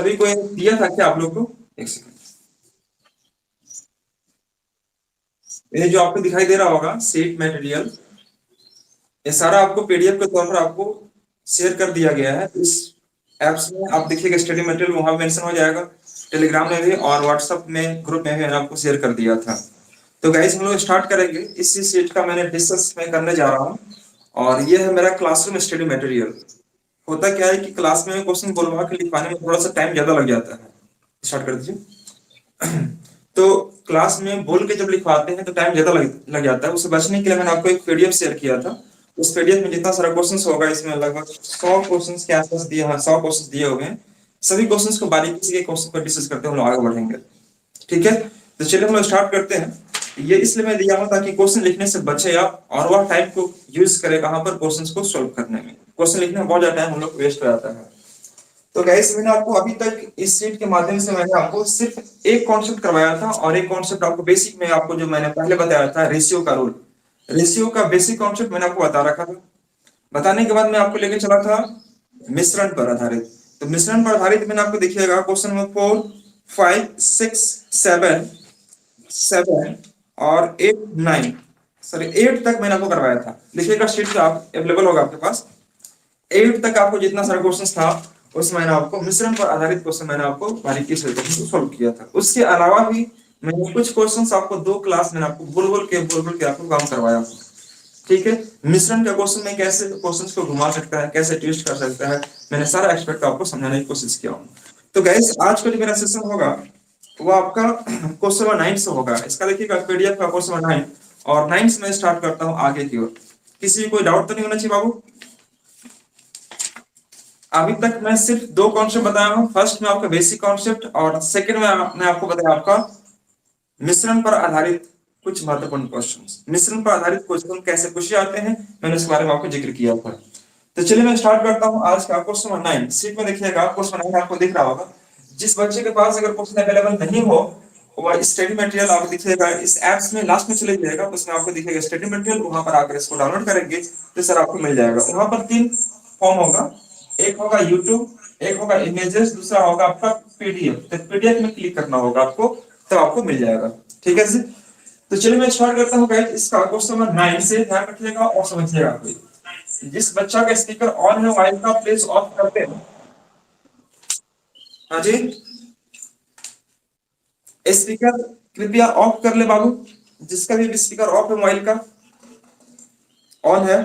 सभी को दिया था क्या आप लोग को? एक सेकंड। ये जो आपको दिखाई दे रहा होगा सीट मटेरियल, ये सारा आपको पीडीएफ के तौर पर आपको शेयर कर दिया गया है। इस एप्स में आप देखिएगा स्टडी मटेरियल वहां मेंशन हो जाएगा, टेलीग्राम में भी और व्हाट्सएप में ग्रुप में भी मैंने आपको शेयर कर दिया था। तो गाइस हम लोग स्टार्ट करेंगे। इसी सीट का मैंने डिस्कस मैं करने जा रहा हूँ और ये है मेरा क्लासरूम स्टडी मटेरियल। होता क्या है कि क्लास में क्वेश्चन बोलवा के लिखवाने में थोड़ा सा टाइम ज्यादा लग जाता है। स्टार्ट कर दीजिए। तो क्लास में बोल के जब लिखवाते हैं तो टाइम ज्यादा लग जाता है। उससे बचने के लिए मैंने आपको एक पीडीएफ शेयर किया था। उस पीडीएफ में जितना सारा क्वेश्चंस होगा, इसमें लगभग 100 क्वेश्चंस के आसपास दिए हैं, 100 क्वेश्चंस दिए हुए हैं। सभी क्वेश्चंस को बारीकी से क्वेश्चन पर डिस्कस करते हुए हम लोग आगे बढ़ेंगे। ठीक है, तो चलिए हम लोग स्टार्ट करते हैं। ये इसलिए मैं दिया हूं ताकि क्वेश्चन लिखने से बचे आप और वह टाइम को यूज करें कहां पर क्वेश्चंस को सॉल्व करने में। क्वेश्चन लिखने में बहुत ज्यादा टाइम हम लोग वेस्ट हो जाता है। तो गाइस मैंने आपको अभी तक इस सीट के माध्यम से मैंने आपको सिर्फ एक कॉन्सेप्ट करवाया था और एक कॉन्सेप्ट आपको बेसिक में आपको जो मैंने पहले बताया था रेशियो का रूल। रेशियो का बेसिक कॉन्सेप्ट मैंने आपको बता रखा था। बताने के बाद मैं आपको लेके चला था मिश्रण पर आधारित। तो मिश्रण पर आधारित मैंने आपको देखिएगा क्वेश्चन नंबर 4, 5, 6, 7 और 8, 9 सॉरी 8 तक मैंने आपको करवाया था। देखिएगा शीट पे आप अवेलेबल होगा आपके पास। 8 तक आपको जितना सारा क्वेश्चन था उसमें मैंने आपको मिश्रण पर आधारित क्वेश्चन मैंने आपको बारीकी से सॉल्व किया था। उसके अलावा भी मैंने कुछ क्वेश्चंस आपको 2 क्लास में आपको बोल बोल के आपको काम करवाया। ठीक है, मिश्रण का क्वेश्चन में कैसे क्वेश्चंस को घुमा सकता है, कैसे ट्विस्ट कर सकता है, मैंने सारा एक्सपेक्ट आपको समझाने की कोशिश किया हूं। तो गाइस आज का जो मेरा सेशन होगा वो आपका क्वेश्चन नंबर 9 से होगा। इसका देखिएगा पीडीएफ का क्वेश्चन नंबर 9 और 9 से मैं स्टार्ट करता हूं आगे की ओर। किसी को कोई डाउट तो नहीं होना चाहिए बाबू? अभी तक मैं सिर्फ 2 कॉन्सेप्ट बताया हूं। फर्स्ट में आपका बेसिक कॉन्सेप्ट और सेकंड में मैं आपको बताया आपका मिश्रण पर आधारित कुछ महत्वपूर्ण क्वेश्चंस। मिश्रण पर आधारित क्वेश्चन कैसे पूछे जाते हैं मैंने इसके बारे में आपको जिक्र किया था। तो चलिए मैं स्टार्ट करता हूं आज का क्वेश्चन नंबर 9। सीट में देखिएगा क्वेश्चन नंबर 9 आपको दिख रहा होगा। जिस बच्चे के पास अगर क्वेश्चन अवेलेबल नहीं हो वह स्टडी मटेरियल आपको दिखेगा इस एप्स में, लास्ट में चले जाएगा उसमें आपको दिखेगा स्टडी मटेरियल। वहां पर आकर इसको डाउनलोड करेंगे तो सर आपको मिल जाएगा। वहां पर 3 फॉर्म होगा, एक होगा यूट्यूब, एक होगा इमेजेस, दूसरा होगा आपका पीडीएफ। तो पीडीएफ में क्लिक करना होगा आपको, तब आपको मिल जाएगा। ठीक है जी, तो चलिए मैं स्टार्ट करता हूँ गाइस इसका क्वेश्चन नंबर 9 से। ध्यान रखिएगा और समझिएगा। जिस बच्चा का स्पीकर ऑन है वाइफ का प्लीज ऑफ करते हैं। हाँ जी, स्पीकर कृपया ऑफ कर ले बाबू। जिसका भी स्पीकर ऑफ है मोबाइल का ऑन है।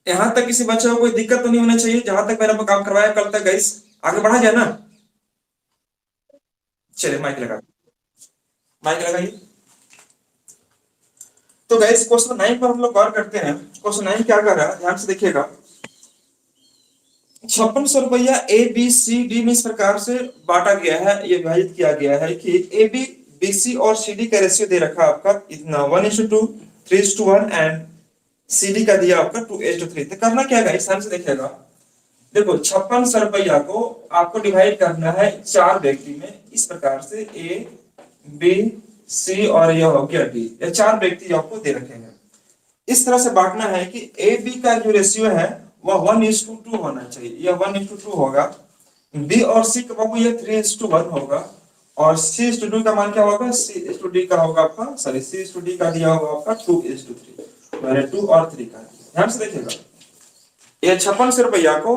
यहां तक किसी बच्चे को कोई दिक्कत तो नहीं होना चाहिए जहां तक मैंने काम करवाया कल तक गाइस। आगे बढ़ा जाए ना। चलिए माइक लगा, माइक लगाइए। तो गाइस क्वेश्चन 9 पर हम लोग गौर करते हैं। क्वेश्चन 9 क्या कर रहा है ध्यान से देखिएगा। 5600 रुपया ए बी सी डी में इस प्रकार से बांटा गया है, ये विभाजित किया गया है कि ए बी बी सी और सी डी का रेशियो दे रखा है आपका इतना 1:2, 3:1 एंड सी डी का दिया आपका 2:3। तो करना क्या गाइस ध्यान से देखिएगा। देखो 5600 रुपया को आपको डिवाइड करना है 4 व्यक्ति में इस प्रकार से ए बी सी और यह हो गया डी। ये 4 व्यक्ति आपको दे रखे हैं। इस तरह से बांटना है कि ए बी का जो रेशियो है वह 1:2 होना चाहिए, यह 1:2 होगा। बी और सी का बाबू ये 3:1 होगा और C/D का मान क्या होगा, C/D का होगा आपका सॉरी C/D का दिया होगा आपका 2:3, मैंने 2 और 3 का। ध्यान से देखिएगा ये 5600 रुपया को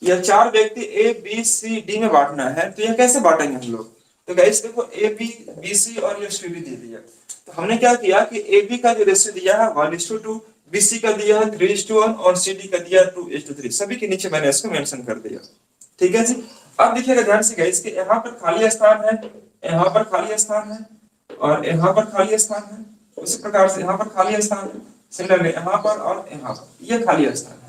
यह 4 व्यक्ति ए बी सी डी में बांटना है। तो यह कैसे बांटेंगे हम लोग? तो गाइस देखो ए बी बी सी और ये सी डी दे दिया। तो हमने क्या किया कि ए बी का जो रेशियो दिया है 1:2, बी सी का दिया है 3:1 और सी डी का दिया है 2:3। सभी के नीचे मैंने इसको मेंशन कर दिया। ठीक है जी, अब देखिएगा ध्यान से गाइस कि यहाँ पर खाली स्थान है, यहाँ पर खाली स्थान है और यहाँ पर खाली स्थान है। उसी प्रकार से यहाँ पर खाली स्थान है, सिमिलरली यहाँ पर और यहाँ पर ये खाली स्थान है।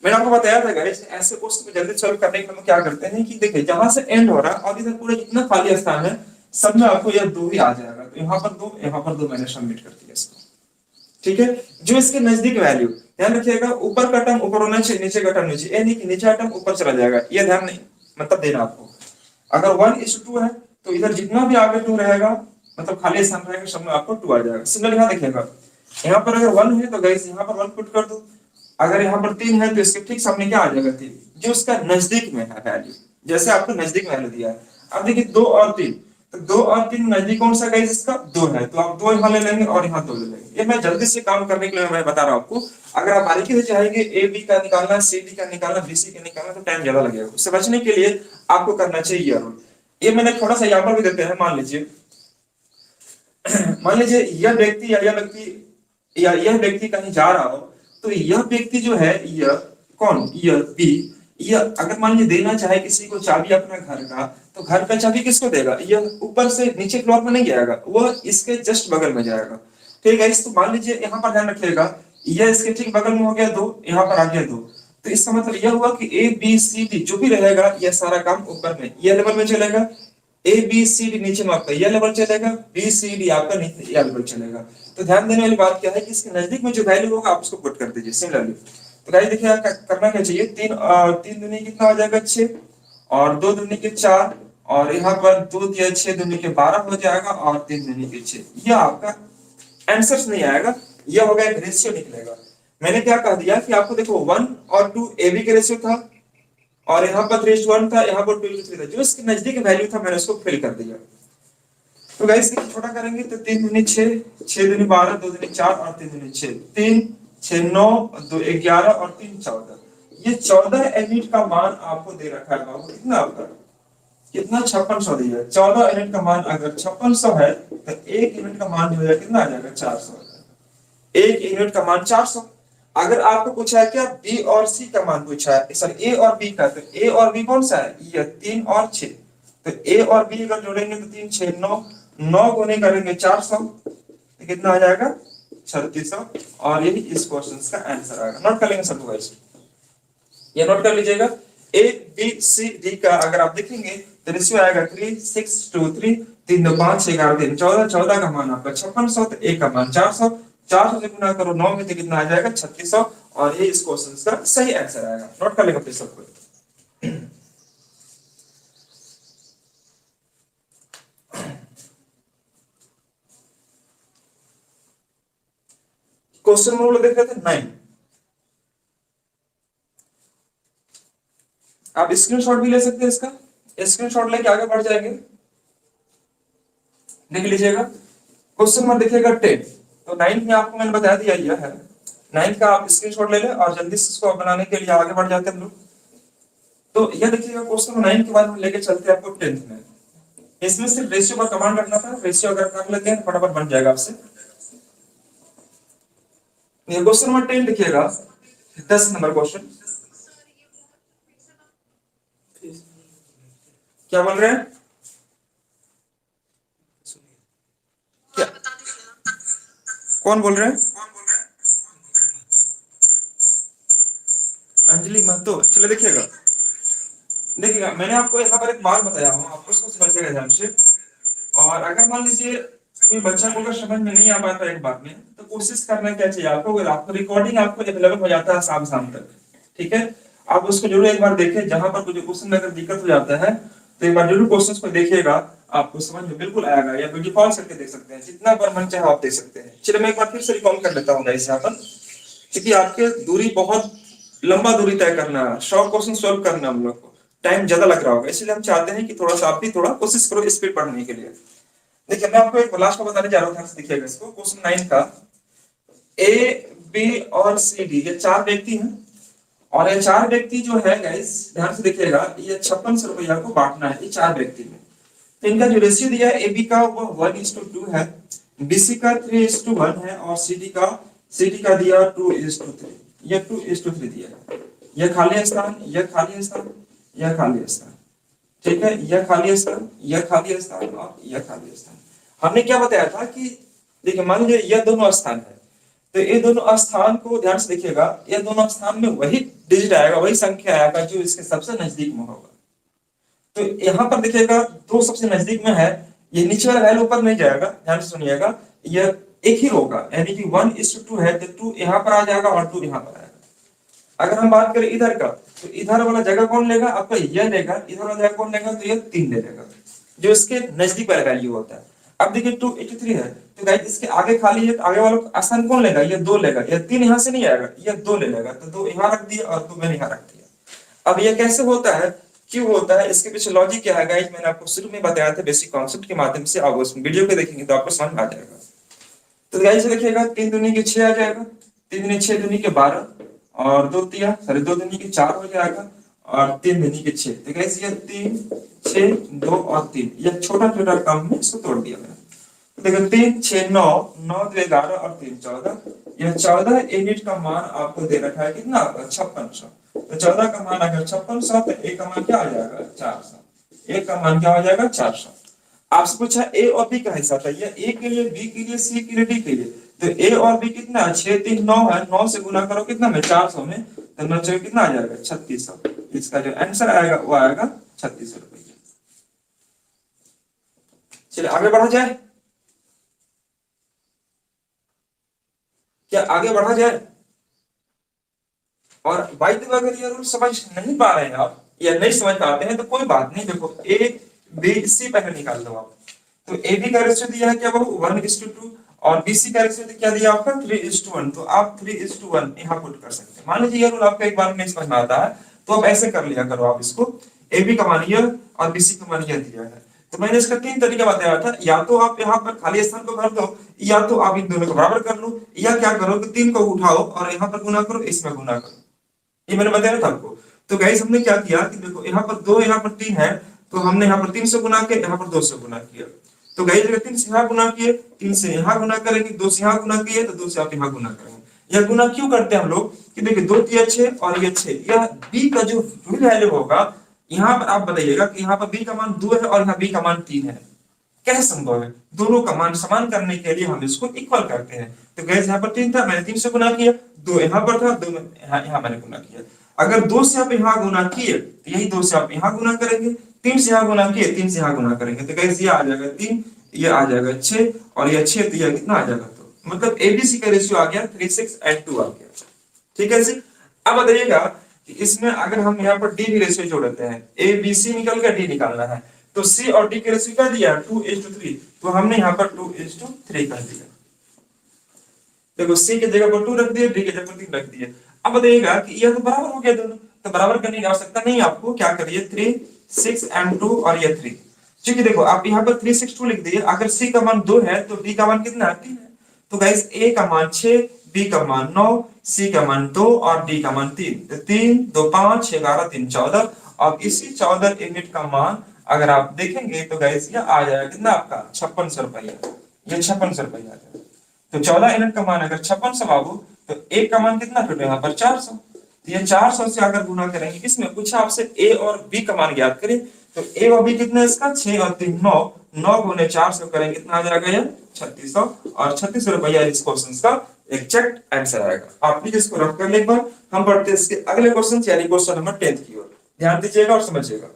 मैंने आपको बताया था गाइस ऐसे क्वेश्चन को जल्दी सॉल्व करने के लिए हम क्या करते हैं कि देखिए जहां से एंड हो रहा है और इधर पूरा जितना खाली स्थान है सब में आपको यह 2 ही आ जाएगा। तो यहाँ पर 2, यहाँ पर 2 मैंने सबमिट कर दिया इसको। ठीक है, जो इसके नजदीक वैल्यू ध्यान रखिएगा, ऊपर का टर्म ऊपर होना चाहिए, नीचे का टर्म नीचे, ये नहीं कि नीचे का टर्म ऊपर चला जाएगा, ये ध्यान नहीं मतलब देना आपको। अगर 1:2 है तो इधर जितना भी आगे 2 रहेगा मतलब खाली स्थान रहेगा सब में आपको 2 आ जाएगा। सिमिलर यहाँ देखिएगा, यहाँ पर अगर 1 है तो गाइस यहाँ पर 1 पुट कर दो। अगर यहाँ पर 3 है तो इसके ठीक सामने क्या आ जाएगा 3, जो उसका नजदीक में है वैल्यू। जैसे आपको नजदीक वैल्यू दिया है। अब देखिए 2 और 3, तो 2 और 3 नजदीक कौन सा गाइस, इसका 2 है, तो आप 2 यहाँ ले लेंगे और यहाँ 2 ले लेंगे। ये मैं जल्दी से काम करने के लिए मैं बता रहा हूँ आपको। अगर आप बारीकी से चाहेंगे ए बी का निकालना, सी डी का निकालना, बी सी का निकालना, तो टाइम ज्यादा लगेगा। उससे बचने के लिए आपको करना चाहिए ये रूल। ये मैंने थोड़ा सा एग्जाम्पल भी देते हैं। मान लीजिए मान लीजिए यह व्यक्ति कहीं जा रहा हो, तो यह व्यक्ति जो है, यह कौन, यह बी, यह अगर मान लीजिए देना चाहे किसी को चाबी अपना घर का, तो घर का चाबी किसको देगा, यह ऊपर से नीचे फ्लोर में नहीं जाएगा, वह इसके जस्ट बगल में जाएगा। ठीक है, इस तो मान लीजिए यहाँ पर ध्यान रखिएगा, यह इसके ठीक बगल में हो गया 2, यहाँ पर आ गया 2, तो इसका मतलब यह हुआ कि ए बी सी डी जो भी रहेगा यह सारा काम ऊपर में यह लेवल में चलेगा, ए बी सी डी नीचे में आपका यह लेवल चलेगा, बी सी डी आपका नीचे यह लेवल चलेगा। तो ध्यान देने वाली बात क्या है कि इसके नजदीक में जो वैल्यू होगा आप उसको पुट कर दीजिए सिमिलरली। तो गाइस देखिए करना क्या चाहिए, 3 दूनी कितना हो जाएगा 6, और 2 दूनी के 4, और यहाँ पर 2 दिया 6 दूनी के 12 हो जाएगा, और 3 दूनी के 6। यह आपका आंसर नहीं आएगा, यह होगा एक रेशियो निकलेगा। मैंने क्या कह दिया कि आपको देखो 1 और 2 ए बी का रेशियो था, और यहाँ पर 3:1 था, यहाँ पर 2:3 था, जो इसके नजदीक वैल्यू था मैंने उसको फिल कर दिया। तो गाइस छोटा करेंगे तो 3 दूनी 6, 6 दूनी 12, 2 दूनी 4, और 3 दूनी 6, 3 6 9, 2 11, और 3 14। ये 14 यूनिट का मान आपको दे रखा है बाबू। कितना आपका, कितना 5600 दिया है। 14 यूनिट का मान अगर 5600 है, तो 1 यूनिट का मान जो है कितना आ जाएगा 400। 1 यूनिट का मान 400। अगर आपको पूछा है क्या बी और सी का मान पूछा है, सॉरी ए और बी का, तो ए और बी कौन सा है, ये 3 और 6। तो ए और बी अगर जोड़ेंगे तो 3 6 9, 9 गुने करेंगे 400, तो कितना आ जाएगा 3600। और यही इस क्वेश्चन का आंसर आएगा। नोट कर लेंगे सबको गाइस, ये नोट कर लीजिएगा। ए बी सी डी का अगर आप देखेंगे तो रेशियो आएगा 3 6 2 3, 3 2 5 11 3 14, 14 का मान आपका 5600, तो ए का मान 400, 400 से गुना करो 9 में, तो कितना आ जाएगा 3600। और ये इस क्वेश्चन का सही आंसर आएगा। नोट कर लेंगे प्लीज सबको। क्वेश्चन में देख रहे थे 9, आप स्क्रीनशॉट भी ले सकते हैं इसका, स्क्रीनशॉट लेके आगे बढ़ जाएंगे। देख लीजिएगा क्वेश्चन नंबर देखिएगा 10। तो 9 में आपको मैंने बता दिया यह है 9 का, आप स्क्रीनशॉट ले लें और जल्दी से इसको बनाने के लिए आगे बढ़ जाते हैं हम लोग। तो यह देखिएगा क्वेश्चन नंबर 9 के बाद हम लेके चलते हैं आपको 10th में। इसमें सिर्फ रेशियो पर कमांड रखना था, रेशियो अगर कर लेते हैं फटाफट बन जाएगा आपसे। क्वेश्चन नंबर 10 देखिएगा, 10 नंबर क्वेश्चन। क्या बोल रहे हैं, क्या कौन बोल रहे हैं, अंजलि महतो। चलिए देखिएगा, देखिएगा मैंने आपको यहाँ पर एक बात बताया हूँ, आपको उसको समझिएगा ध्यान से। और अगर मान लीजिए कोई बच्चा को अगर समझ में नहीं आ पाता एक बात में, तो कोशिश करना क्या चाहिए आपको, अगर आपको रिकॉर्डिंग आपको अवेलेबल हो जाता है शाम शाम तक, ठीक है, आप उसको जरूर एक बार देखें। जहां पर कुछ क्वेश्चन में अगर दिक्कत हो जाता है तो एक बार जरूर क्वेश्चन को देखिएगा, आपको समझ में बिल्कुल आएगा। या वीडियो कॉल करके देख सकते हैं, जितना बार मन चाहे आप देख सकते हैं। चलिए मैं एक बार फिर से रिकॉल कर लेता हूँ गाइस यहाँ पर, क्योंकि आपके दूरी बहुत लंबा दूरी तय करना है, 100 क्वेश्चन सोल्व करना हम लोग को टाइम ज्यादा लग रहा होगा, इसलिए हम चाहते हैं कि थोड़ा सा आप भी थोड़ा कोशिश करो स्पीड पढ़ने के लिए। देखिए मैं आपको एक लास्ट में बताने जा रहा हूँ, ध्यान से देखिएगा इसको। क्वेश्चन 9 का, ए बी और सी डी ये 4 व्यक्ति हैं, और ये 4 व्यक्ति जो है गाइस ध्यान से देखिएगा, ये 5600 रुपया को बांटना है ये 4 व्यक्ति में। तो इनका जो रेशियो दिया है, ए बी का वो 1:2 है, बी सी का 3:1 है, और सी डी का दिया 2:3, ये 2:3 दिया है। यह खाली स्थान, यह खाली स्थान, यह खाली स्थान, ठीक है, यह खाली स्थान, यह खाली स्थान, और यह खाली स्थान। हमने क्या बताया था कि देखिए मान लीजिए यह दोनों स्थान है, तो ये दोनों स्थान को ध्यान से देखिएगा, ये दोनों स्थान में वही डिजिट आएगा, वही संख्या आएगा जो इसके सबसे नजदीक में होगा। तो यहाँ पर देखिएगा 2 सबसे नजदीक में है, ये नीचे वाला वैल्यू ऊपर नहीं जाएगा, ध्यान से सुनिएगा, यह एक ही होगा, यानी कि 1:2 है, तो 2 यहाँ पर आ जाएगा और 2 यहाँ पर आएगा। अगर हम बात करें इधर का, तो इधर वाला जगह कौन लेगा, आपका यह लेगा, इधर वाला जगह कौन लेगा, तो यह 3 ले लेगा, जो इसके नजदीक वाला वैल्यू होता है। अब देखिए 283 है, तो गाइस इसके आगे खाली है, तो आगे वाला स्थान कौन लेगा, ये 2 लेगा, ये 3 यहाँ से नहीं आएगा, ये 2 ले लेगा, तो 2 यहाँ रख दिया और 2 मैंने यहाँ रख दिया। अब ये कैसे होता है क्यों होता है, इसके पीछे लॉजिक क्या है गाइस, मैंने आपको शुरू में बताया था बेसिक कॉन्सेप्ट के माध्यम से। आप उस वीडियो को देखेंगे तो आपको समझ में आ जाएगा। तो गाइस देखिएगा, 3 दूनी के 6 आ जाएगा, 3 दूनी 6 दूनी के 12, और 2 तिया सॉरी 2 दूनी के 4 हो जाएगा, और 3 दूनी के 6। तो गाइस ये 3 6 2 और 3, ये छोटा छोटा काम में इसको तोड़ दिया मैंने। तो देखो 3 6 9, 9 2 11 और 3 14, यह 14 यूनिट का मान आपको दे रखा है कितना, 5600। तो 14 का मान अगर 5600, तो ए का मान क्या आ जाएगा 400, ए का मान क्या हो जाएगा 400। आपसे पूछा ए और बी का हिस्सा चाहिए, ए के लिए, बी के लिए, सी के लिए, डी के लिए। तो ए और बी कितना है, 6 3 9 है, 9 से गुना करो कितना में 400 में, तो 9 चौके कितना आ जाएगा 3600। इसका जो आंसर आएगा वो आएगा 3600 रुपये। चलिए आगे बढ़ा जाए, क्या आगे बढ़ा जाए। और बाई द वे अगर ये रूल समझ नहीं पा रहे हैं आप, या नहीं समझ पाते हैं, तो कोई बात नहीं। देखो ए बी सी पहले निकाल दो आप। तो ए बी का रेशियो दिया है क्या वो 1:2, और बीसी का रेशियो क्या दिया आपका 3:1। तो आप 3:1 यहाँ पुट कर सकते हैं। मान लीजिए ये रूल आपका एक बार में नहीं समझ में आता है, तो आप ऐसे कर लिया करो आप इसको, ए बी का मान यह और बीसी का मान यह दिया है। तो मैंने इसका 3 तरीका बताया था, या तो आप यहाँ पर खाली स्थान को भर दो, या तो आप इन दोनों को बराबर कर लो, या क्या करो कि 3 को उठाओ और यहाँ पर गुना करो, इसमें गुना करो। ये मैंने बताया था आपको। तो गाइस हमने क्या किया कि देखो यहाँ पर 2 यहाँ पर 3 है, तो हमने यहाँ पर 3 से गुना किया, यहाँ पर 2 से गुना किया। तो गाइस अगर 3 से यहाँ गुना किए, 3 से यहाँ गुना करेंगे, 2 से यहाँ गुना किए, तो 2 से आप यहाँ गुना करेंगे। यह गुना क्यों करते हैं हम लोग कि देखिए 2 तिया 6 और ये 6, यह बी का जो वैल्यू होगा, यहाँ पर आप बताइएगा कि यहाँ पर बी का मान 2 है और यहाँ बी का मान 3 है। कैसे संभव है, दोनों का मान समान करने के लिए हम इसको इक्वल करते हैं। तो गैस यहाँ पर 3 था, मैंने 3 से गुना किया, 2 यहाँ पर था, 2 यहाँ मैंने गुना किया। अगर 2 से आप यहाँ गुना किए, तो यही 2 से आप यहाँ गुना करेंगे, 3 से यहाँ गुना किए, 3 से यहाँ गुना करेंगे। तो गैस ये आ जाएगा 3, ये आ जाएगा 6, और ये 6, तो यह कितना आ जाएगा, तो मतलब एबीसी का रेशियो आ गया 3 6 and 2 आ गया। ठीक है जी। अब बताइएगा कि इसमें अगर हम यहाँ पर डी भी रेशियो जोड़ते हैं, ए बी सी निकल गया, डी निकालना है, तो सी और डी के रेशियो क्या दिया 2:3, तो हमने यहाँ पर 2:3 कर दिया। देखो सी की जगह पर 2 रख दिया, डी की जगह पर 3 रख दिया। अब बताइएगा कि यह तो बराबर हो गया दोनों, तो बराबर करने की आवश्यकता नहीं, आपको क्या करिए 3 6 and 2 और ये 3। क्योंकि देखो आप यहाँ पर 3 6 2 लिख दिए, अगर सी का मान 2 है तो डी का मान कितना है 3 है। तो गाइस ए का मान 6, बी का मान 9, सी का मान 2 और डी का मान 3। तो 3 2 5 11 3 14, और इसी 14 यूनिट का मान अगर आप देखेंगे तो गाइस ये आ जाएगा कितना आपका 5600 रुपया। ये 5600 रुपया आ जाएगा। तो 14 यूनिट का मान अगर 5600 बाबू, तो ए का मान कितना फिर यहाँ पर 400। तो ये 400 से अगर गुना करेंगे, इसमें पूछा आपसे ए और बी का मान ज्ञात करें, तो ए और बी कितना है इसका 6 और 3 9, 9 गुने 400 करेंगे कितना आ जाएगा ये 3600, और 3600 रुपया इस क्वेश्चन का एग्जैक्ट आंसर आएगा। आप प्लीज इसको रख कर ले एक बार, हम बढ़ते हैं इसके अगले क्वेश्चन यानी क्वेश्चन नंबर 10 की ओर। ध्यान दीजिएगा और समझिएगा।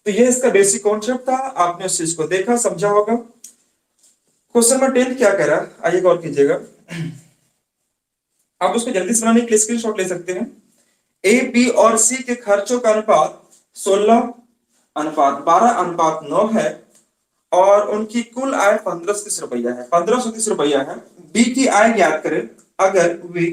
तो ये इसका बेसिक कॉन्सेप्ट था, आपने उस चीज को देखा समझा होगा। क्वेश्चन नंबर 10 क्या कह रहा है, आइए गौर कीजिएगा। आप उसको जल्दी से बनाने के लिए स्क्रीनशॉट ले सकते हैं। ए बी और सी के खर्चों का अनुपात 16:12:9 है, और उनकी कुल आय 1530 रुपया है, 1530 रुपया है। बी की आय ज्ञात करें अगर वे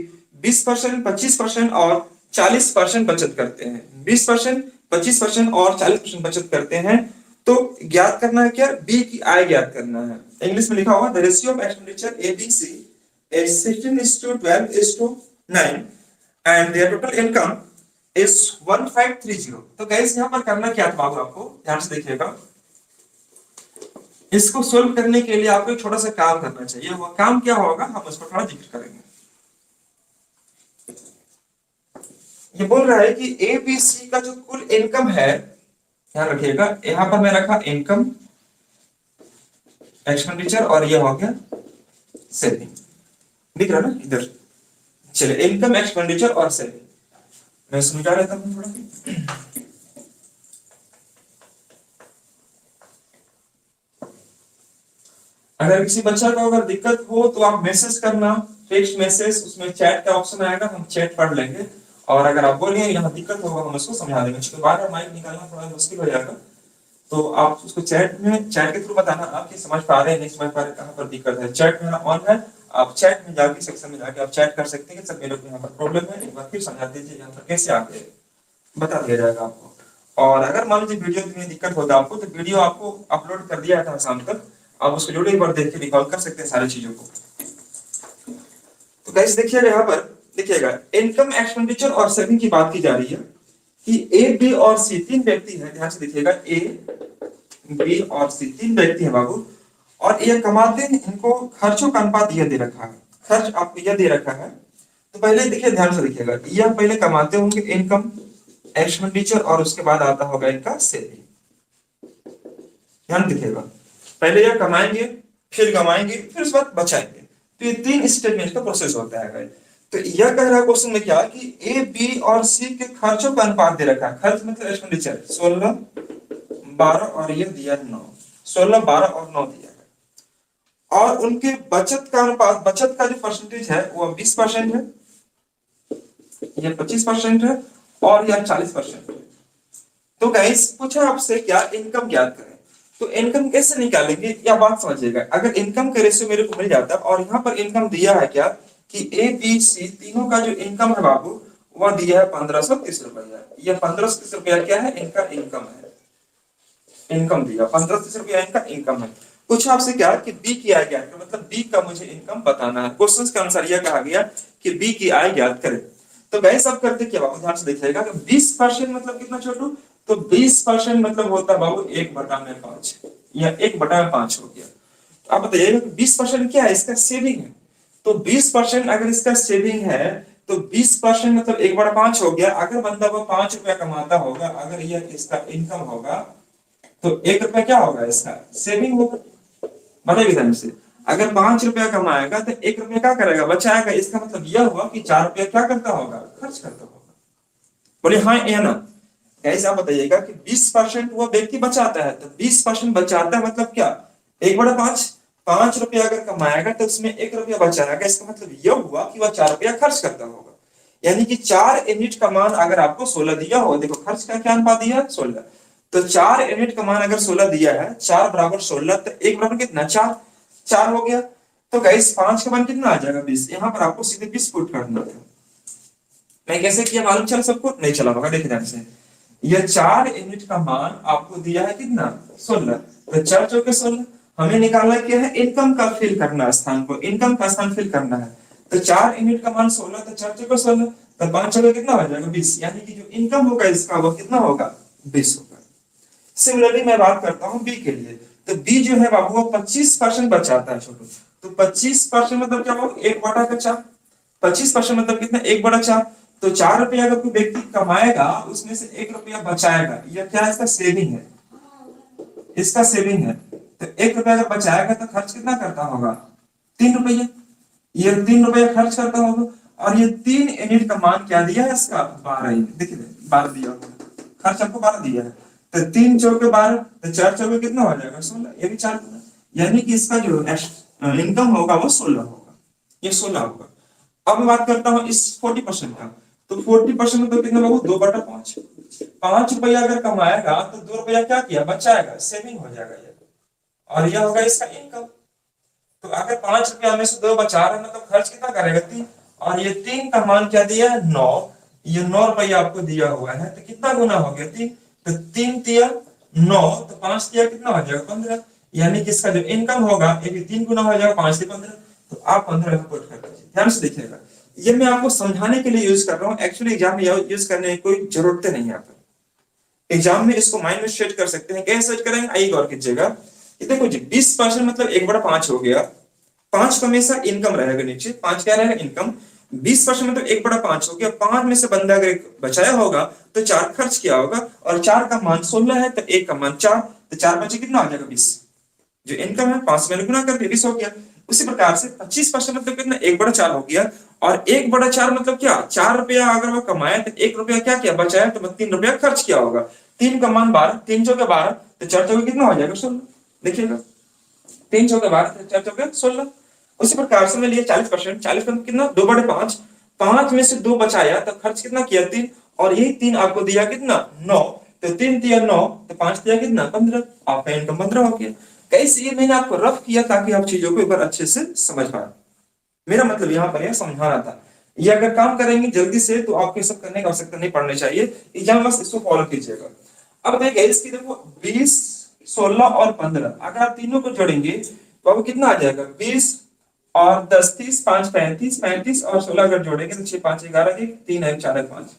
20%, 25% और 40% बचत करते हैं। 20%, 25% और 40% बचत करते हैं। तो ज्ञात करना है क्या, बी की आय ज्ञात करना है। इंग्लिश में लिखा हुआ the ratio of expenditure A B C is 16:12:9 and their total income is 1530। तो गाइस यहाँ पर करना क्या था बाबू, आपको ध्यान से देखिएगा। इसको सोल्व करने के लिए आपको एक छोटा सा काम करना चाहिए। वो काम क्या होगा हम उसको थोड़ा जिक्र करेंगे। ये बोल रहा है कि ए बी सी का जो कुल इनकम है, ध्यान रखिएगा यहाँ पर मैं रखा इनकम, एक्सपेंडिचर और ये हो गया सेविंग, दिख रहा ना इधर। चलिए इनकम, एक्सपेंडिचर और सेविंग मैं समझा लेता हूं थोड़ा। अगर किसी बच्चा को अगर दिक्कत हो तो आप मैसेज करना, टेक्स्ट मैसेज, उसमें चैट का ऑप्शन आएगा, हम चैट पढ़ लेंगे। और अगर आप बोलिए यहाँ दिक्कत होगा हम उसको समझा देंगे। उसके बाद माइक निकालना थोड़ा मुश्किल हो जाएगा, तो आप उसको चैट के थ्रू बताना आप समझ पा रहे हैं नहीं समझ पा रहे, कहाँ पर दिक्कत है। चैट मेरा ऑन है, आप चैट में जाके सेक्शन में जाके आप चैट कर सकते हैं। सर मेरे को यहाँ पर प्रॉब्लम है, एक बार फिर समझा दीजिए यहाँ पर कैसे आ गए। बता दिया जाएगा आपको। और अगर मान लीजिए वीडियो में दिक्कत होता है आपको, तो वीडियो आपको अपलोड कर दिया था शाम तक, आप उसको जरूर एक बार देख के रिकॉल कर सकते हैं सारी चीजों को। तो गाइस देखिएगा यहाँ पर, देखिएगा इनकम एक्सपेंडिचर और सेविंग की बात की जा रही है कि ए बी और सी तीन व्यक्ति हैं, ध्यान से देखिएगा, ए बी और सी तीन व्यक्ति हैं बाबू, और ये कमाते हैं, इनको खर्चों का अनुपात यह दे रखा है, खर्च आपको यह दे रखा है। तो पहले देखिए, ध्यान से देखिएगा, यह पहले कमाते होंगे इनकम एक्सपेंडिचर, और उसके बाद आता होगा इनका सेविंग। ध्यान देखिएगा, पहले यह कमाएंगे, फिर कमाएंगे, फिर उसके बाद बचाएंगे। तो ये तीन स्टेटमेंट का प्रोसेस होता है। तो यह कह रहा है क्वेश्चन में क्या कि ए बी और सी के खर्चों का अनुपात दे रखा है, खर्च मतलब एक्सपेंडिचर 16 12 और ये दिया 9, 16 12 और 9 दिया है। और उनके बचत का अनुपात, बचत का जो परसेंटेज है वो 20% है, ये 25% है, और यह 40% है। तो गाइस पूछा आपसे क्या इनकम ज्ञात करें, तो इनकम कैसे निकालेंगे, या बात समझिएगा। अगर इनकम का रेशियो मेरे को मिल जाता, और यहाँ पर इनकम दिया है क्या कि ए बी सी तीनों का जो इनकम है बाबू, वह दिया है 1530 रुपया। यह 1530 रुपया क्या है, इनका इनकम है, इनकम दिया 1530 रुपया इनका इनकम है। कुछ आपसे क्या कि बी की आय ज्ञात करें, मतलब बी का मुझे इनकम बताना है। क्वेश्चन के अनुसार यह कहा गया कि बी की आय ज्ञात करें। तो गाइस अब करते क्या बाबू, ध्यान से देखिएगा कि 20% मतलब कितना छोटू, तो 20% मतलब होता है बाबू 1/5, या 1/5 हो गया। तो आप बताइएगा कि 20% क्या है, इसका सेविंग है। तो 20% अगर इसका सेविंग है, तो 20% मतलब 1/5 हो गया। अगर बंदा वो 5 रुपया कमाता होगा, अगर यह इसका इनकम होगा, तो 1 रुपया क्या होगा, इसका सेविंग होगा। बताइए ध्यान से, अगर 5 रुपया कमाएगा तो 1 रुपया क्या करेगा, बचाएगा। इसका मतलब यह हुआ कि 4 रुपया क्या करता होगा, खर्च करता होगा। बोले हाँ या ना। कैसे आप बताइएगा कि 20% वो व्यक्ति बचाता है, तो 20% बचाता है मतलब क्या, 1/5। 5 रुपया अगर कमाएगा तो उसमें 1 रुपया बचाएगा, इसका मतलब यह हुआ कि वह 4 रुपया खर्च करता होगा। यानी कि 4 यूनिट का मान अगर आपको 16 दिया हो, देखो खर्च का क्या अनुपात दिया है, 16। तो 4 यूनिट का मान अगर 16 दिया है, 4 बराबर 16, तो 1 बराबर कितना, 4, 4 हो गया। तो गाइस 5 का मान कितना आ जाएगा, 20। यहाँ पर आपको सीधे 20 पुट करना है। मैं कैसे किया मालूम चल सबको, नहीं चला होगा, देखिए ध्यान से। यह 4 यूनिट का मान आपको दिया है कितना, 16। तो 4 चौके 16, हमें निकालना क्या है, इनकम का फिल करना, स्थान को, इनकम का स्थान फिल करना है। तो 4 यूनिट का मान 16, तो 4 चौके 16, तो 5 चौके कितना हो जाएगा, 20। यानी कि जो इनकम होगा इसका वो कितना होगा, 20 होगा। सिमिलरली मैं बात करता हूँ बी के लिए। तो बी जो है बाबू वो 25% बचाता है छोटू। तो 25% मतलब क्या होगा, 1/4। 25% मतलब कितना, 1/4। तो 4 रुपया अगर कोई व्यक्ति कमाएगा, उसमें से 1 रुपया बचाएगा, यह क्या है, इसका सेविंग है, इसका सेविंग है। तो 1 रुपया अगर बचाएगा तो खर्च कितना करता होगा, 3 रुपया। ये 3 रुपया खर्च करता होगा। और ये 3 यूनिट का मान क्या दिया है इसका, 12 यूनिट। देखिए 12 दिया होगा, खर्च आपको 12 दिया है। तो 3 चौके 12, तो 4 चौके कितना हो जाएगा, 16। ये भी 4 गुना, यानी कि इसका जो इनकम होगा वो 16 होगा, ये 16 होगा। अब मैं बात करता हूँ इस 40% का। तो 40% मतलब कितना बाबू, 2/5। 5 रुपया अगर कमाएगा तो 2 रुपया क्या किया, बचाएगा, सेविंग हो जाएगा ये। और यह होगा इसका इनकम। तो अगर 5 रुपया में से 2 बचा रहा है, मतलब खर्च कितना करेगा, 3। और ये 3 का मान क्या दिया है, 9। ये 9 रुपया आपको दिया हुआ है, तो कितना गुना हो गया, 3। तो 3 तिया 9, तो 5 तिया कितना हो जाएगा, 15। यानी कि इसका जो इनकम होगा ये भी 3 गुना हो जाएगा, 5 से 15। तो आप 15 रिपोर्ट कर दीजिए। ध्यान से देखिएगा, ये मैं आपको समझाने के लिए यूज कर रहा हूँ, एक्चुअली एग्जाम में यूज करने की कोई जरूरत नहीं है। आप एग्जाम में इसको माइंड में सेट कर सकते हैं। कैसे सेट करेंगे, आइए गौर कीजिएगा। देखो जी 20% मतलब 1/5 हो गया। 5 का हमेशा इनकम रहेगा, नीचे 5 क्या रहेगा, इनकम। 20% मतलब 1/5 हो गया। 5 में से बंदा अगर बचाया होगा तो 4 खर्च किया होगा, और 4 का मान 16 है, तो 1 का मान 4, तो 4 बचे कितना आ जाएगा, 20। जो इनकम है 5 से मैंने गुना कर दिया, 20 हो गया। उसी प्रकार से 25% मतलब कितना, 1/4 हो गया। और 1/4 मतलब क्या, 4 रुपया अगर वो कमाया तो 1 रुपया क्या किया, बचाया, तो 3 रुपया खर्च किया होगा। 3 का मान 12, 3 चौके 12, तो 4 चौके कितना हो जाएगा, 16। देखिएगा 3 चौके 12, तो 4 चौके 16। उसी प्रकार से मैं लिया 40%। 40% कितना, 2/5। 5 में से 2 बचाया तो खर्च कितना किया, 3। और यही 3 आपको दिया कितना, 9। तो 3 दिया 9, तो 5 दिया कितना, 15। आपका इनकम 15 हो गया। कैसे, ये मैंने आपको रफ किया ताकि आप चीजों को एक बार अच्छे से समझ पाए। मेरा मतलब यहाँ पर यह समझाना था। ये अगर काम करेंगे जल्दी से तो आपको सब करने की आवश्यकता नहीं पड़नी चाहिए, एग्जाम बस इसको फॉलो कीजिएगा। अब देखिए इसकी देखो 20, 16 और 15 अगर आप तीनों को जोड़ेंगे तो आपको कितना आ जाएगा, 20 और 10 30 5 35, 35 और 16 अगर जोड़ेंगे तो 6 5 11 1 3 1 4 1 5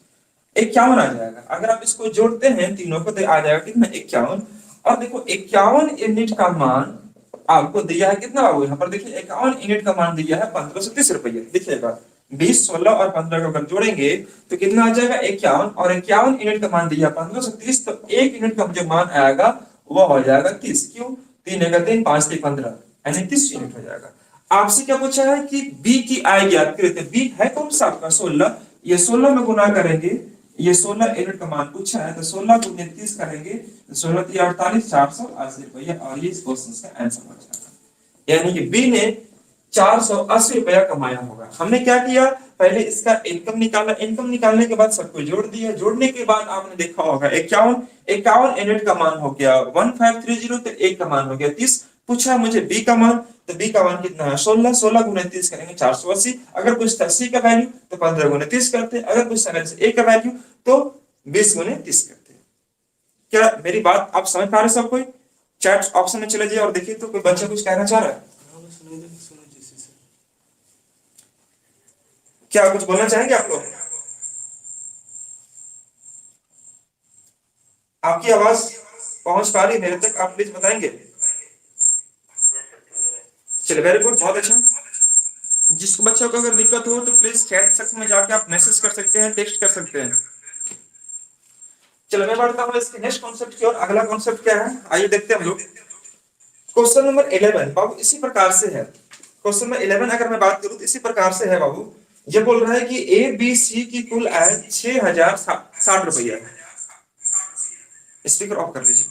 51 आ जाएगा। अगर आप इसको जोड़ते हैं तीनों को तो आ जाएगा कितना, 51। और देखो 51 यूनिट का मान आपको दिया है कितना बाबू, यहाँ पर देखिए 51 यूनिट का मान दिया है 1530 रुपये। देखिएगा 20 16 और 15 को अगर जोड़ेंगे तो कितना आ जाएगा 51, और 51 यूनिट का मान दिया 1530, तो एक यूनिट का जो मान आएगा वो हो जाएगा 30। क्यों, 3 1 3 5 3 15 यानी 30 यूनिट हो जाएगा। आपसे क्या पूछा है कि बी की आय ज्ञात करें, तो बी है कौन सा आपका 16, ये 16 में गुना करेंगे, ये 16 यूनिट का मान पूछा है तो 16 को 30 करेंगे तो 16 3 48 480 रुपया, और ये इस क्वेश्चन का आंसर हो जाएगा। यानी कि बी ने 480 रुपया कमाया होगा। हमने क्या किया, पहले इसका इनकम निकाला, इनकम निकालने के बाद सबको जोड़ दिया, जोड़ने के बाद आपने देखा होगा 51 यूनिट का मान हो गया 1530, तो एक का मान हो गया 30। पूछा मुझे बी का मान, तो बी का मान कितना है 16, 16 गुने 30 करेंगे 480। अगर कुछ 80 का वैल्यू तो 15 गुने 30 करते, अगर कुछ 1 का वैल्यू तो 20 गुने 30 करते। क्या मेरी बात आप समझ पा रहे सब कोई? चैट ऑप्शन में चले जाइए और देखिए तो कोई बच्चा कुछ कहना चाह रहा है, क्या कुछ बोलना चाहेंगे आप लोग? आपकी आवाज पहुंच पा रही है मेरे तक, आप प्लीज बताएंगे। चलिए वेरी गुड, बहुत अच्छा। जिसको बच्चों को अगर दिक्कत हो तो प्लीज चैट सेक्शन में जाके आप मैसेज कर सकते हैं, टेक्स्ट कर सकते हैं। चलो मैं बढ़ता हूँ इसके नेक्स्ट कॉन्सेप्ट की ओर। अगला कॉन्सेप्ट क्या है, आइए देखते हैं हम लोग। क्वेश्चन नंबर 11 बाबू इसी प्रकार से है। क्वेश्चन नंबर 11 अगर मैं बात करूं तो इसी प्रकार से है बाबू। ये बोल रहा है कि ए बी सी की कुल आय 6060 रुपया है। स्पीकर ऑफ कर लीजिए।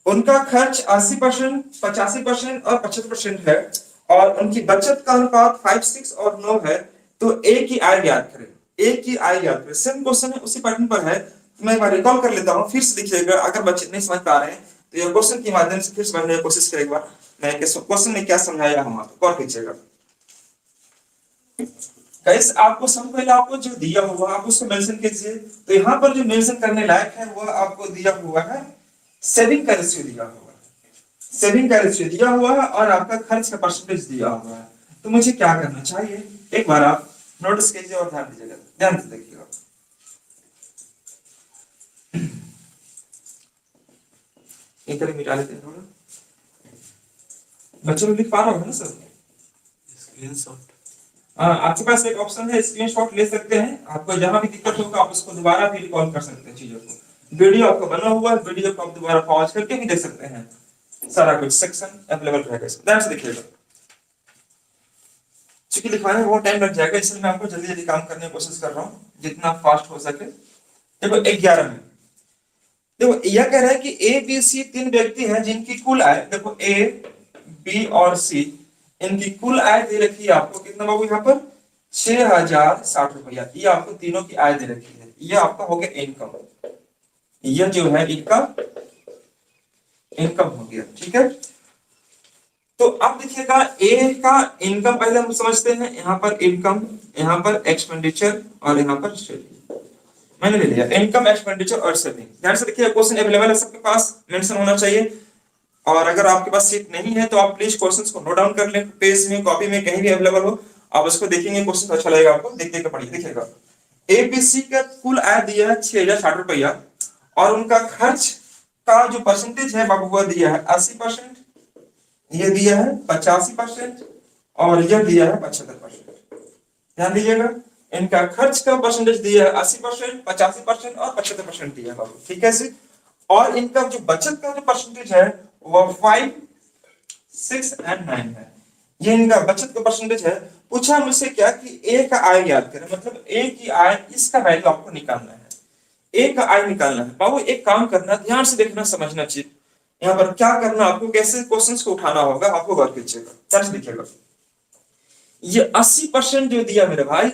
उनका खर्च 80%, 85% और 75% है, और उनकी बचत का अनुपात 5, 6 और 9 है। तो ए की आय ज्ञात करें, ए की आय ज्ञात करें। सेम क्वेश्चन है, उसी पैटर्न पर है। तो मैं एक बार रिकॉल कर लेता हूं, फिर से देखिएगा। अगर बच्चे नहीं समझ पा रहे हैं तो ये क्वेश्चन के माध्यम से फिर समझने की कोशिश करें। एक बार मैं क्वेश्चन में क्या समझाया हम आपको गौर कीजिएगा। गाइस आपको सबसे पहले आपको जो दिया हुआ आप उसको मेंशन कीजिए। तो यहाँ पर जो मेंशन करने लायक है वो आपको दिया हुआ है सेविंग का रेशियो दिया हुआ है, सेविंग का रेशियो दिया हुआ है, और आपका खर्च का परसेंटेज दिया हुआ है। तो मुझे क्या करना चाहिए, एक बार आप नोटिस कीजिए और ध्यान दीजिएगा, ध्यान से देखिएगा। एक तरह मिटा लेते हैं थोड़ा, बच्चों लोग लिख पा रहा होगा ना सर? स्क्रीनशॉट आपके पास एक ऑप्शन है, स्क्रीनशॉट ले सकते हैं। आपको जहां भी दिक्कत होगा आप उसको दोबारा भी रिकॉल कर सकते हैं चीजों को। वीडियो आपको बना हुआ है, वीडियो को आप दोबारा पॉज करके भी देख सकते हैं, सारा कुछ सेक्शन अवेलेबल रहेगा। ध्यान से देखिएगा, चूंकि लिखवाने में बहुत टाइम लग जाएगा इसलिए मैं आपको जल्दी जल्दी काम करने की कोशिश कर रहा हूँ जितना फास्ट हो सके। देखो 11 में देखो यह कह रहा है कि ए बी सी 3 व्यक्ति हैं जिनकी कुल आय, देखो ए बी और सी, इनकी कुल आय दे रखी है आपको कितना बाबू, यहाँ पर 6060 रुपया। ये आपको तीनों की आय दे रखी है, ये आपका हो गया इनकम, यह जो है इनका इनकम हो गया। ठीक है, तो अब देखिएगा ए का इनकम पहले हम समझते हैं। यहाँ पर इनकम, यहाँ पर एक्सपेंडिचर और यहाँ पर सेविंग। मैंने ले लिया इनकम, एक्सपेंडिचर और सेविंग। ध्यान से देखिए, क्वेश्चन अवेलेबल है सबके पास, मेंशन होना चाहिए। और अगर आपके पास सीट नहीं है तो आप प्लीज क्वेश्चंस को नोट डाउन कर लें, पेज में, कॉपी में, कहीं भी अवेलेबल हो आप उसको देखेंगे, क्वेश्चन अच्छा लगेगा आपको, देख देख के पढ़िए। देखिएगा एबीसी का कुल आय दिया है 6060 रुपया, और उनका खर्च का जो परसेंटेज है बाबू वह दिया है 80%, ये दिया है 85%, और यह दिया है 75%। ध्यान दीजिएगा, इनका खर्च का परसेंटेज दिया है 80%, 85% और 75% दिया है बाबू। ठीक है जी। और इनका जो बचत का जो परसेंटेज है वह 5, 6 एंड 9 है। ये इनका बचत का परसेंटेज है। पूछा मुझसे क्या कि ए का आय याद करें, मतलब ए की आय, इसका वैल्यू आपको निकालना है, ए का आय निकालना है। बाबू एक काम करना, ध्यान से देखना, समझना चाहिए यहाँ पर क्या करना, आपको कैसे क्वेश्चंस को उठाना होगा, आपको गौर कीजिएगा, ध्यान से देखिएगा। ये 80% जो दिया मेरे भाई,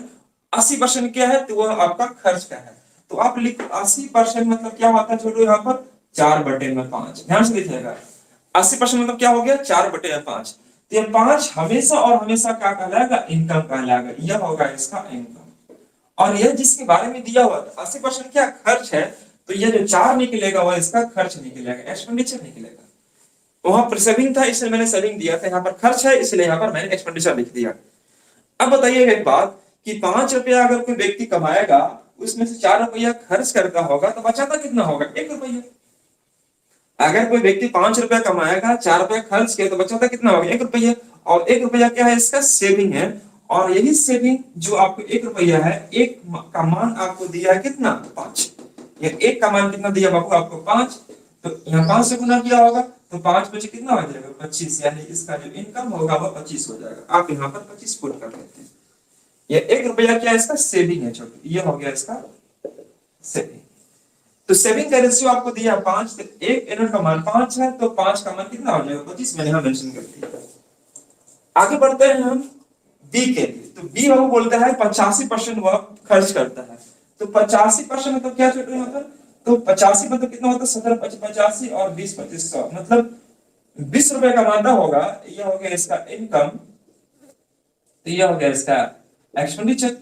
80% क्या है, तो वह आपका खर्च का है। तो आप लिखो 80% मतलब क्या होता है छोटो, यहाँ पर 4/5। ध्यान से देखिएगा, 80% मतलब क्या हो गया, 4/5। तो ये 5 हमेशा और हमेशा क्या कहलाएगा, इनकम कहलाएगा। यह होगा इसका इनकम। और यह जिसके बारे में दिया हुआ था 80% क्या खर्च है, तो यह जो 4 निकलेगा वह इसका खर्च निकलेगा, एक्सपेंडिचर निकलेगा। वहां पर सेविंग था इसलिए मैंने सेविंग दिया था, यहाँ पर खर्च है इसलिए यहाँ पर मैंने एक्सपेंडिचर लिख दिया। अब बताइएगा एक बात कि 5 रुपया अगर कोई व्यक्ति कमाएगा, उसमें से 4 रुपया खर्च करता होगा तो बचाता कितना होगा, 1 रुपया। अगर कोई व्यक्ति 5 रुपया कमाएगा, 4 रुपया खर्च किया तो बचाता कितना होगा, 1 रुपया। और 1 रुपया क्या है, इसका सेविंग है। और यही सेविंग जो आपको 1 रुपया है, एक का मान आपको दिया है कितना, 5। ये एक का मान कितना दिया बाबू आपको, 5। तो यहाँ 5 से गुना किया होगा तो 5 बचे कितना हो जाएगा, 25। यानी इसका जो इनकम होगा वो 25 हो जाएगा। आप यहाँ पर 25 पुट कर लेते हैं। ये 1 रुपया क्या है, इसका सेविंग है छोटे, ये हो गया इसका सेविंग। तो सेविंग का रेशियो आपको दिया 5, तो एक यूनिट का मान 5 है, तो 5 का मान कितना हो जाएगा, 25। मैंने यहाँ मेंशन कर दिया। आगे बढ़ते हैं हम बी के लिए। तो बी वो बोलता है 85% वह खर्च करता है। तो 85% मतलब क्या छोटे यहाँ पर, तो 85 मतलब कितना होता है, 17 85 और 20 25 100, मतलब 20 रुपए कमाता होगा। यह हो गया इसका इनकम, तो यह हो गया इसका एक्सपेंडिचर।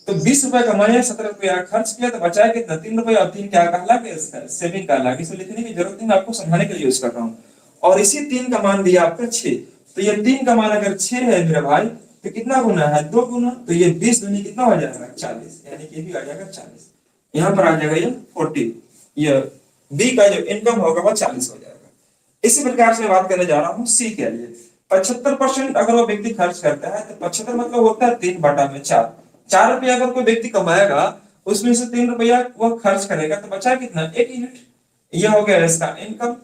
तो 20 रुपए कमाया, 17 रुपया खर्च किया, तो बचाया कितना, 3 रुपया। और 3 क्या कहला गया, इसका सेविंग कहला। इसे लिखने की जरूरत नहीं, मैं आपको समझाने के लिए यूज कर रहा हूँ। और इसी 3 का मान दिया आपका 6। तो ये 3 का मान अगर 6 है मेरे भाई, तो कितना गुना है, 2 गुना। तो ये 20 दूनी कितना हो जाएगा, 40। यानी कि भी आ जाएगा 40। यहाँ पर आ जाएगा ये 40। ये बी का जो इनकम होगा वो 40 हो जाएगा। इसी प्रकार से बात करने जा रहा हूँ सी के लिए। 75% अगर वो व्यक्ति खर्च करता है, तो 75 मतलब होता है 3/4। 4 रुपया अगर कोई व्यक्ति कमाएगा, उसमें से 3 रुपया वो खर्च करेगा, तो बचा कितना, 1 यूनिट। यह हो गया इसका इनकम,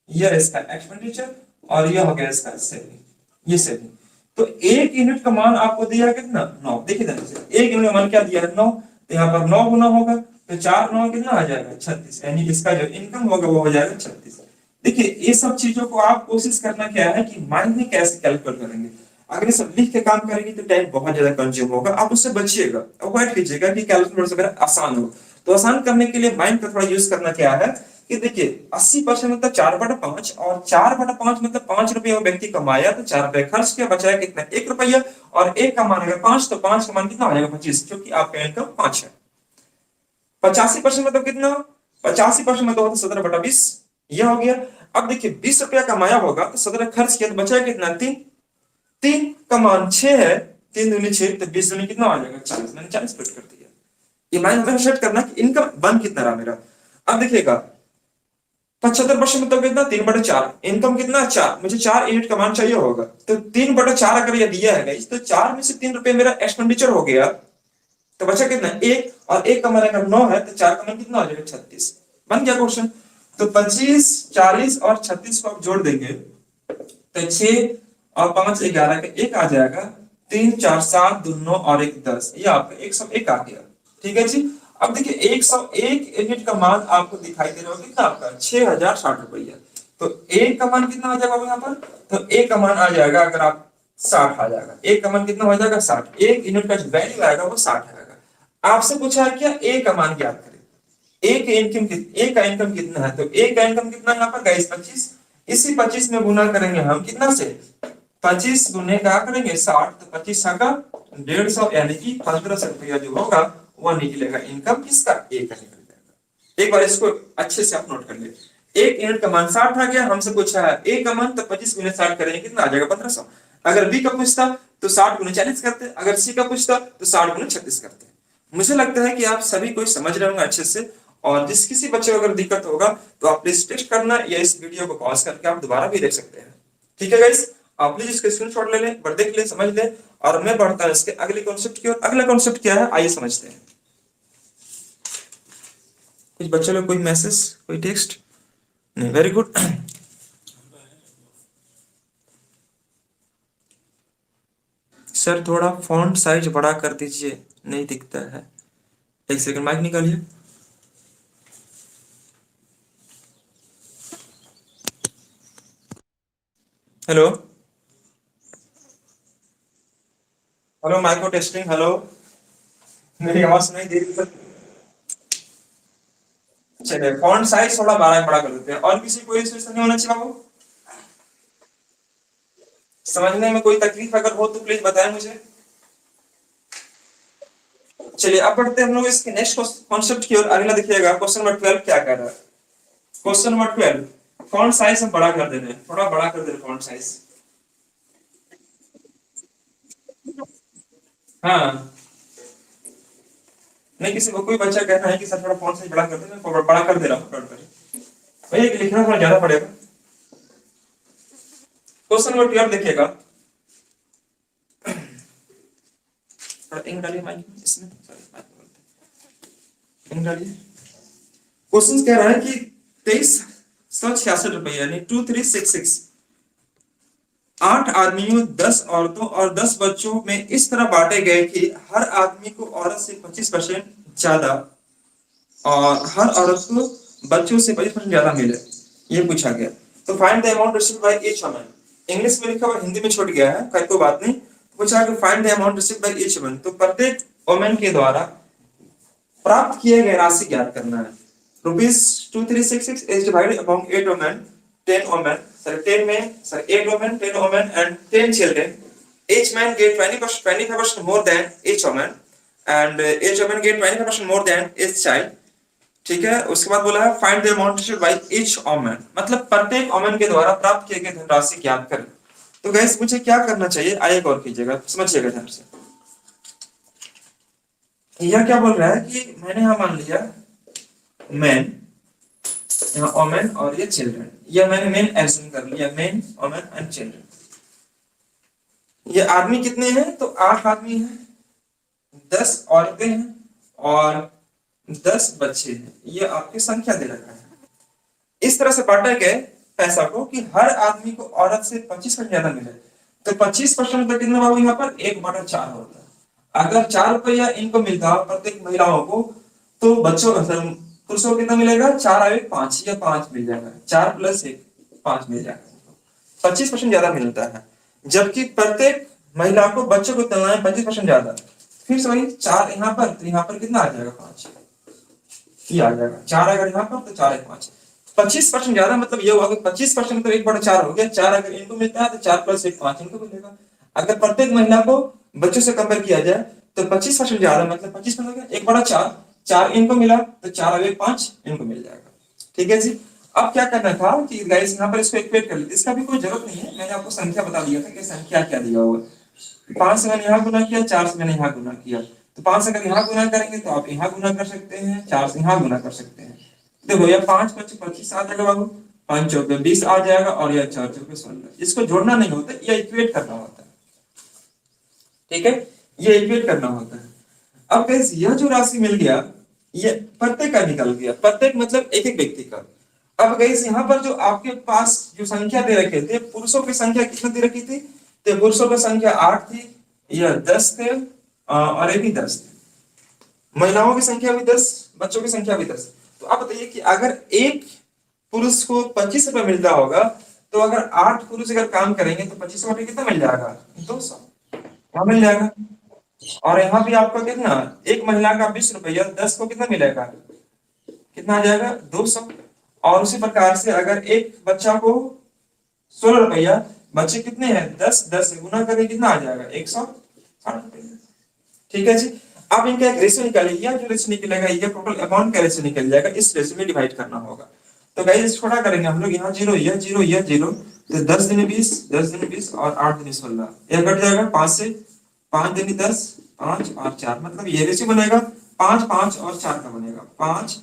यह इसका एक्सपेंडिचर, और यह हो गया इसका सेविंग। ये सेविंग। तो 1 यूनिट का मान आपको दिया कितना, 9। देखिए ध्यान से, 1 यूनिट का मान क्या दिया है, 9। तो यहाँ पर 9 गुना होगा, तो 4 9 कितना आ जाएगा, 36। यानी इसका जो इनकम होगा वो हो जाएगा 36। देखिए ये सब चीजों को आप कोशिश करना क्या है कि माइंड में कैसे कैलकुलेट करेंगे। अगर ये सब लिख के काम करेंगे तो टाइम बहुत ज्यादा कंज्यूम होगा, आप उससे बचिएगा, अवॉइड कीजिएगा कि कैलकुलेटर वगैरह आसान हो। तो आसान करने के लिए माइंड का थोड़ा यूज करना क्या है कि देखिए 80% मतलब 4/5, और 4/5 मतलब 5 रुपया व्यक्ति कमाया, तो 4 रुपया खर्च किया, बचाया कितना, 1 रुपया। और एक का मान अगर 5, तो 5 का मान कितना हो जाएगा, 25, क्योंकि आपका इनकम 5 है। 85% मतलब कितना, 85% मतलब होता 17/20। यह हो गया। अब देखिए 20 रुपया कमाया होगा, तो 17 खर्च किया, तो बचाया कितना, 3। 3 का मान 6 है, 3 दूनी 6, तो 20 दूनी कितना आ जाएगा, 40। मैंने 40 फिट कर दिया। ये माइंड हमें सेट करना कि इनकम बन कितना रहा मेरा। अब देखिएगा 75% मतलब कितना, 3/4। इनकम कितना, 4। मुझे 4 यूनिट का मान चाहिए होगा, तो 3/4 अगर ये दिया है गाइस, तो 4 में से 3 रुपए मेरा एक्सपेंडिचर हो गया, तो बचा कितना, 1। और 1 का मान अगर 9 है, तो 4 का मान कितना हो जाएगा, 36। बन गया क्वेश्चन। तो 25 40 और 36 को आप जोड़ देंगे, तो 6 और 5 11 का 1 आ जाएगा। 3 4 7 2 9 और 1 10, ये आपका 101 आ गया। ठीक है जी। अब देखिए 101 यूनिट का मान आपको दिखाई दे रहा होगा कितना, आपका 6060 रुपया। तो 1 का मान कितना आ जाएगा यहाँ पर, तो 1 का मान आ जाएगा, अगर आप 60 आ जाएगा, 1 का मान कितना हो जाएगा, 60। 1 यूनिट का जो वैल्यू आएगा वो 60 आएगा। आपसे पूछा है क्या, ए का मान ज्ञात करें। ए का इनकम कितना है, तो ए का इनकम कितना है यहाँ पर गाइस, 25। इसी 25 में गुना करेंगे हम कितना से, 25 गुने क्या करेंगे, 60। तो 25 का 150, यानी कि 1500 रुपया जो होगा वह निकलेगा इनकम किसका, ए का निकल जाएगा। एक बार इसको अच्छे से आप नोट कर ले। 1 यूनिट का मान 60 आ गया, हमसे पूछा है ए का मान, तो 25 गुने 60 करेंगे कितना आ जाएगा, 1500। अगर बी का पूछता तो 60 गुने 40 करते, अगर सी का पूछता तो 60 गुने 36 करते। मुझे लगता है कि आप सभी कोई समझ रहे होंगे अच्छे से। और जिस किसी बच्चे को अगर दिक्कत होगा तो आप प्लीज टेस्ट करना, या इस वीडियो को पॉज करके आप दोबारा भी देख सकते हैं। ठीक है गाइस, आप प्लीज इसका स्क्रीनशॉट ले लें, एक बार देख लें, समझ लें। और मैं बढ़ता हूं इसके अगले कॉन्सेप्ट की ओर। अगला कॉन्सेप्ट क्या है, आइए समझते हैं। कुछ बच्चों लोग कोई मैसेज, कोई टेक्स्ट नहीं, वेरी गुड। सर थोड़ा फॉन्ट साइज बड़ा कर दीजिए, नहीं दिखता है। एक सेकंड माइक निकालिए। Hello hello, micro testing, hello. मेरी आवाज सुनाई दे रही है? चलिए फॉन्ट साइज थोड़ा बड़ा बड़ा कर देते हैं। और किसी कोई इशू नहीं होना चाहिए बाबू। समझने में कोई तकलीफ अगर हो तो प्लीज बताएं मुझे। चलिए अब बढ़ते हैं हम लोग इसके नेक्स्ट कॉन्सेप्ट की ओर। अगला देखिएगा क्वेश्चन नंबर 12 क्या कर रहा है। क्वेश्चन नंबर 12, फॉन्ट साइज हम बड़ा कर दे रहे हैं, थोड़ा बड़ा कर दे रहे हैं फॉन्ट साइज। हाँ, नहीं किसी को कोई बच्चा कहना है कि सर थोड़ा फॉन्ट साइज बड़ा कर दे, मैं बड़ा कर दे रहा हूँ पढ़ कर। भैया लिखना थोड़ा ज्यादा पड़ेगा। क्वेश्चन नंबर 12 देखिएगा, डालिए माइक इसमें, डालिए। क्वेश्चन कह रहा है कि 2366 रुपए यानी 2366 8 आदमियों 10 औरतों और 10 बच्चों में इस तरह बांटे गए कि हर आदमी को औरत से 25% ज्यादा और हर औरत को बच्चों से 25% ज्यादा मिले, ये पूछा गया। तो find the amount received by each woman. English में लिखा हुआ हिंदी में छूट गया है, कोई बात नहीं। पूछा कि find the amount received by each woman, तो प्रत्येक वुमन के द्वारा प्राप्त किए गए राशि ज्ञात करना है। Rupees 2366 is divided among 8 women 10 women, sorry 10 men, sorry 8 women 10 women and 10 children. Each man get 20% 25% more than each woman and each woman get 25% more than each child. ठीक है, उसके बाद बोला है find the amount received by each woman, मतलब प्रत्येक woman के द्वारा प्राप्त किए गए धनराशि ज्ञात करें। तो गाइस मुझे क्या करना चाहिए, आइए गौर कीजिएगा, समझिएगा ध्यान से। यह क्या बोल रहा है कि मैंने यहां मान लिया मैन, यहाँ वुमेन और ये चिल्ड्रन, ये मैंने मेन एज्यूम कर लिया, मेन वुमेन एंड चिल्ड्रन। ये आदमी कितने हैं, तो 8 आदमी हैं, 10 औरतें हैं और 10 बच्चे हैं, ये आपकी संख्या दे रखा है। इस तरह से बांटा गया पैसा को कि हर आदमी को औरत से 25% ज्यादा मिले। तो 25% तो कितना बाबू यहाँ पर 1/4 होता है। अगर 4 रुपया इनको मिलता प्रत्येक महिलाओं को, तो बच्चों पुरुषों को कितना मिलेगा, 4 आए 5 या 5 मिल जाएगा, 4 + 1 5 मिल जाएगा, 25% ज्यादा मिलता है। जबकि प्रत्येक महिला को बच्चों को तुलना में 25% ज्यादा। फिर से वही 4 यहाँ पर, तो यहाँ पर कितना आ जाएगा 5 ये आ जाएगा, 4 अगर यहाँ पर तो 4 5, 25% ज्यादा मतलब ये हुआ कि 25% तो 1/4 हो गया। 4 अगर इनको मिलता है तो 4 + 1 5 इनको मिलेगा। अगर प्रत्येक महिला को बच्चों से कंपेयर किया जाए तो 25% ज्यादा मतलब 25% हो गया 1/4, 4 इनको मिला तो 4 और 1 5 इनको मिल जाएगा। ठीक है जी। अब क्या करना था कि गाइस यहाँ पर इसको इक्वेट कर लेते, इसका भी कोई जरूरत नहीं है, मैंने आपको संख्या बता दिया था कि संख्या क्या दिया हुआ है। 5 से मैंने यहाँ गुना किया, 4 से मैंने यहाँ गुना किया, तो 5 से अगर यहाँ गुना करेंगे तो आप यहाँ गुना कर सकते हैं, 4 से यहाँ गुना कर सकते हैं। देखो यह 5 × 5 = 25 आ जाएगा बाबू, 5 × 4 = 20 आ जाएगा और यह 4 × 4 = 16। इसको जोड़ना नहीं होता, यह इक्वेट करना होता है। ठीक है, ये इक्वेट करना होता है। अब गाइस यह जो राशि मिल गया ये प्रत्येक का निकल गया, प्रत्येक मतलब एक एक व्यक्ति का। अब गाइस यहाँ पर जो आपके पास जो संख्या दे रखे थे, पुरुषों की संख्या कितनी दे रखी थी, तो पुरुषों की संख्या 8 थी, यह 10 थे और ये भी 10 थे। महिलाओं की संख्या भी 10, बच्चों की संख्या भी 10। तो आप बताइए कि अगर एक पुरुष को 25 रुपए मिलता होगा, तो अगर 8 पुरुष अगर काम करेंगे तो 25 रुपए कितना मिल जाएगा, 200 मिल जाएगा। और यहाँ भी आपका कितना, एक महिला का 20 रुपया, 10 को कितना मिलेगा, कितना आ जाएगा 200। और उसी प्रकार से अगर एक बच्चा को 16 रुपया, बच्चे कितने हैं 10, 10 से गुना करके कितना आ जाएगा 160 रुपया। ठीक है जी। अब इनका एक रेशियो निकालिए, जो रेशियो निकलेगा ये टोटल अमाउंट का रेशियो निकल जाएगा, इस रेशियो में डिवाइड करना होगा। तो गाइस छोटा करेंगे हम लोग, यहाँ 0 यह 0 यह 0, तो 10 × 20 10 × 20 और 8 × 16, यह कट जाएगा 5 से, 5 × 10 5 और 4, मतलब ये रेशियो बनेगा 5 5 और 4 का बनेगा, 5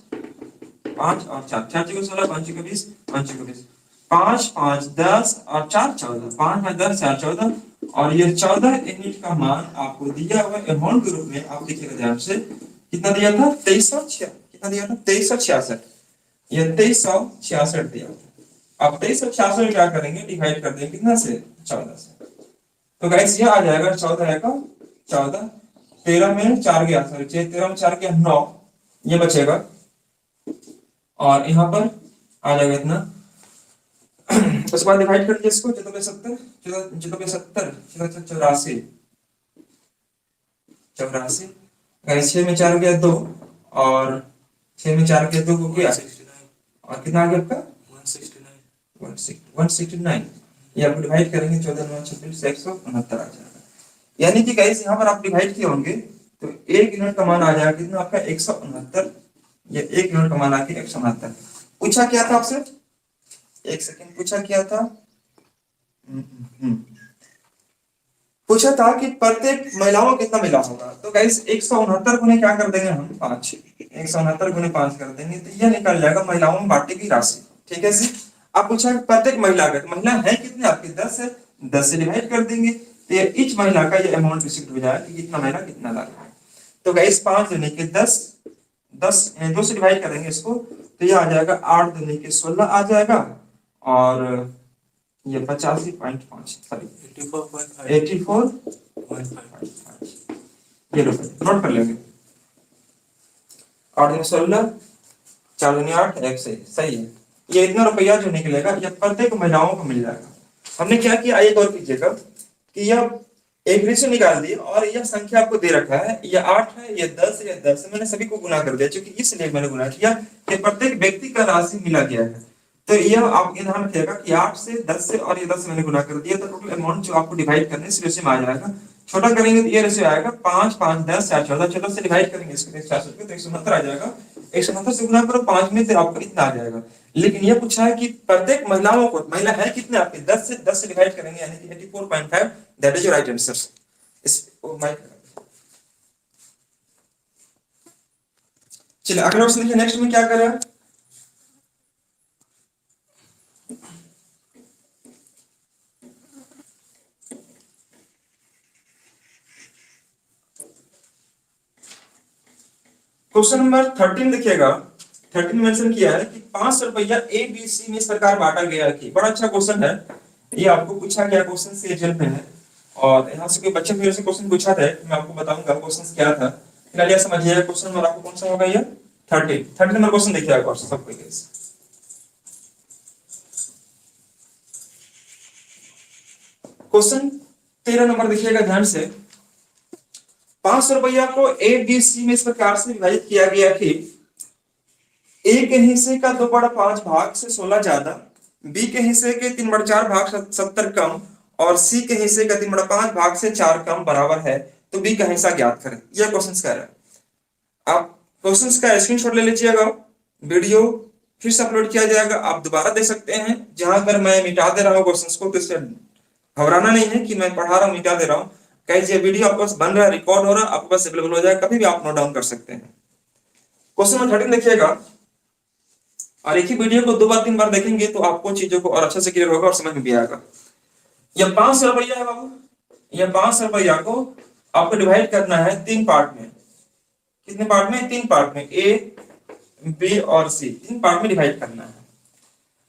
5 और 4, 4 × 16 5 × 20 5 × 20, 5 5 10 और 4 14, 5 5 10 4 14, और ये 14 यूनिट का मान आपको दिया हुआ अमाउंट के रूप में आप लिखिएगा ध्यान से, कितना दिया था 2366, कितना दिया था 2366, ये 2366 दिया था। अब 2366 क्या करेंगे, डिवाइड कर देंगे कितना से 14 से। तो गाइस ये आ जाएगा 14 का 14, 13 में 4 गया, सॉरी 13 में 4 गया 9, ये बचेगा और यहाँ पर आ जाएगा इतना। उसके बाद डिवाइड कर दीजिए इसको, 74 84, गाइस 6 में 4 गया 2 और 6 में 4 गया 2 हो गया 69, और कितना आ गया आपका 169, ये आप डिवाइड करेंगे 14×9 = 169 आ जाएगा। यानी कि गाइस यहाँ पर आप डिवाइड किए होंगे तो 1 यूनिट का मान आ जाएगा कितना आपका 169। ये 1 यूनिट का मान आके 169 पूछा क्या था आपसे, एक सेकंड पूछा क्या था। पूछा था कि प्रत्येक महिलाओं कितना मिला होगा। तो गाइस 169 गुने क्या कर देंगे हम 5, 169 गुने 5 कर देंगे तो यह निकल जाएगा महिलाओं में बांटे की राशि। ठीक है जी। अब पूछा प्रत्येक महिला का, तो महिला है कितने आपके 10 है, 10 से डिवाइड कर देंगे तो ये ईच महिला का ये अमाउंट रिसीव हो जाएगा कि कितना महिला कितना ला रहा है। तो गाइस 5 दूनी के 10, 10 2 से डिवाइड करेंगे इसको तो ये आ जाएगा 8 दूनी के 16 आ जाएगा और ये 85.5 सॉरी 84.5 ये रुपए नोट कर लेंगे। 8 दूनी 16, 4 दूनी 8, 1 सही है। ये इतना रुपया जो निकलेगा ये प्रत्येक महिलाओं को मिल जाएगा। हमने क्या किया एक और कीजिएगा कि यह एक रेशियो निकाल दिए और यह संख्या आपको दे रखा है, ये 8 है, ये 10 है, ये 10 है, मैंने सभी को गुना कर दिया क्योंकि इसलिए मैंने गुना किया कि प्रत्येक व्यक्ति का राशि मिला गया है। तो यह आप ध्यान रखिएगा कि 8 से 10 से और ये 10 से मैंने गुना कर दिया तो टोटल अमाउंट जो आपको डिवाइड करने इस रेशियो में आ जाएगा। छोटा करेंगे तो ये रेशियो आएगा 5 5 10 4 14, 14 से डिवाइड करेंगे इसको 400 तो 169 आ जाएगा। 169 से गुना करो 5 में तो आपको इतना आ जाएगा। लेकिन यह पूछा है कि प्रत्येक महिलाओं को, महिला है कितने आपके 10 से डिवाइड करेंगे यानी कि 84.5 that is your right answer. चलिए अगला क्वेश्चन देखिए नेक्स्ट में क्या कर रहा है। क्वेश्चन नंबर 13 देखिएगा। 13 मेंशन किया है कि 500 रुपया ए बी सी में इस प्रकार बांटा गया कि, बड़ा अच्छा क्वेश्चन है ये, आपको पूछा गया क्वेश्चन से जेल में है और यहाँ से कोई बच्चे फिर से क्वेश्चन पूछा था, मैं आपको बताऊंगा क्वेश्चन क्या था। फिलहाल यह समझिएगा क्वेश्चन नंबर आपको कौन सा होगा, ये 30 नंबर क्वेश्चन देखिएगा सबको। क्वेश्चन 13 नंबर देखिएगा ध्यान से। 500 रुपया को ए बी सी में इस प्रकार से विभाजित किया गया कि ए के हिस्से का 2/5 भाग से 16 ज्यादा, बी के हिस्से के 3/4 भाग 70 कम और सी के हिस्से का 3/5 भाग से 4 कम बराबर है, तो बी का हिस्सा ज्ञात करें। यह क्वेश्चन कह रहा है। आप क्वेश्चन का स्क्रीनशॉट ले लीजिएगा, वीडियो फिर से अपलोड किया जाएगा, आप दोबारा देख सकते हैं। जहां पर मैं मिटा दे रहा हूँ क्वेश्चन को तो इससे घबराना नहीं है कि मैं पढ़ा रहा हूँ मिटा दे रहा हूँ। कहीं ये वीडियो आपके पास बन रहा है, रिकॉर्ड हो रहा है, आपके पास अवेलेबल हो जाएगा, कभी भी आप नोट डाउन कर सकते हैं। क्वेश्चन नंबर 13 देखिएगा और एक ही वीडियो को 2 बार 3 बार देखेंगे तो आपको चीजों को और अच्छे से क्लियर होगा और समझ में भी आएगा। यह 500 रुपया है बाबू, यह 500 रुपया को आपको डिवाइड करना है 3 पार्ट में। कितने पार्ट में? 3 पार्ट में, ए बी और सी, 3 पार्ट में डिवाइड करना है।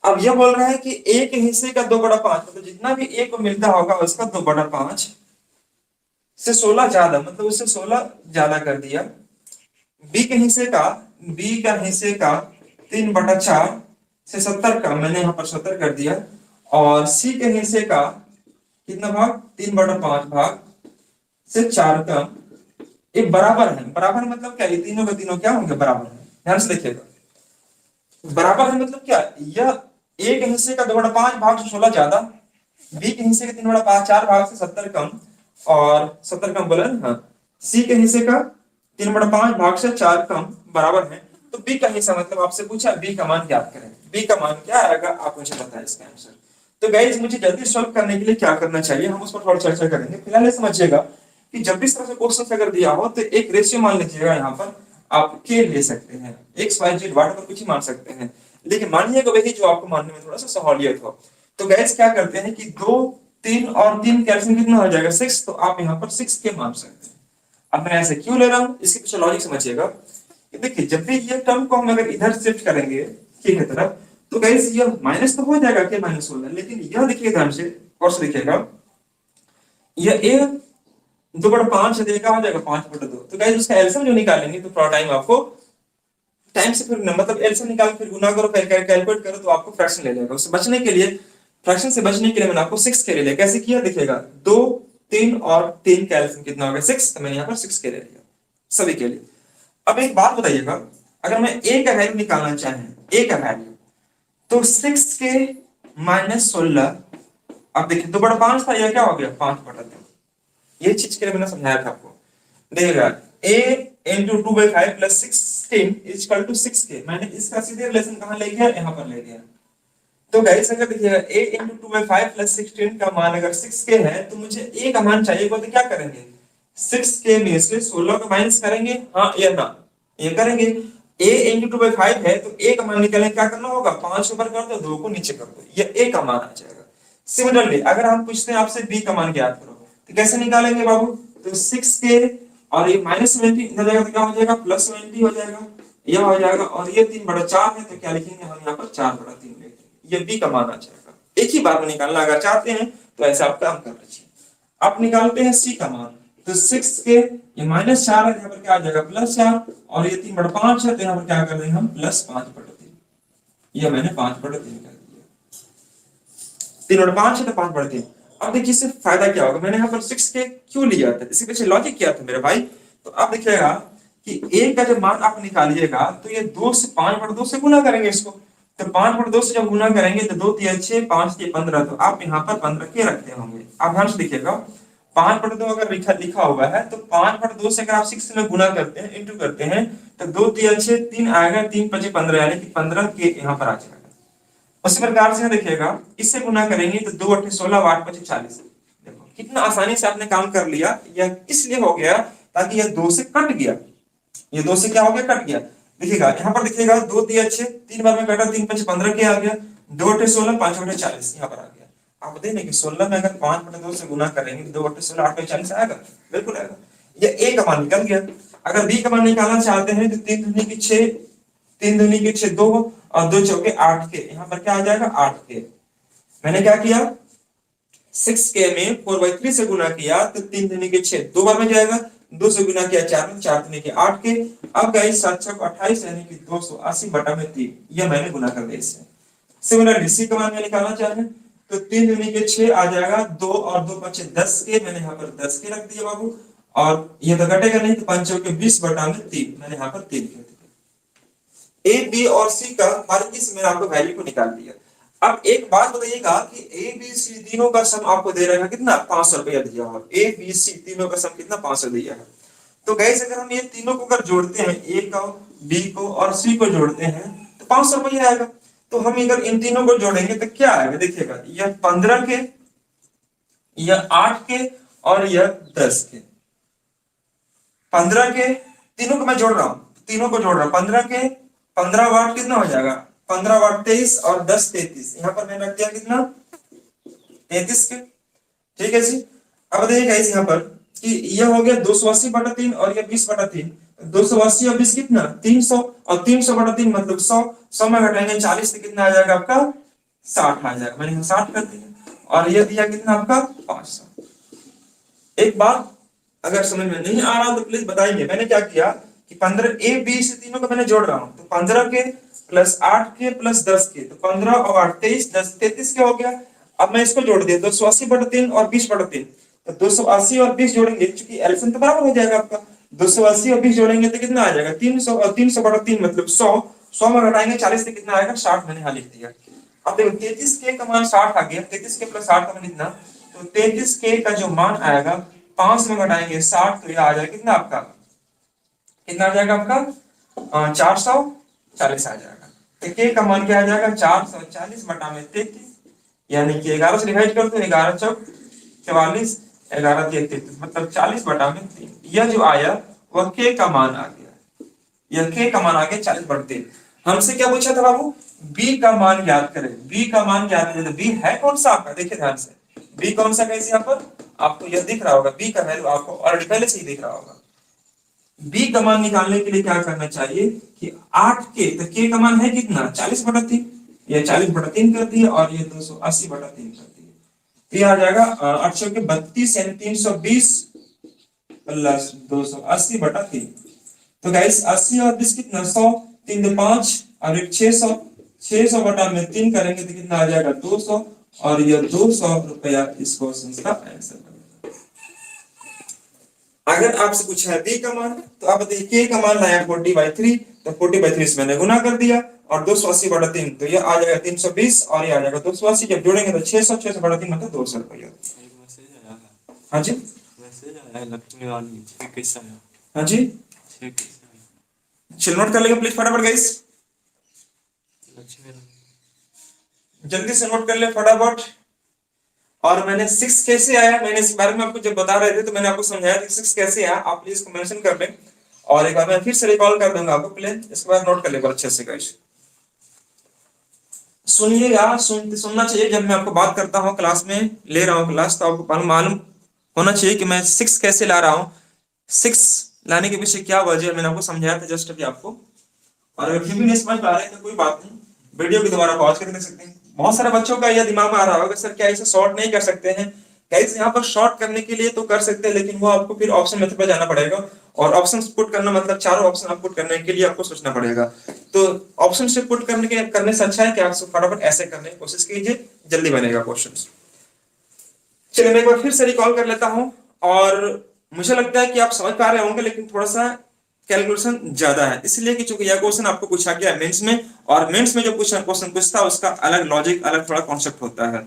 अब यह बोल रहा है कि ए के हिस्से का 2/5 मतलब जितना भी ए को मिलता होगा उसका 2/5 से 16 ज्यादा, मतलब उससे 16 ज्यादा कर दिया। बी के हिस्से का 3/4 से 70 का, मैंने यहाँ पर 70 कर दिया। और सी के हिस्से का कितना भाग? 3/5 भाग से 4 कम। ये बराबर है, बराबर मतलब क्या? ये तीनों का तीनों क्या होंगे? बराबर है। ध्यान से देखिएगा, बराबर है मतलब क्या? यह ए के हिस्से का 2/5 भाग से 16 ज्यादा, बी के हिस्से के 3/4 भाग से 70 कम और 70 कम बोले हाँ, सी के हिस्से का 3/5 भाग से 4 कम बराबर है। तो बी का हिस्सा मतलब आपसे पूछा बी का मान ज्ञात करें। बी का मान क्या आएगा आप मुझे बताएं इसका आंसर। तो गाइस मुझे जल्दी सॉल्व करने के लिए क्या करना चाहिए हम उस पर थोड़ा चर्चा करेंगे। फिलहाल ये समझिएगा कि जब भी इस तरह से क्वेश्चन अगर दिया हो तो एक रेशियो मान लीजिएगा। यहाँ पर आप के ले सकते हैं, एक्स वाई जेड वाट पर कुछ ही मान सकते हैं, लेकिन मानिएगा वही जो आपको मानने में थोड़ा सा सहूलियत हो। तो गाइस क्या करते हैं कि 2 3 और 3 कैल्सियम कितना हो जाएगा? 6। तो आप यहाँ पर 6 के मान सकते हैं। अब मैं ऐसे क्यों ले रहा हूँ इसके पीछे लॉजिक समझिएगा। देखिए जब भी ये टर्म को हम अगर इधर शिफ्ट करेंगे के की तरफ तो गाइस ये माइनस तो हो जाएगा के -16, लेकिन यह देखिए ध्यान से और से देखिएगा, यह ए 2/5 देगा हो जाएगा 5/2। तो गाइस उसका एलसीएम जो निकालेंगे तो थोड़ा टाइम आपको टाइम से फिर मतलब एलसीएम निकाल फिर गुना करो फिर कैलकुलेट करो तो आपको फ्रैक्शन ले लेगा। उससे बचने के लिए, फ्रैक्शन से बचने के लिए मैंने आपको 6 के ले लिया। कैसे किया देखिएगा, 2 3 और 3 का एलसीएम कितना हो गया? 6। तो मैंने यहाँ पर 6 के ले लिया सभी के लिए। अब एक बात बताइएगा, अगर मैं ए का वैल्यू निकालना चाहें, ए का वैल्यू, तो 6 के -16 अब देखिए 2/5 था, यह क्या हो गया 5/3। ये चीज के लिए मैंने समझाया था आपको। देखिएगा a into 2/5 plus 16 is equal to 6k। मैंने इसका सीधे रिलेशन कहाँ ले गया, यहाँ पर ले गया। तो गाइस अगर देखिएगा a इंटू 2/5 प्लस 16 का मान अगर 6k है, तो मुझे a का मान चाहिए, तो क्या करेंगे 6k में से 16 का माइनस करेंगे, हाँ या ना, ये करेंगे। a इंटू 2/5 है, तो a का मान निकालने क्या करना होगा, 5 ऊपर कर दो, 2 को नीचे कर दो, ये a का मान आ जाएगा। सिमिलरली अगर हम पूछते हैं आपसे b का मान ज्ञात करो, तो कैसे निकालेंगे बाबू, तो 6k और ये -20 इधर जाएगा तो क्या हो जाएगा +20 हो जाएगा, यह हो जाएगा, और ये 3/4 है, तो क्या लिखेंगे हम यहाँ पर 4/3 लिखेंगे, ये b का मान आ जाएगा। एक ही बार में निकालना अगर चाहते हैं तो ऐसा आप काम कर लीजिए। आप निकालते हैं c का मान, तो 6k ये -4 है, यहाँ पर क्या आ जाएगा +4, और ये 3/5 है, तो यहाँ पर क्या कर देंगे हम +5/3, ये मैंने 5/3 कर दिया, 3/5 है तो 5/3। अब देखिए इससे फायदा क्या होगा, मैंने यहाँ पर 6k क्यों लिया था, इसके पीछे लॉजिक क्या था मेरे भाई। तो आप देखिएगा कि a का जब मान आप निकालिएगा, तो ये 2 से 5/2 से गुना करेंगे इसको, तो 5/2 से जब गुना करेंगे तो 2 तिया 6, 5 तिया 15, तो आप यहाँ पर 15 के रखते होंगे। आप ध्यान से देखिएगा 5/2 अगर लिखा हुआ है, तो 5/2 से अगर आप 6 में गुना करते हैं, इंटू करते हैं, तो 2 तिया 6, 3 आएगा, 3 × 5 = 15, यानी कि 15 के यहाँ पर आ जाएगा। उसी प्रकार से देखिएगा इससे गुना करेंगे तो 2 × 8 = 16, 8 × 5 = 40। देखो कितना आसानी से आपने काम कर लिया, यह इसलिए हो गया ताकि यह 2 से कट गया, ये 2 से क्या हो गया, कट गया। देखिएगा यहाँ पर देखिएगा 2 तिया 6, 3 बार में कटा, 3 × 5 = 15 के आ गया, 2 × 8 = 16, 5 × 8 = 40 यहाँ पर आ गया। आप देखें कि 16 में अगर 5/2 से गुना करेंगे तो 2 × 8 = 16, 8 × 40 आएगा, बिल्कुल आएगा। ये a का मान निकल गया। अगर b का मान निकालना चाहते हैं तो 3 दूनी की 6, 3 दूनी की 6, 2 और 2 चौके 8 के, यहाँ पर क्या आ जाएगा 8k। मैंने क्या किया 6k में 4/3 से गुना किया, तो 3 दूनी के 6, 2 बार में जाएगा, 2 से गुना किया 4 में, 4 दूनी के 8k। अब गाइस 7 × 6 = 28, यानी कि 280/3, यह मैंने गुना कर दिया इससे। सिमिलरली c का मान निकालना चाहें तो 3 दूनी के 6 आ जाएगा, 2 और 2 × 5 = 10k, मैंने यहाँ पर 10k रख दिया बाबू, और ये तो घटेगा नहीं, तो 5 × 20/3, मैंने यहाँ पर 3 कर दिया। a b और c का हर किस में आपको वैल्यू को निकाल दिया। अब एक बात बताइएगा कि a b c तीनों का सम आपको दे रहा है कितना, 500 रुपया दिया हुआ, a b c तीनों का सम कितना 500 दिया है। तो गाइस अगर हम ये तीनों को अगर जोड़ते हैं, a को b को और c को जोड़ते हैं, तो 500 रुपया आएगा। तो हम अगर इन तीनों को जोड़ेंगे तो क्या आएगा, देखिएगा यह 15 के, यह 8 के और यह 10 के। 15 के तीनों को मैं जोड़ रहा हूं, तीनों को जोड़ रहा हूं, 15 के 15 वाट कितना हो जाएगा, 15 वाट 23 और 10 33, यहाँ पर मैंने रख दिया कितना 33 के, ठीक है जी। अब देखिए इस यहाँ पर कि यह हो गया 280/3 और यह 20/3, 280 और 20 कितना 300, और 300/3 मतलब 100, 100 में घटाएंगे 40 तो कितना आ जाएगा आपका 60 आ जाएगा, मैंने 60 कर दिया, और यह दिया कितना आपका 500। एक बात अगर समझ में नहीं आ रहा तो प्लीज बताइए, मैंने क्या किया कि 15 a b से तीनों को मैंने जोड़ रहा हूं, तो 15 के प्लस 8 के प्लस 10 के, तो 15 और 8 23, 10 33 के हो गया। अब मैं इसको जोड़ दिया 280/3 और 20/3, तो 280 और 20 जोड़ेंगे, क्योंकि एलसीएम तो बराबर हो जाएगा आपका, 280 और 20 जोड़ेंगे तो कितना आ जाएगा 300, और 300/3 मतलब 100, 100 में घटाएंगे 40 तो कितना आएगा 60, मैंने यहाँ लिख दिया। अब देखो 33 के का मान 60 आ गया, 33 के प्लस 60 का मान कितना, तो 33 के का जो मान आएगा 5 में घटाएंगे 60, तो ये आ जाएगा कितना आपका, कितना आ जाएगा आपका 440 आ जाएगा। तो के का मान क्या आ जाएगा 440/33, यानी कि 11 से डिवाइड कर दो, 11 चौक 44, 11 तिया 33, मतलब 40/3। यह जो आया वह के का मान आ गया, यह के का मान आ गया 40/3। हमसे क्या पूछा था बाबू, बी का मान याद करें, बी का मान याद करें, तो बी है कौन सा आपका, देखिए ध्यान से, बी कौन सा कैसे यहाँ पर आपको यह दिख रहा होगा, बी का वैल्यू आपको ऑलरेडी पहले से ही दिख रहा होगा। बी का मान निकालने के लिए क्या करना चाहिए कि 8 के, तो के का मान है कितना 40/3, ये 40/3 कर दिया, और ये 280/3 कर दिया, तो ये आ जाएगा 832, यानी 320 प्लस 280/3। तो गाइस 80 और 20 कितना 100, 3 2 5 और एक 600, 600/3 करेंगे तो कितना आ जाएगा 200, और यह 200 रुपया इस क्वेश्चन का आंसर बनेगा। अगर आपसे पूछा है बी का मान, तो आप बताइए के का मान लाया 40/3, तो 40/3 से मैंने गुना कर दिया, और 280/3 तो ये आ जाएगा 320, और ये आ जाएगा 280, जब जोड़ेंगे तो 600, 600/3 मतलब 200 रुपया। एक मैसेज आया है, हाँ जी, मैसेज आया है लक्ष्मी वाली, छह कैसा है, हाँ जी, छह कैसा है, चल नोट कर लेंगे प्लीज फटाफट गाइस, लक्ष्मी जल्दी से नोट कर ले फटाफट। और मैंने 6 कैसे आया, मैंने इस बारे में आपको जब बता रहे थे तो मैंने आपको समझाया कि 6 कैसे आया, आप प्लीज इसको मेंशन कर लें, और एक बार मैं फिर से रिकॉल कर दूंगा आपको, प्लीज इसके बाद नोट कर ले अच्छे से गाइस। सुनिएगा, सुनना चाहिए, जब मैं आपको बात करता हूँ क्लास में ले रहा हूँ क्लास, तो आपको मालूम होना चाहिए कि मैं 6 कैसे ला रहा हूँ, 6 लाने के पीछे क्या वजह है, मैंने आपको समझाया था जस्ट अभी आपको। और अगर फिर भी नहीं समझ पा रहे हैं तो कोई बात नहीं, वीडियो को दोबारा पॉज करके देख सकते हैं। बहुत सारे बच्चों का यह दिमाग में आ रहा होगा सर क्या इसे शॉर्ट नहीं कर सकते हैं, गाइस यहाँ पर शॉर्ट करने के लिए तो कर सकते हैं, लेकिन वो आपको फिर ऑप्शन मेथड पर जाना पड़ेगा, और ऑप्शन पुट करना मतलब चारों ऑप्शन आप पुट करने के लिए आपको सोचना पड़ेगा। तो ऑप्शन से पुट करने से अच्छा है कि आप फटाफट ऐसे करने की कोशिश कीजिए, जल्दी बनेगा क्वेश्चन। चलिए मैं एक बार फिर से रिकॉल कर लेता हूं, और मुझे लगता है कि आप समझ पा रहे होंगे, लेकिन थोड़ा सा कैलकुलेशन ज्यादा है, इसलिए कि चूंकि यह क्वेश्चन आपको पूछा गया मेंस में, और मेंस में जो क्वेश्चन पूछता है उसका अलग लॉजिक, अलग थोड़ा कॉन्सेप्ट होता है।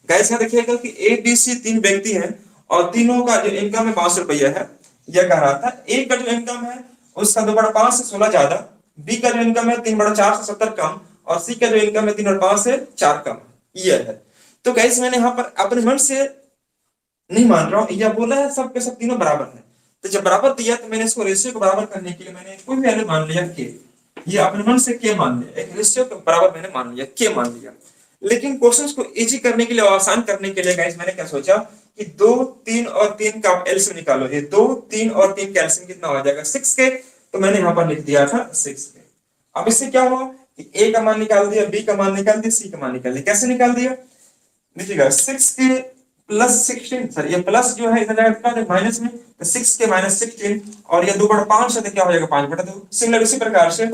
गाइस यहाँ देखिएगा कि ए बी सी 3 व्यक्ति हैं, और तीनों का जो इनकम है 500 रुपया है। यह कह रहा था ए का जो इनकम है उसका 2/5 से 16 ज्यादा, बी का जो इनकम है 3/4 से 70 कम, और सी का जो इनकम है 3/5 से 4 कम। यह है। तो गाइस मैंने यहाँ पर अपने मन से नहीं मान रहा हूं, यह बोला है सब के सब तीनों बराबर है, तो जब बराबर दिया तो मैंने इसको रेशियो को बराबर करने के लिए मैंने कोई भी वैल्यू मान लिया के, ये अपने मन से के मान लिया, एक रेशियो के बराबर मैंने मान लिया, के मान लिया। लेकिन क्वेश्चंस को इजी करने के लिए और आसान करने के लिए गाइस मैंने क्या सोचा कि 2, 3 और 3 का एलसीएम निकालो, ये 2, 3 और 3 का एलसीएम कितना हो जाएगा 6 के, तो मैंने यहाँ पर लिख दिया था 6 के। अब इससे क्या हुआ कि ए का मान निकाल दिया, बी का मान निकाल दिया, सी का मान निकाल दिया। कैसे निकाल दिया, देखिएगा 6 के प्लस 16, सर ये प्लस जो है इधर जाएगा माइनस में, तो 6 के माइनस 16, और ये 2/5 है तो क्या हो जाएगा 5/2। सिमिलर इसी प्रकार से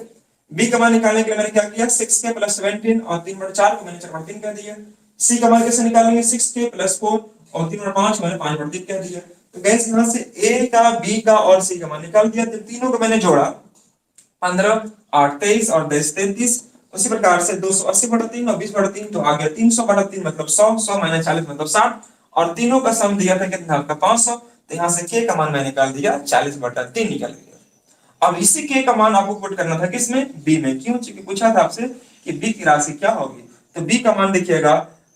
बी का मान निकालने के लिए मैंने क्या किया 6 के प्लस 17 और 3/4 को मैंने 4/3 कह दिया। सी का मान कैसे निकालेंगे 6 के प्लस 4 और 3/5 मैंने 5/3 कह दिया। तो गैस यहां से ए का, बी का और सी का मान निकाल दिया, तो तीनों को मैंने जोड़ा 15, 8, 23 और 10, 33। उसी प्रकार से 280/3 और 20/3 तो आ गया 300/3 मतलब 100, 100 - 40 मतलब 60, और तीनों का सम दिया था कितना आपका 500, तो यहां से के का मान मैं निकाल दिया 40/3 निकल गया। अब इसी के का मान आपको पुट करना था किसमें, बी में, क्यों, क्योंकि पूछा था आपसे कि बी की राशि क्या होगी, तो बी का मान देखिएगा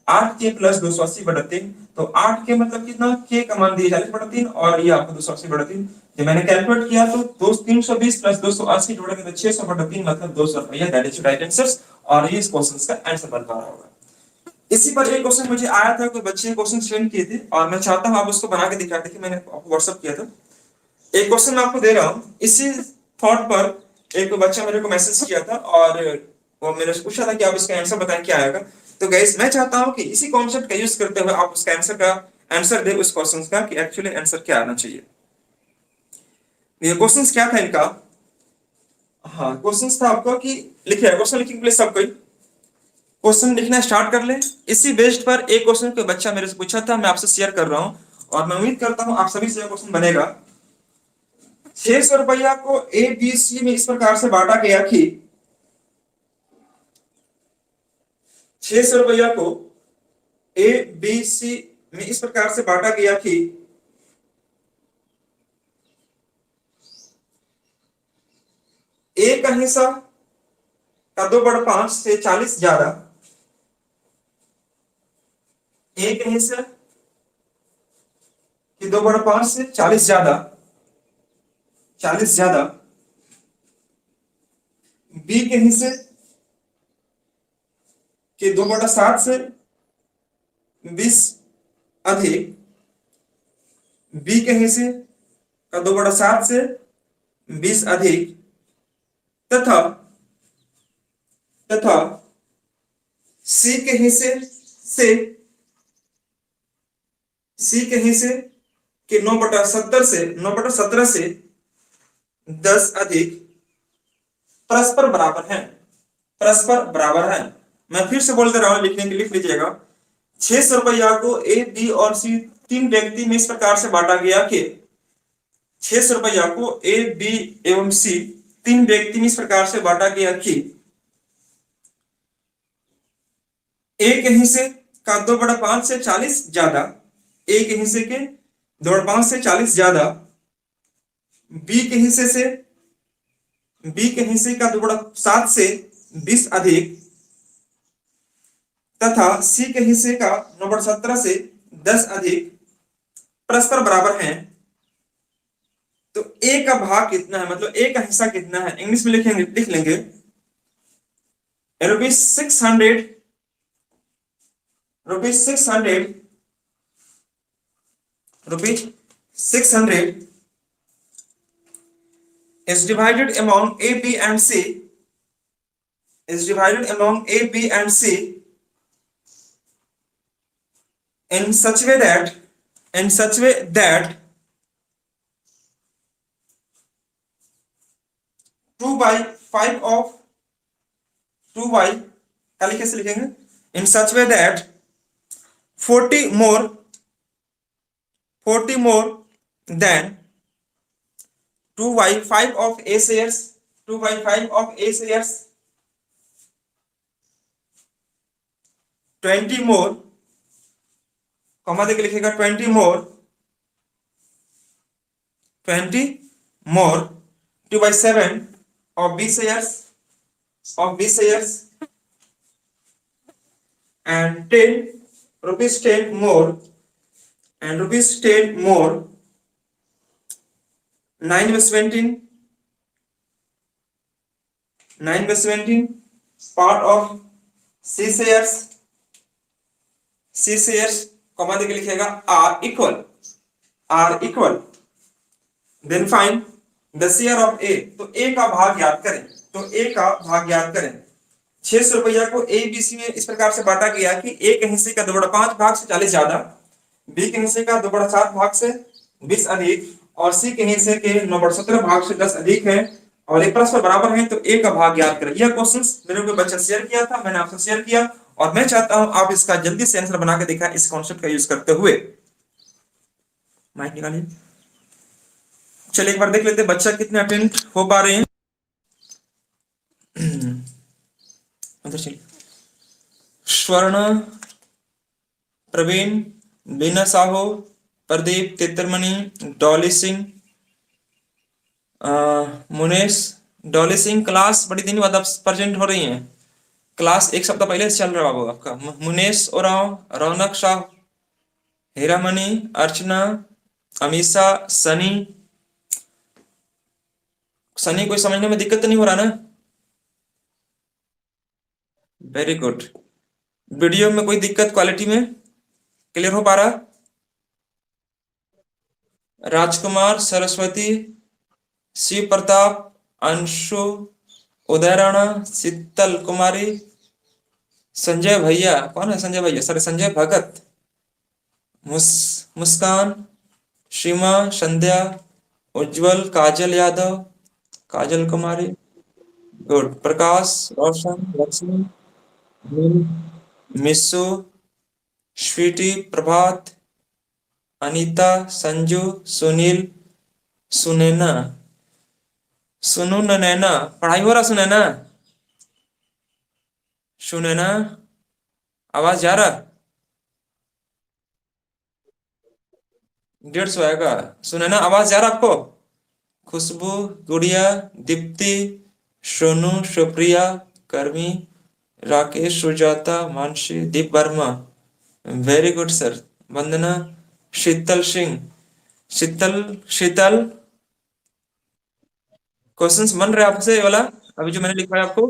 8 के प्लस 280/3, तो 8 के मतलब कितना, के का मान दिया 40/3 और ये आपको 280/3। जब मैंने कैलकुलेट किया तो 320 प्लस 280 जोड़ेंगे तो 600/3 मतलब 200 रुपया, दैट इज राइट आंसर, और ये इस क्वेश्चन का आंसर बन पा रहा होगा। इसी पर एक क्वेश्चन मुझे आया था, कोई बच्चे ने क्वेश्चन सेंड किए थे, और मैं चाहता हूं आप उसको बना के दिखा, देखिए मैंने आपको व्हाट्सएप किया था एक क्वेश्चन मैं आपको दे रहा हूं, इसी थॉट पर एक बच्चा मेरे को मैसेज किया था, और वो मेरे से पूछा था कि आप इसका आंसर बताएं क्या आएगा। तो गाइस मैं चाहता हूं कि इसी कॉन्सेप्ट का यूज करते हुए आप उसका आंसर दे उस क्वेश्चन का कि एक्चुअली आंसर क्या आना चाहिए। ये क्वेश्चन क्या था इनका, हाँ क्वेश्चन था आपको कि लिखिए, क्वेश्चन लिखेंगे प्लीज सब कोई, क्वेश्चन लिखना स्टार्ट कर ले। इसी बेस्ड पर एक क्वेश्चन को बच्चा मेरे से पूछा था, मैं आपसे शेयर कर रहा हूं, और मैं उम्मीद करता हूं आप सभी से क्वेश्चन बनेगा। 600 रुपया को ए बी सी में इस प्रकार से बांटा गया कि 600 रुपया को ए बी सी में इस प्रकार से बांटा गया कि ए का हिस्सा का 2/5 से 40 ज्यादा, ए के हिस्से की 2/5 से 40 ज्यादा, 40 ज्यादा, बी के हिस्से कि 2/7 से 20 अधिक, बी के हिस्से का 2/7 से 20 अधिक, तथा तथा सी के हिस्से से सी के हिस्से के 9/17 से 9/17 से 10 अधिक परस्पर बराबर है, परस्पर बराबर है। मैं फिर से बोल दे रहा हूं, लिखने के लिए लिख लीजिएगा। 600 रुपया को ए बी और सी 3 व्यक्ति में इस प्रकार से बांटा गया कि 600 रुपया को ए बी एवं सी तीन व्यक्ति में इस प्रकार से बांटा गया कि एक हिस्से का 2/5 से 40 ज्यादा, एक हिस्से के 2/5 से 40 ज्यादा, बी के हिस्से से, बी के हिस्से का 2/7 से 20 अधिक, तथा सी के हिस्से का 9/17 से 10 अधिक परस्पर बराबर हैं, तो ए का भाग कितना है, मतलब ए का हिस्सा कितना है, इंग्लिश में लिखेंगे, लिख लेंगे rupees 600, rupees 600 is divided among A, B and C, is divided among A, B and C in such way that 2/5 of 2 खाली कैसे लिखेंगे, in such way that 40 more than 2/5 of A shares, 2/5 of A shares, 20 more, comma देके लिखेगा 20 more 2/7 of B shares and 10 rupees 10 more and rupees 10 more 9/17 part of C shares comma देके लिखेगा R equal then find the share of A, तो A का भाग ज्ञात करें, 600 रुपया को ए बी सी में इस प्रकार से बांटा गया कि ए के हिस्से का 2/5 भाग से 40 ज्यादा, बी के हिस्से का 2/7 भाग से 20 अधिक और सी के हिस्से के 9/17 भाग से 10 अधिक है और ये परस्पर बराबर है, तो ए का भाग ज्ञात करें। यह क्वेश्चंस मेरे को बच्चा शेयर किया था, मैंने आपसे शेयर किया और मैं चाहता हूं आप इसका जल्दी से आंसर बना के दिखाएं इस कॉन्सेप्ट का यूज करते हुए। माइक निकालिए। चलिए एक बार देख लेते हैं बच्चा कितने अटेंड हो पा रहे हैं। उधर चलिए। स्वर्ण, प्रवीण, बीना साहू, प्रदीप, तित्रमणि, डॉली सिंह, मुनेश, डॉली सिंह क्लास बड़ी दिन बाद प्रेजेंट हो रही हैं, क्लास एक सप्ताह पहले से चल रहा है बाबू आपका। मुनेश ओराव, रौनक शाह, हीरामणि, अर्चना, अमीषा, सनी कोई समझने में दिक्कत तो नहीं हो रहा ना? Very good. वीडियो में कोई दिक्कत, क्वालिटी में क्लियर हो पा रहा? राजकुमार, सरस्वती, शिव प्रताप, अंशु, उदय राणा, शीतल कुमारी, संजय भैया, कौन है संजय भैया? सर संजय भगत, मुस्कान, सीमा, संध्या, उज्जवल, काजल यादव, काजल कुमारी, गुड, प्रकाश, रोशन, लक्ष्मी, मिसु, स्वीटी, प्रभात, अनीता, संजू, सुनील, सुनैना, सुनू नैना, पढ़ाई हो रहा सुनैना? सुनैना आवाज जा रहा? 150 आएगा। सुनैना आवाज जा रहा आपको? खुशबू, गुड़िया, दीप्ति, सोनू, सुप्रिया, कर्मी, राकेश, सुजाता, मानसी, दीप वर्मा, वेरी गुड सर, वंदना, शीतल सिंह, शीतल क्वेश्चंस बन रहे आपसे वाला अभी जो मैंने लिखवाया आपको?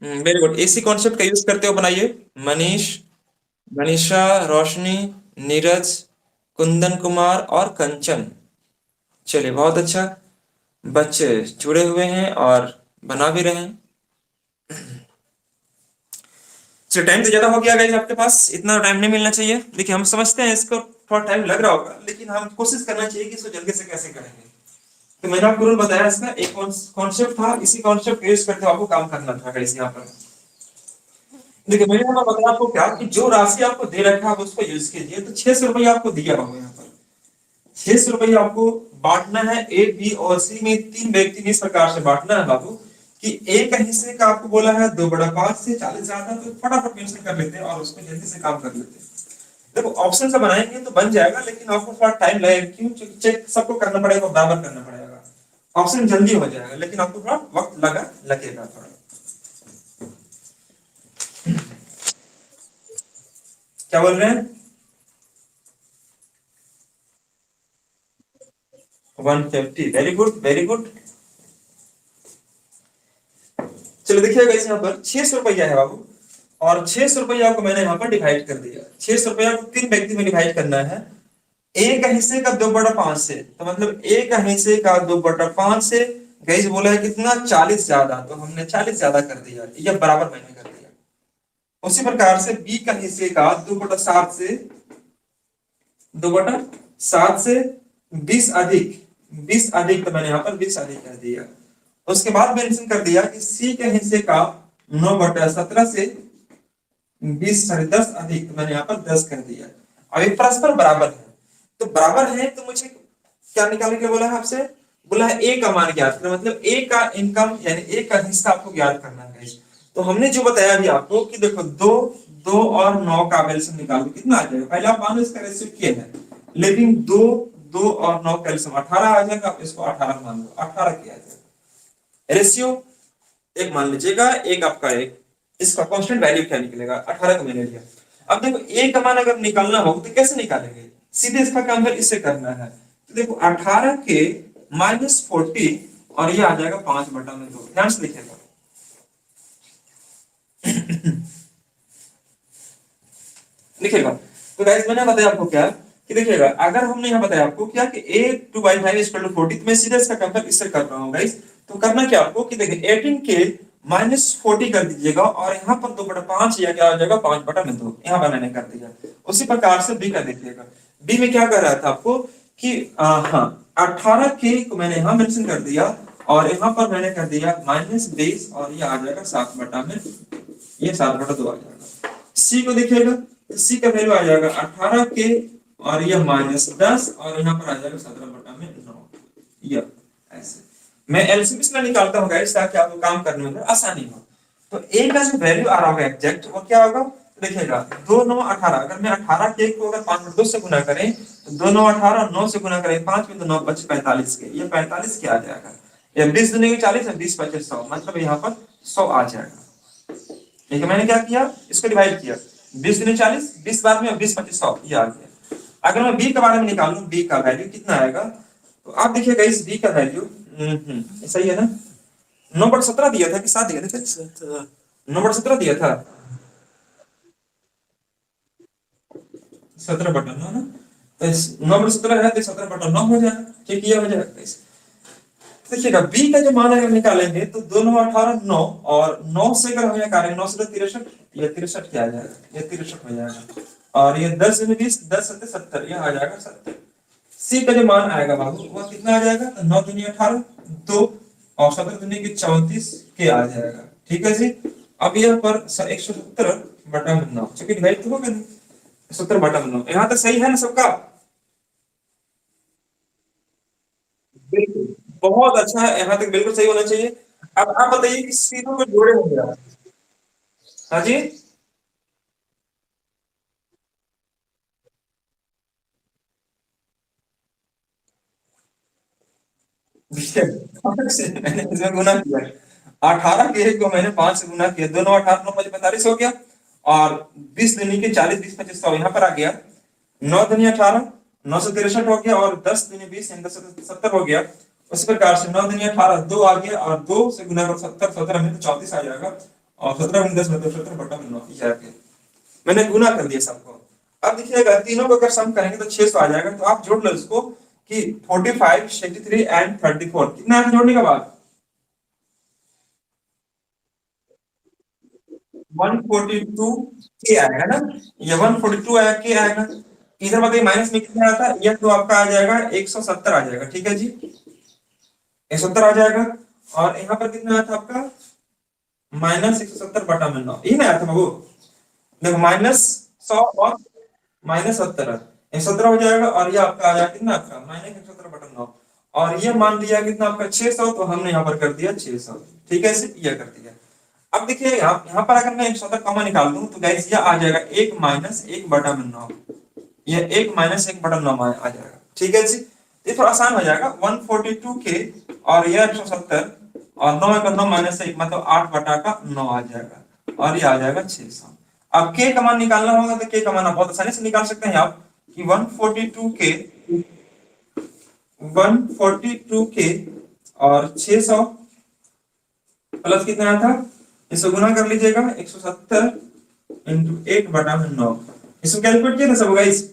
वेरी गुड, इसी कॉन्सेप्ट का यूज करते हो बनाइए। मनीष, मनीषा, रोशनी, नीरज, कुंदन कुमार और कंचन। चलिए बहुत अच्छा, बच्चे जुड़े हुए हैं और बना भी रहे हैं। चलिए टाइम तो ज्यादा हो गया गाइस, आपके पास इतना टाइम नहीं मिलना चाहिए। देखिए हम समझते हैं इसको थोड़ा टाइम लग रहा होगा, लेकिन हम कोशिश करना चाहिए कि इसको जल्दी से कैसे करेंगे। तो मैंने आपको रूल बताया, इसका एक कॉन्सेप्ट था, इसी कॉन्सेप्ट यूज करते हुए आपको काम करना था गाइस। यहाँ पर देखिए मैंने यहाँ बताया आपको क्या कि जो राशि आपको दे रखा है आप उसको यूज कीजिए। तो 600 रुपया आपको दिया होगा, यहाँ पर ₹600 आपको बांटना है ए बी और सी में, तीन व्यक्ति में इस प्रकार से बांटना है बाबू कि ए का हिस्से का आपको बोला है 2/5 से 40 ज्यादा, तो फटाफट मेंशन कर लेते हैं और उसको जल्दी से काम कर लेते हैं। देखो ऑप्शन से बनाएंगे तो बन जाएगा, लेकिन आपको थोड़ा टाइम लगेगा, क्यों? क्योंकि चेक सबको करना पड़ेगा, बराबर करना पड़ेगा। ऑप्शन जल्दी हो जाएगा, लेकिन आपको थोड़ा वक्त लगेगा थोड़ा। क्या बोल रहे हैं? 150, वेरी गुड वेरी गुड। चलो देखिएगा, इस यहाँ पर ₹600 है बाबू, और ₹600 को मैंने यहाँ पर डिवाइड कर दिया। ₹600 को तीन व्यक्ति में डिवाइड करना है। ए का हिस्से का 2/5 से, तो मतलब ए का हिस्से का 2/5 से गैस बोला है कितना, 40 ज्यादा, तो हमने 40 ज्यादा कर दिया, यह बराबर मैंने कर दिया। उसी प्रकार से बी का हिस्से का 2/7 से 2/7 से 20 अधिक, तो मैंने यहाँ पर 20 अधिक कर दिया। उसके बाद मेंशन कर दिया कि सी के हिस्से का 9/17 से 10 अधिक, तो मैंने यहाँ पर 10 कर दिया। अब ये परस्पर बराबर है, तो बराबर है तो मुझे क्या निकालने के लिए बोला है आपसे? बोला है ए का मान ज्ञात करना, मतलब ए का इनकम यानी ए का हिस्सा आपको ज्ञात करना है। तो हमने जो बताया अभी आपको कि देखो 2 और 9 का एलसीएम निकालो, कितना आ जाएगा? पहले आप मानो इसका रेशियो क्या है, लेकिन 2 और 9 का एलसीएम 18 आ जाएगा। आप इसको 18 मान लो, 18 किया जाएगा। रेशियो एक मान लीजिएगा, एक आपका एक, इसका कांस्टेंट वैल्यू क्या निकलेगा? 18 को मैंने लिया। अब देखो ए का मान अगर निकालना हो तो कैसे निकालेंगे? सीधे इसका काम फिर इससे करना है। तो देखो 18 के -40 और ये आ जाएगा 5/2। ध्यान से लिखिएगा। लिखिएगा। तो गाइस मैंने बताया आपको क्या कि देखिएगा, अगर हमने यहाँ बताया आपको क्या कि a2/5 = 40, तो मैं सीधे इसका कंपेयर इससे कर रहा हूँ गाइस। तो करना क्या आपको कि देखिए 18 के -40 कर दीजिएगा, और यहाँ पर 2/5 या क्या हो जाएगा 5/2, यहाँ पर मैंने कर दिया। उसी प्रकार से बी का देखिएगा। बी में क्या कर रहा था आपको कि हाँ 18 के को मैंने यहाँ मेंशन कर दिया, और यहाँ पर मैंने कर दिया -20, और ये आ जाएगा 7/2, ये 7/2 आ जाएगा। सी को देखिएगा, सी का वैल्यू आ जाएगा 18 के, और यह -10, और यहाँ पर आ जाएगा 17/9। यह ऐसे मैं एलसीएम इसमें निकालता हूँ गाइस, ताकि आपको काम करने में आसानी हो। तो ए का जो वैल्यू आ रहा होगा एग्जैक्ट, वो क्या होगा? तो देखिएगा 2 9 18, अगर मैं 18 के को अगर 5/2 से गुना करें तो 2 9 18, 9 से गुना करें 5 में, तो 9 25 45 के, ये 45 के आ जाएगा। ये 20 दूनी की 40 है, 20 25 100, मतलब यहाँ पर 100 आ जाएगा। ठीक है, मैंने क्या किया, इसको डिवाइड किया, 20 दूनी 40, 20 बाद में 20 25 100, ये आ गया। अगर मैं बी के बारे में निकालूं, बी का वैल्यू कितना आएगा, तो आप देखिएगा इस बी का वैल्यू सही है ना, 9/17 दिया था कि 7 दिया था? 9/17 दिया था, 17/9 ना, तो 9/17 है तो 17/9 हो जाएगा। ठीक, ये हो जाएगा। देखिएगा बी का जो मान अगर निकालेंगे तो 2 9 18 9, और 9 से अगर हम करेंगे 9 से 63, ये 63 क्या आ जाएगा, ये 63 हो जाएगा। और ये 10 में 20, 10 7 70, ये आ जाएगा 70। सी का जो मान आएगा बाबू वो कितना आ जाएगा? तो 9 दूनी 18 2, और 17 दूनी की 34 के आ जाएगा। ठीक है जी। अब यहाँ पर 170/9, चूंकि डिवाइड तो होगा नहीं, 70/9, यहाँ तक सही है ना सबका? बिल्कुल, बहुत अच्छा है, यहाँ तक बिल्कुल सही होना चाहिए। अब आप बताइए कि तीनों को जोड़े होंगे आप। हाँ जी। देखिए, मैंने इसमें गुना किया, 18 के को मैंने 5 से गुना किया, दोनों 18 9 5 45 हो गया, और 20 दूनी के 40 20 25 100 यहाँ पर आ गया। 9 दूनी 18, 9 से 63 हो गया, और 10 दूनी 20 यानी 10 से 70 हो गया। उसी प्रकार से 9 दूनी 18 2 आ गया, और 2 से गुना कर 70, 17 में तो 34 आ जाएगा, और 17 में 10 में तो 70/9 ये आ गया। मैंने गुना कर दिया सबको। अब देखिएगा तीनों को अगर सम करेंगे तो 600 आ जाएगा। तो आप जोड़ लो इसको कि 45 63 एंड 34 कितना है जोड़ने के बाद? 142 के आएगा ना, ये 142 आया के आएगा। इधर बताइए माइनस में कितना आता है, यह तो आपका आ जाएगा 170 आ जाएगा। ठीक है जी, 170 आ जाएगा। और यहाँ पर कितना आया था आपका? -170/9, यही ना आया था बाबू। देखो -100 और -70, 117 हो जाएगा, और ये आपका आ जाएगा कितना, आपका -117/9। और ये मान लिया कितना आपका 600, तो हमने यहाँ पर कर दिया 600। ठीक है, इसे ये कर दिया। अब देखिए यहाँ पर अगर मैं 117 कॉमन निकाल दूं तो गाइस ये आ जाएगा 1 - 1/9। ये 1 - 1/9 आ जाएगा। ठीक है जी, ये थोड़ा आसान हो जाएगा। 142 के और ये 170, और 9 × 9 - 1 मतलब 8/9 आ जाएगा, और ये आ जाएगा 600। अब के का मान निकालना होगा, तो के का मान आप बहुत आसानी से निकाल सकते हैं आप, कि 142 के और 600 प्लस कितना आया था, इसको गुना कर लीजिएगा, 170 × 1/9। इसको कैलकुलेट किया था सब गाइस।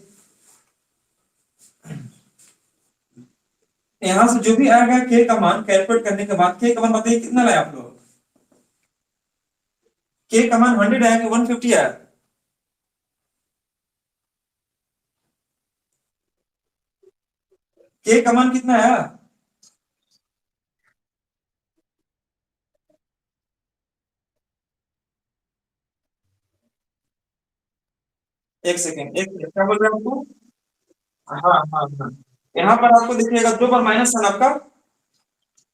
यहां से जो भी आएगा के का मान कैलकुलेट करने के बाद, के का मान बताइए कितना लाए आप लोग। के का मान 100 आया कि 150 आया। के का मान कितना आया। एक सेकंड क्या बोल रहे हैं आपको। हाँ हाँ हाँ, यहाँ पर आपको देखिएगा दो बार माइनस था ना आपका।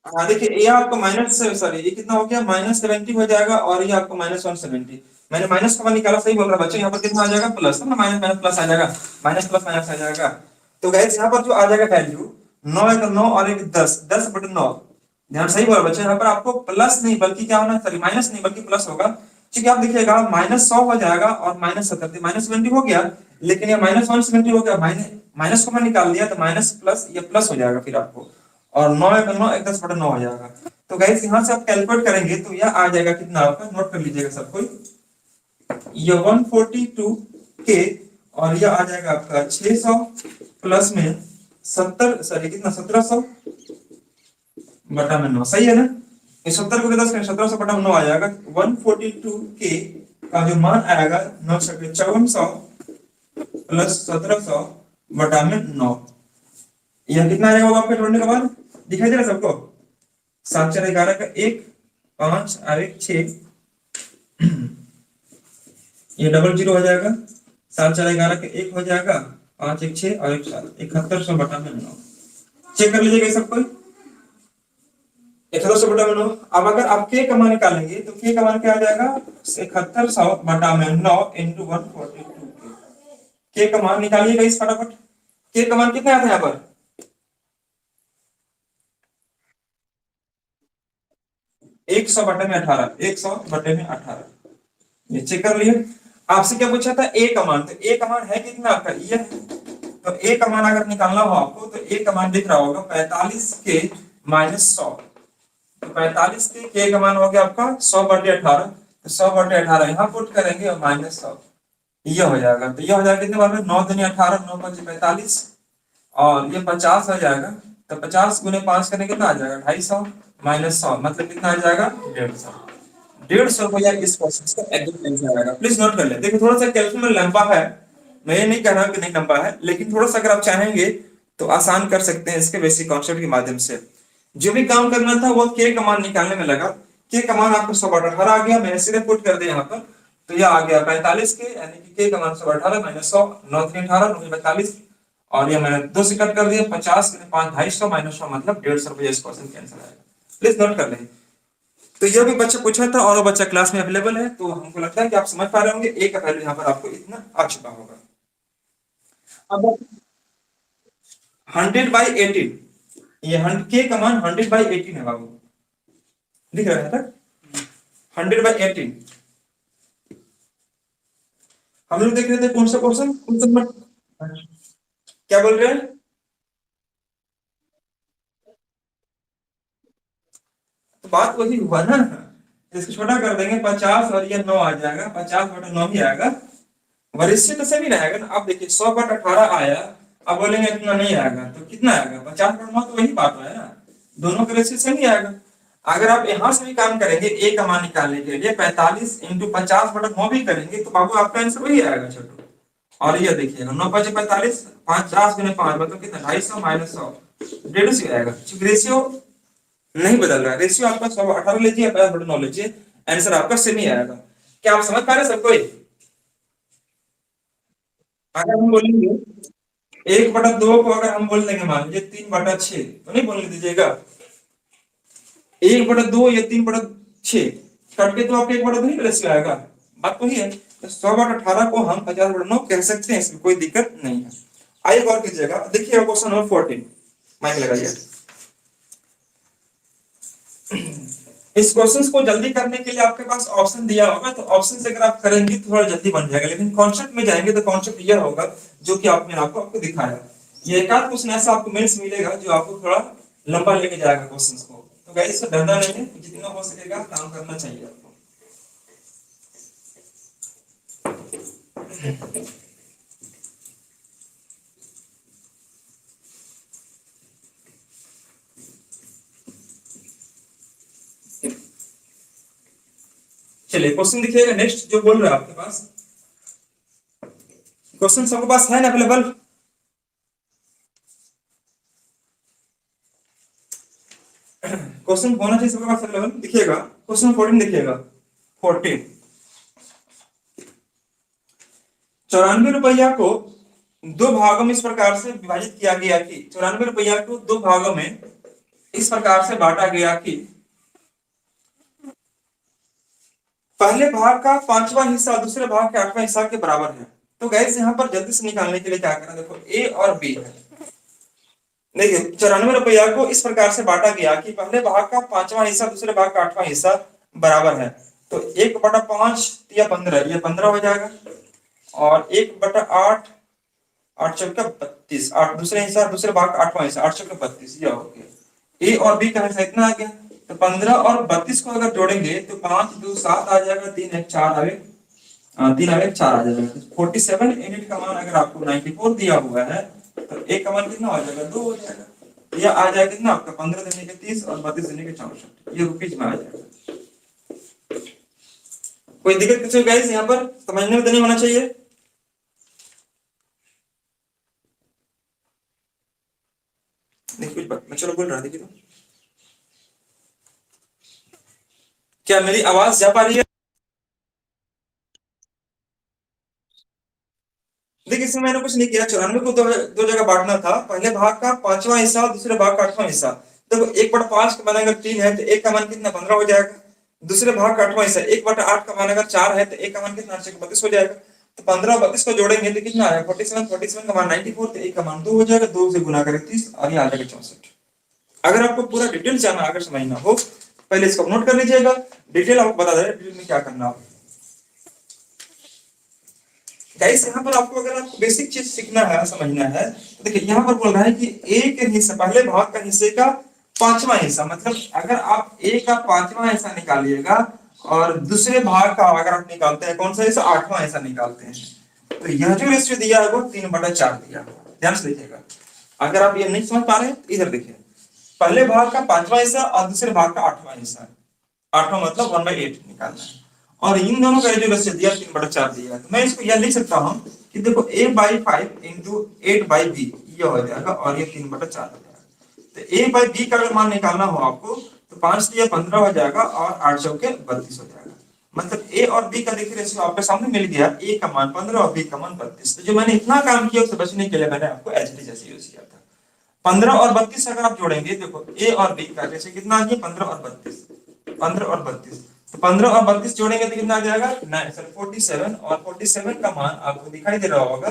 हाँ देखिए, ये आपको माइनस, सॉरी ये कितना हो गया, -70 हो जाएगा, और ये आपको -170। मैंने माइनस का मान निकाला, सही बोल रहा बच्चे। यहाँ पर कितना आ जाएगा, प्लस है ना, माइनस माइनस प्लस आ जाएगा, माइनस प्लस माइनस आ जाएगा। तो गाइस यहाँ पर जो आ जाएगा वैल्यू, 9 × 9 और एक 10, 10/9। ध्यान सही बोला बच्चे, यहाँ पर आपको प्लस नहीं बल्कि क्या होना, सॉरी माइनस नहीं बल्कि प्लस होगा। ठीक है, आप देखिएगा -100 हो जाएगा और -70, -70 हो गया, लेकिन ये -170 हो गया, माइनस माइनस को मैं निकाल दिया, तो माइनस प्लस ये प्लस हो जाएगा फिर आपको, और 9 × 9 एक 10/9 हो जाएगा। तो गाइस यहाँ से आप कैलकुलेट करेंगे तो यह आ जाएगा कितना आपका, नोट कर लीजिएगा सब कोई, ये 142 के, और ये आ जाएगा आपका 600 प्लस में 70, सॉरी कितना 1700/9, सही है ना। इस 70 को 10 करें, 1700/9 आ जाएगा। 142 के का जो मान आएगा 5400 प्लस 1700/9, यह कितना आएगा आपके जोड़ने के बाद, दिखाई दे रहा है सबको। 7 4 11 का 1 5 और 1 6, ये डबल जीरो हो जाएगा। 7 4 11 का 1 हो जाएगा, 5 1 6 और 1 7, 7100/9। चेक कर लीजिएगा सब कोई, 7100/9। अब अगर आप के का मान निकालेंगे तो के का मान क्या आ जाएगा, 7100/9 इंटू 142 के का मान निकालिएगा इस फटाफट। के का मान कितना आता है यहाँ पर, 100/18, 100/18। ये चेक कर लिए। आपसे क्या पूछा था, ए का मान, तो ए का मान है कितना आपका, ये। तो ए का मान अगर निकालना हो आपको, तो ए का मान दिख रहा होगा 45 के -100। तो 45 के का मान हो गया आपका 100/18, तो 100/18 यहाँ पुट करेंगे और -100, ये हो जाएगा। तो ये हो जाएगा कितने बार में, 9 दूनी 18, 9 5 45, और ये 50 हो जाएगा। तो 50 × 5 करने कितना आ जाएगा, 250 -100 मतलब कितना आ जाएगा, 150। 150 को यार इस क्वेश्चन का एकदम आंसर आएगा। प्लीज नोट कर ले। देखो थोड़ा सा कैलकुलेटर लंबा है, मैं ये नहीं कह रहा कि नहीं लंबा है, लेकिन थोड़ा सा अगर आप चाहेंगे तो आसान कर सकते हैं इसके बेसिक कॉन्सेप्ट के माध्यम से। जो भी काम करना था वो के का मान निकालने में लगा। के का मान आपको 100/18 आ गया, मैंने सीधे पुट कर दिया यहाँ पर। तो यह आ गया 45 के, यानी कि के का मान 100/18 -100, 9 3 18, 9 45, और ये मैंने 2 से कट कर दिया। 50 × 5 250 -100 मतलब 150 रुपये इस क्वेश्चन के आंसर आएगा। प्लीज नोट कर लें। तो यह भी बच्चा पूछा था और वो बच्चा क्लास में अवेलेबल है, तो हमको लगता है कि आप समझ पा रहे होंगे। ए का वैल्यू यहाँ पर आपको इतना आ चुका होगा। अब 100/18, ये के का मान 100/18 है बाबू, दिख रहा है तक 100/18। हम लोग देख रहे थे कौन सा क्वेश्चन, कौन सा नंबर, क्या बोल रहे हैं। तो बात वही हुआ ना, इसको छोटा कर देंगे 50 और ये 9 आ जाएगा, 50/9 ही आएगा। वरिष्ठ तो सेम ही रहेगा ना। अब देखिए 100/18 आया, अब बोलेंगे इतना नहीं आएगा, तो कितना आएगा, 50/9, तो वही बात है ना, दोनों का रेशियो सेम ही आएगा। अगर आप यहां से भी काम करेंगे ए का मान निकालने के लिए, 45 × 50/9 भी करेंगे, तो बाबू आपका आंसर वही आएगा छोटू। और ये देखिएगा 9 5 45, 50 × 5 मतलब कितना, 250 -100, 150 आएगा। चूंकि रेशियो नहीं बदल रहा है, रेशियो आपका 100/18 लीजिए, 50/9 लीजिए, आंसर आपका सेम ही आएगा। क्या आप समझ पा रहे हैं सब कोई। अगर हम बोलेंगे 1/2 को अगर हम बोल देंगे मान लीजिए 3/6, तो नहीं बोलने दीजिएगा 1/2 या 3/6 कट के तो आपके 1/2 ही रेशियो आएगा। बात वही है, तो 100/18 को हम 50/9 कह सकते हैं, इसमें कोई दिक्कत नहीं है। आइए गौर कीजिएगा, देखिए क्वेश्चन नंबर 14, माइक लगाइए। इस क्वेश्चन को जल्दी करने के लिए आपके पास ऑप्शन दिया होगा, तो ऑप्शन से अगर आप करेंगे तो थोड़ा जल्दी बन जाएगा, लेकिन कॉन्सेप्ट में जाएंगे तो कॉन्सेप्ट यह होगा जो कि आपने आपको दिखाया। ये एक आध क्वेश्चन ऐसा आपको मेंस मिलेगा जो आपको थोड़ा लंबा लेके जाएगा क्वेश्चन को, तो गाइस इससे डरना नहीं है, जितना हो सकेगा काम करना चाहिए आपको। चलिए क्वेश्चन दिखिएगा नेक्स्ट जो बोल रहा है आपके पास। क्वेश्चन सबके पास है ना अवेलेबल? क्वेश्चन होना चाहिए सबके पास अवेलेबल। देखिएगा क्वेश्चन 14 देखिएगा 14। 94 रुपया को दो भागों में इस प्रकार से विभाजित किया गया कि 94 रुपया को दो भागों में इस प्रकार से बांटा गया कि पहले भाग का 5वां हिस्सा दूसरे भाग के 8वां हिस्सा के बराबर है। तो गैस यहाँ पर जल्दी से निकालने के लिए क्या करना, देखो ए और बी है। देखिए 94 रुपया को इस प्रकार से बांटा गया कि पहले भाग का 5वां हिस्सा दूसरे भाग का 8वां हिस्सा बराबर है। तो 1/5 या 15, ये 15 हो जाएगा, और 1/8, 8 चौका 32, 8 दूसरे हिस्सा दूसरे भाग का 8वां हिस्सा 8 चौका 32, ये हो गया। ए और बी का हिस्सा इतना आ गया, तो 15 और 32 को अगर जोड़ेंगे तो 5 2 7 आ जाएगा, 3 1 4 आवे, 3 आवे 4 आ जाएगा। 47 यूनिट का मान अगर आपको 94 दिया हुआ है तो एक का मान कितना हो जाएगा, 2 हो जाएगा। यह आ जाएगा कितना आपका 15 दूनी के 30 और 32 दूनी के 64, ये रुपीज में आ जाएगा। कोई दिक्कत किसी गाइस यहाँ पर समझने में तो नहीं होना चाहिए। देखिए कुछ बात मैं चलो बोल रहा, देखिए तो क्या मेरी आवाज जा पा रही है? देखिए इसमें मैंने कुछ नहीं किया, 94 को दो जगह बांटना था, पहले भाग का 5वां हिस्सा दूसरे भाग का 8वां हिस्सा। देखो 1/5 का मान अगर 3 है तो एक का मान कितना 15 हो जाएगा। दूसरे भाग का 8वां हिस्सा 1/8 का मान अगर 4 है तो एक का मान कितना 32 हो जाएगा। तो 15 और 32 को जोड़ेंगे तो कितना आएगा 47, 47 का मान 94, तो एक का मान 2 हो जाएगा, 2 से गुना करें 30 और ये आ जाएगा 64। अगर आपको पूरा डिटेल जानना अगर समझना हो पहले इसको नोट कर लीजिएगा, डिटेल आपको बता दे डिटेल में क्या करना है। गाइस यहाँ पर आपको अगर आपको बेसिक चीज सीखना है समझना है तो देखिए यहाँ पर बोल रहा है कि ए के हिस्से पहले भाग का हिस्से का 5वां हिस्सा, मतलब अगर आप ए का 5वां हिस्सा निकालिएगा और दूसरे भाग का अगर आप निकालते हैं कौन सा हिस्सा 8वां हिस्सा निकालते हैं, तो यह जो रेशियो दिया है वो 3/4 दिया है। ध्यान से देखिएगा, अगर आप ये नहीं समझ पा रहे हैं तो इधर देखिए, पहले भाग का 5वां हिस्सा और दूसरे भाग का 8वां हिस्सा, 8वां मतलब 1/8 निकालना है, और इन दोनों का जो रेशियो दिया 3/4 दिया है। तो मैं इसको यह लिख सकता हूं कि देखो a/5 इंटू 8/b ये हो जाएगा और ये 3/4 हो जाएगा। तो a/b का अगर मान निकालना हो आपको तो 5 या 15 हो जाएगा और 8 चौके 32 हो जाएगा। मतलब a और b का देखिए रेशियो आपके सामने मिल गया, a का मान 15 और b का मान 32। तो जो मैंने इतना काम किया उससे बचने के लिए मैंने आपको एज इट इज ऐसे यूज किया था। 15 और 32 अगर आप जोड़ेंगे देखो a और b का रेशियो कितना आ गया 15 और 32, 15 और 32, तो 15 और 32 जोड़ेंगे तो कितना आ जाएगा 47, और 47 का मान आपको दिखाई दे रहा होगा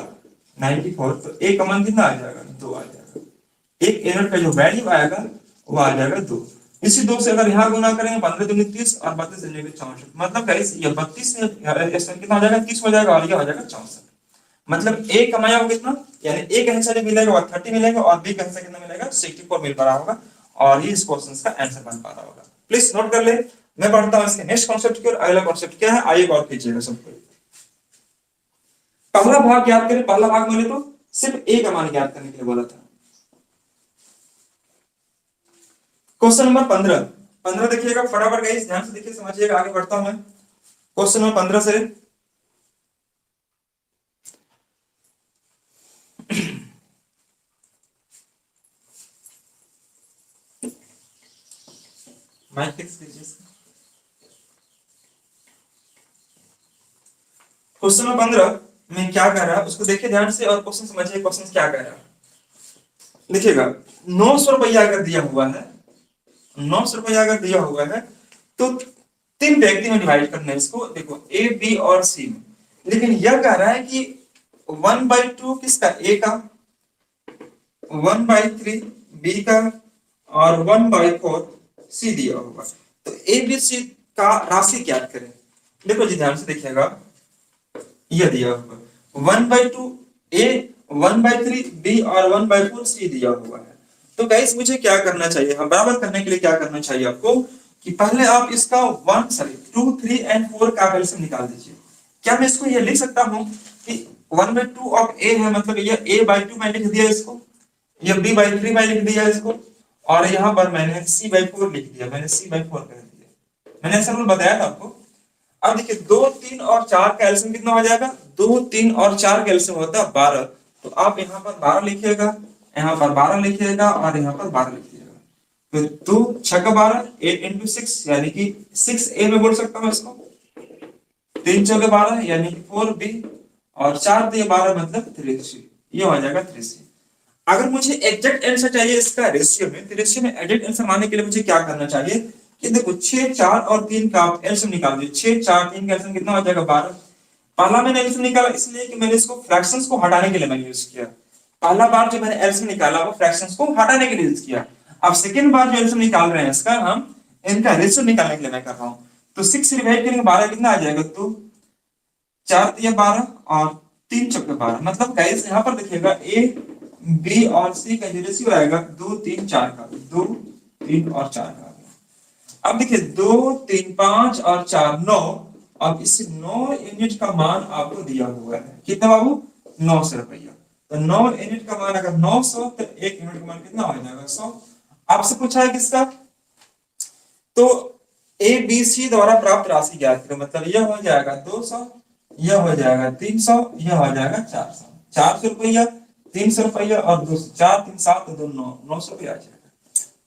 94, तो a का मान कितना आ जाएगा 2 आ जाएगा। एक यूनिट का जो वैल्यू आएगा वो आ जाएगा 2। इसी 2 से अगर यहाँ गुना करेंगे 15 दूनी 30 और 32 दूनी 64, मतलब गाइस ये 32 से कितना हो जाएगा 30 हो जाएगा और ये हो जाएगा 64। मतलब ए कमाया होगा कितना, यानी ए का हिस्सा जो मिलेगा वो 30 मिलेगा और बी का हिस्सा कितना मिलेगा 64 मिल पा रहा होगा, और ये इस क्वेश्चन का आंसर बन पा रहा होगा। प्लीज नोट कर ले। मैं बढ़ता हूं इसके नेक्स्ट कॉन्सेप्ट की और अगला कॉन्सेप्ट क्या है आइए गौर कीजिएगा सबको। पहला भाग ज्ञात करें, पहला भाग मैंने तो सिर्फ ए का मान ज्ञात करने के लिए बोला था। क्वेश्चन नंबर 15 देखिएगा फटाफट गाइस ध्यान से देखिए समझिएगा, आगे बढ़ता हूं मैं क्वेश्चन नंबर 15 से। माइक फिक्स कीजिए। क्वेश्चन नंबर 15 में क्या कर रहा है उसको देखिए ध्यान से और क्वेश्चन समझिए क्वेश्चन क्या कर रहा है। देखिएगा 900 रुपया अगर दिया हुआ है, 900 रुपया अगर दिया हुआ है तो तीन व्यक्ति में डिवाइड करना है इसको, देखो ए बी और सी में। लेकिन यह कह रहा है कि 1/2 किसका, ए का, 1/3 बी का और 1/4 सी दिया हुआ। तो ए बी सी का राशि ज्ञात करें। देखो जी ध्यान से देखिएगा, यह दिया हुआ 1/2 ए, 1/3 बी और 1/4 सी दिया हुआ है। तो गाइस मुझे क्या करना चाहिए, हम बराबर करने के लिए क्या करना चाहिए आपको कि पहले आप इसका 2 3 एंड 4 का एलसीएम निकाल दीजिए। क्या मैं इसको ये लिख सकता हूं कि 1/2 ऑफ ए है, मतलब ये a/2 मैंने लिख दिया इसको, ये b/3 मैंने लिख दिया इसको, और यहाँ पर मैंने c/4 लिख दिया, मैंने c/4 कर दिया। मैंने ऐसा रूल बताया था आपको। अब देखिए 2 3 और 4 का एलसीएम कितना हो जाएगा, 2 3 और 4 का एलसीएम होता है 12। तो आप यहाँ पर 12 लिखिएगा, यहाँ पर 12 लिखिएगा और यहाँ पर 12 लिखिएगा। तो 2 6 का 12, 8 into 6 यानी कि 6a में बोल सकता हूँ इसको, 3 4 12 यानी कि 4b और 4 दिए 12 मतलब 3c, ये हो जाएगा 3c। अगर मुझे एग्जैक्ट आंसर चाहिए इसका रेशियो में, तो रेशियो में एग्जैक्ट आंसर मानने के लिए मुझे क्या करना चाहिए कि देखो 6 4 और 3 का आप एलसीएम निकाल दीजिए। 6 4 3 का एलसीएम कितना हो जाएगा 12। पहला मैंने एलसीएम निकाला इसलिए कि मैंने इसको फ्रैक्शंस को हटाने के लिए मैंने यूज किया। पहला बार जो मैंने एलसीएम निकाला वो फ्रैक्शंस को हटाने के लिए यूज किया। अब सेकंड बार जो एलसीएम निकाल रहे हैं इसका हम इनका रेशियो निकालने के लिए मैं कर रहा हूं। तो 6 से डिवाइड करेंगे 12 कितना आ जाएगा, तो 4 दिया 12 और 3 चौके 12, मतलब गाइस यहां पर देखिएगा ए बी और सी का जो रेशियो आएगा 2 3 4 का, 2 3 और 4 का। अब देखिए 2 3 5 और 4 9। अब इस 9 यूनिट का मान आपको दिया हुआ है कितना बाबू, 900 रुपया। तो 9 यूनिट का मान अगर 900 तो 1 यूनिट का मान कितना हो जाएगा 100। आपसे पूछा है किसका, तो ए बी सी द्वारा प्राप्त राशि ज्ञात करें, मतलब यह हो जाएगा 200, यह हो जाएगा 300, यह हो जाएगा 400। 400 रुपया, 300 रुपया और 200, 4 3 7 2 9, 900 रुपया आ जाएगा।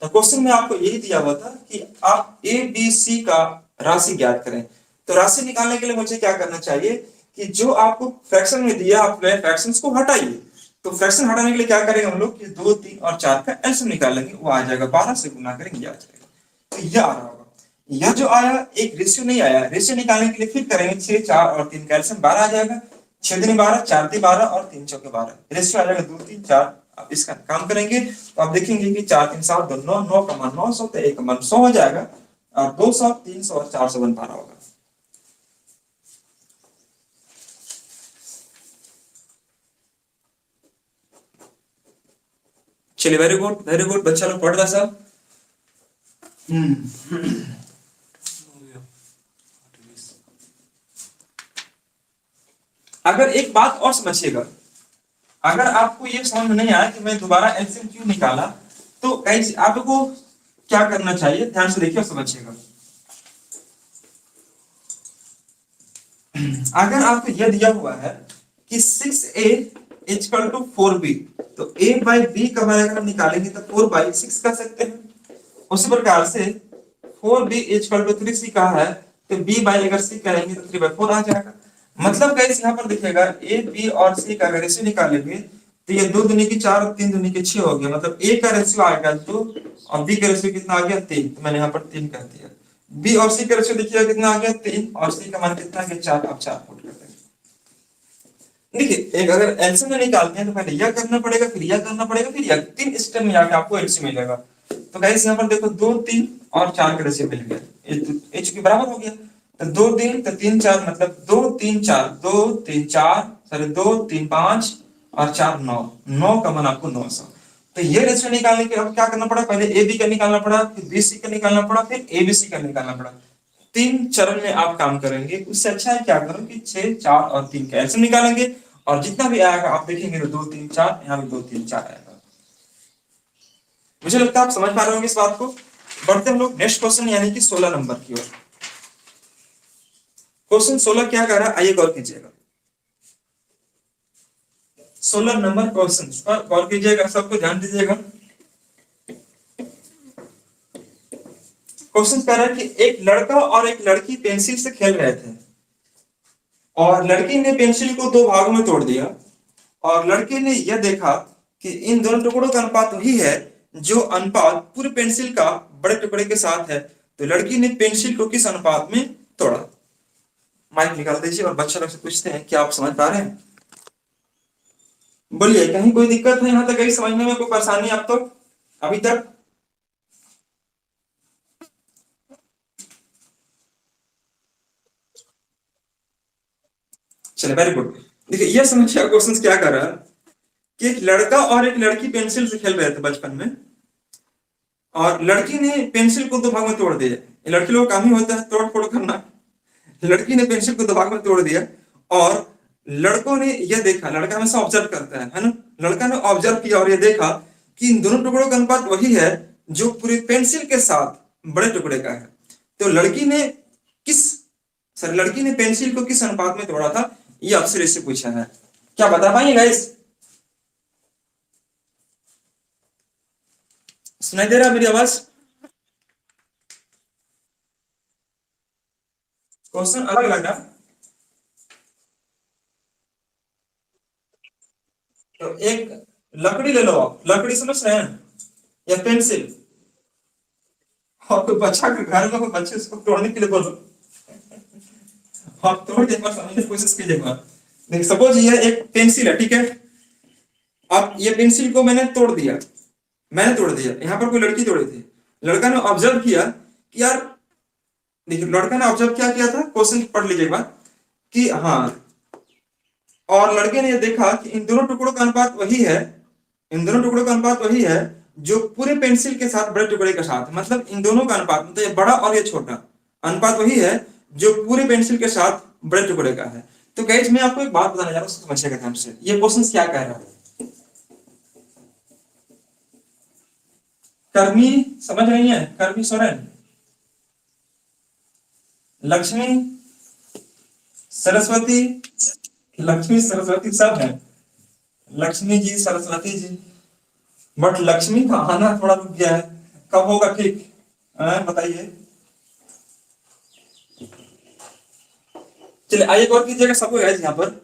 तो क्वेश्चन में आपको यही दिया हुआ था कि आप ए बी सी का राशि ज्ञात करें। तो राशि निकालने के लिए मुझे क्या करना चाहिए कि जो आपको फ्रैक्शन में दिया आप फ्रैक्शंस को हटाइए। तो फ्रैक्शन हटाने के लिए क्या करेंगे हम लोग कि 2 3 और 4 का एलसीएम निकालेंगे, वो आ जाएगा 12 से गुना करेंगे आ जाएगा। तो यह आ रहा होगा, यह जो आया एक रेशियो नहीं आया, रेशियो निकालने के लिए फिर करेंगे 6 4 और 3 का एलसीएम 12 आ जाएगा। 6 दूनी 12, 4 दी 12 और 3 चौके 12, रेशियो आ जाएगा 2 3 4। आप इसका काम करेंगे तो आप देखेंगे कि 4 3 7 2 9, 9 का मान 900, तो 1 का मान 100 हो जाएगा और 200 300 और 400 बन पा रहा होगा। चलिए वेरी गुड बच्चा लोग पढ़ रहा सब। हो गया 28। अगर एक बात और समझिएगा, अगर आपको ये समझ में नहीं आया कि मैं दोबारा एलसीएम क्यों निकाला, तो गाइस आपको क्या करना चाहिए ध्यान से देखिए और समझिएगा। अगर आपको यह दिया हुआ है कि 6a इक्वल टू 4b, तो a बाई b का मान अगर हम निकालेंगे तो 4/6 कर सकते हैं। उसी प्रकार से 4b इक्वल टू 3c का है, तो b बाई अगर c करेंगे तो 3/4 आ जाएगा। मतलब गाइस यहाँ पर देखिएगा a b और c का अगर रेशियो निकालेंगे तो ये 2 दूनी की 4 और 3 दूनी के 6 हो गया, मतलब a का रेशियो आएगा 2 और b का रेशियो कितना आ गया 3, तो मैंने यहाँ पर 3 कर दिया। b और c का रेशियो देखिएगा कितना आ गया 3 और c का मान कितना आ गया 4, अब 4 पुट कर देंगे। देखिए एक अगर एलसीएम में निकालते हैं तो पहले यह करना पड़ेगा, फिर यह करना पड़ेगा, फिर यह 3 स्टेप में जाके आपको एलसीएम मिलेगा। तो गाइस यहाँ पर देखो 2 3 और 4 का रेशियो मिल गया, ये चूंकि बराबर हो गया, तो 2 3 तो 3 4, मतलब 2 3 4, 2 3 4 सॉरी 2 3 5 और 4 9, 9 का मान आपको 900। तो ये रेशियो निकालने के अब क्या करना पड़ा, पहले ए बी का निकालना पड़ा, फिर बी सी का निकालना पड़ा, फिर ए बी सी का निकालना पड़ा। 3 चरण में आप काम करेंगे, उससे अच्छा है क्या करो कि 6 4 और 3 का एलसीएम निकालेंगे और जितना भी आएगा आप देखेंगे तो 2 3 4, यहाँ भी 2 3 4 आएगा। मुझे लगता है आप समझ पा रहे होंगे इस बात को। बढ़ते हम लोग नेक्स्ट क्वेश्चन यानी कि 16 नंबर की ओर। क्वेश्चन 16 क्या कह रहा है आइए गौर कीजिएगा। 16 नंबर क्वेश्चन पर गौर कीजिएगा, सबको ध्यान दीजिएगा। क्वेश्चन कह रहा है कि एक लड़का और एक लड़की पेंसिल से खेल रहे थे। और लड़की ने पेंसिल को दो भागों में तोड़ दिया और लड़के ने यह देखा कि इन दोनों टुकड़ों का अनुपात वही है जो अनुपात पूरे पेंसिल का बड़े टुकड़े के साथ है। तो लड़की ने पेंसिल को किस अनुपात में तोड़ा? माइक निकाल दीजिए और बच्चा लोग से पूछते हैं क्या आप समझ पा रहे हैं? बोलिए, कहीं कोई दिक्कत है यहाँ तक कहीं समझने में, कोई परेशानी आप तो अभी तक? चलिए, वेरी गुड। देखिए यह समस्या क्वेश्चन क्या कर रहा है कि एक लड़का और एक लड़की पेंसिल से खेल रहे थे बचपन में और लड़की ने पेंसिल को दो भाग में तोड़ दिया। लड़की लोग का काम ही होता है तोड़ फोड़ करना। लड़की ने पेंसिल को दो भाग में तोड़ दिया और लड़कों ने यह देखा, लड़का हमेशा ऑब्जर्व करता है ना, लड़का ने ऑब्जर्व किया और यह देखा कि इन दोनों टुकड़ों का अनुपात वही है जो पूरी पेंसिल के साथ बड़े टुकड़े का है। तो लड़की ने पेंसिल को किस अनुपात में तोड़ा था, ये आपसे इससे पूछा है। क्या बता पाएंगे गाइस? सुनाई दे रहा है मेरी आवाज? क्वेश्चन अलग लगा तो एक लकड़ी ले लो, आप लकड़ी समझ रहे हैं या पेंसिल, और कोई बच्चा के घर में कोई बच्चे उसको तोड़ने के लिए बोलो, आप तोड़ के एक बार समझने की कोशिश कीजिएगा। देखिए सपोज ये एक पेंसिल है, ठीक है। अब ये पेंसिल को मैंने तोड़ दिया, यहाँ पर कोई लड़की तोड़ी थी। लड़का ने ऑब्जर्व किया कि यार, देखिए लड़का ने ऑब्जर्व क्या किया था, क्वेश्चन पढ़ लीजिएगा कि हाँ, और लड़के ने ये देखा कि इन दोनों टुकड़ों का अनुपात वही है जो पूरे पेंसिल के साथ बड़े टुकड़े के साथ, मतलब इन दोनों का अनुपात, मतलब ये बड़ा और ये छोटा अनुपात वही है जो पूरे पेंसिल के साथ बड़े टुकड़े का है। तो गाइस मैं आपको एक बात बताने जा रहा हूँ, समझिएगा ध्यान से, ये क्वेश्चन क्या कह रहा है। कर्मी समझ रही है? कर्मी सोरेन, लक्ष्मी, सरस्वती, लक्ष्मी सरस्वती सब है, लक्ष्मी जी, सरस्वती जी, बट लक्ष्मी का आना थोड़ा रुक गया है, कब होगा ठीक? बताइए। चलिए आइए गौर कीजिएगा सबको गाइस, यहाँ पर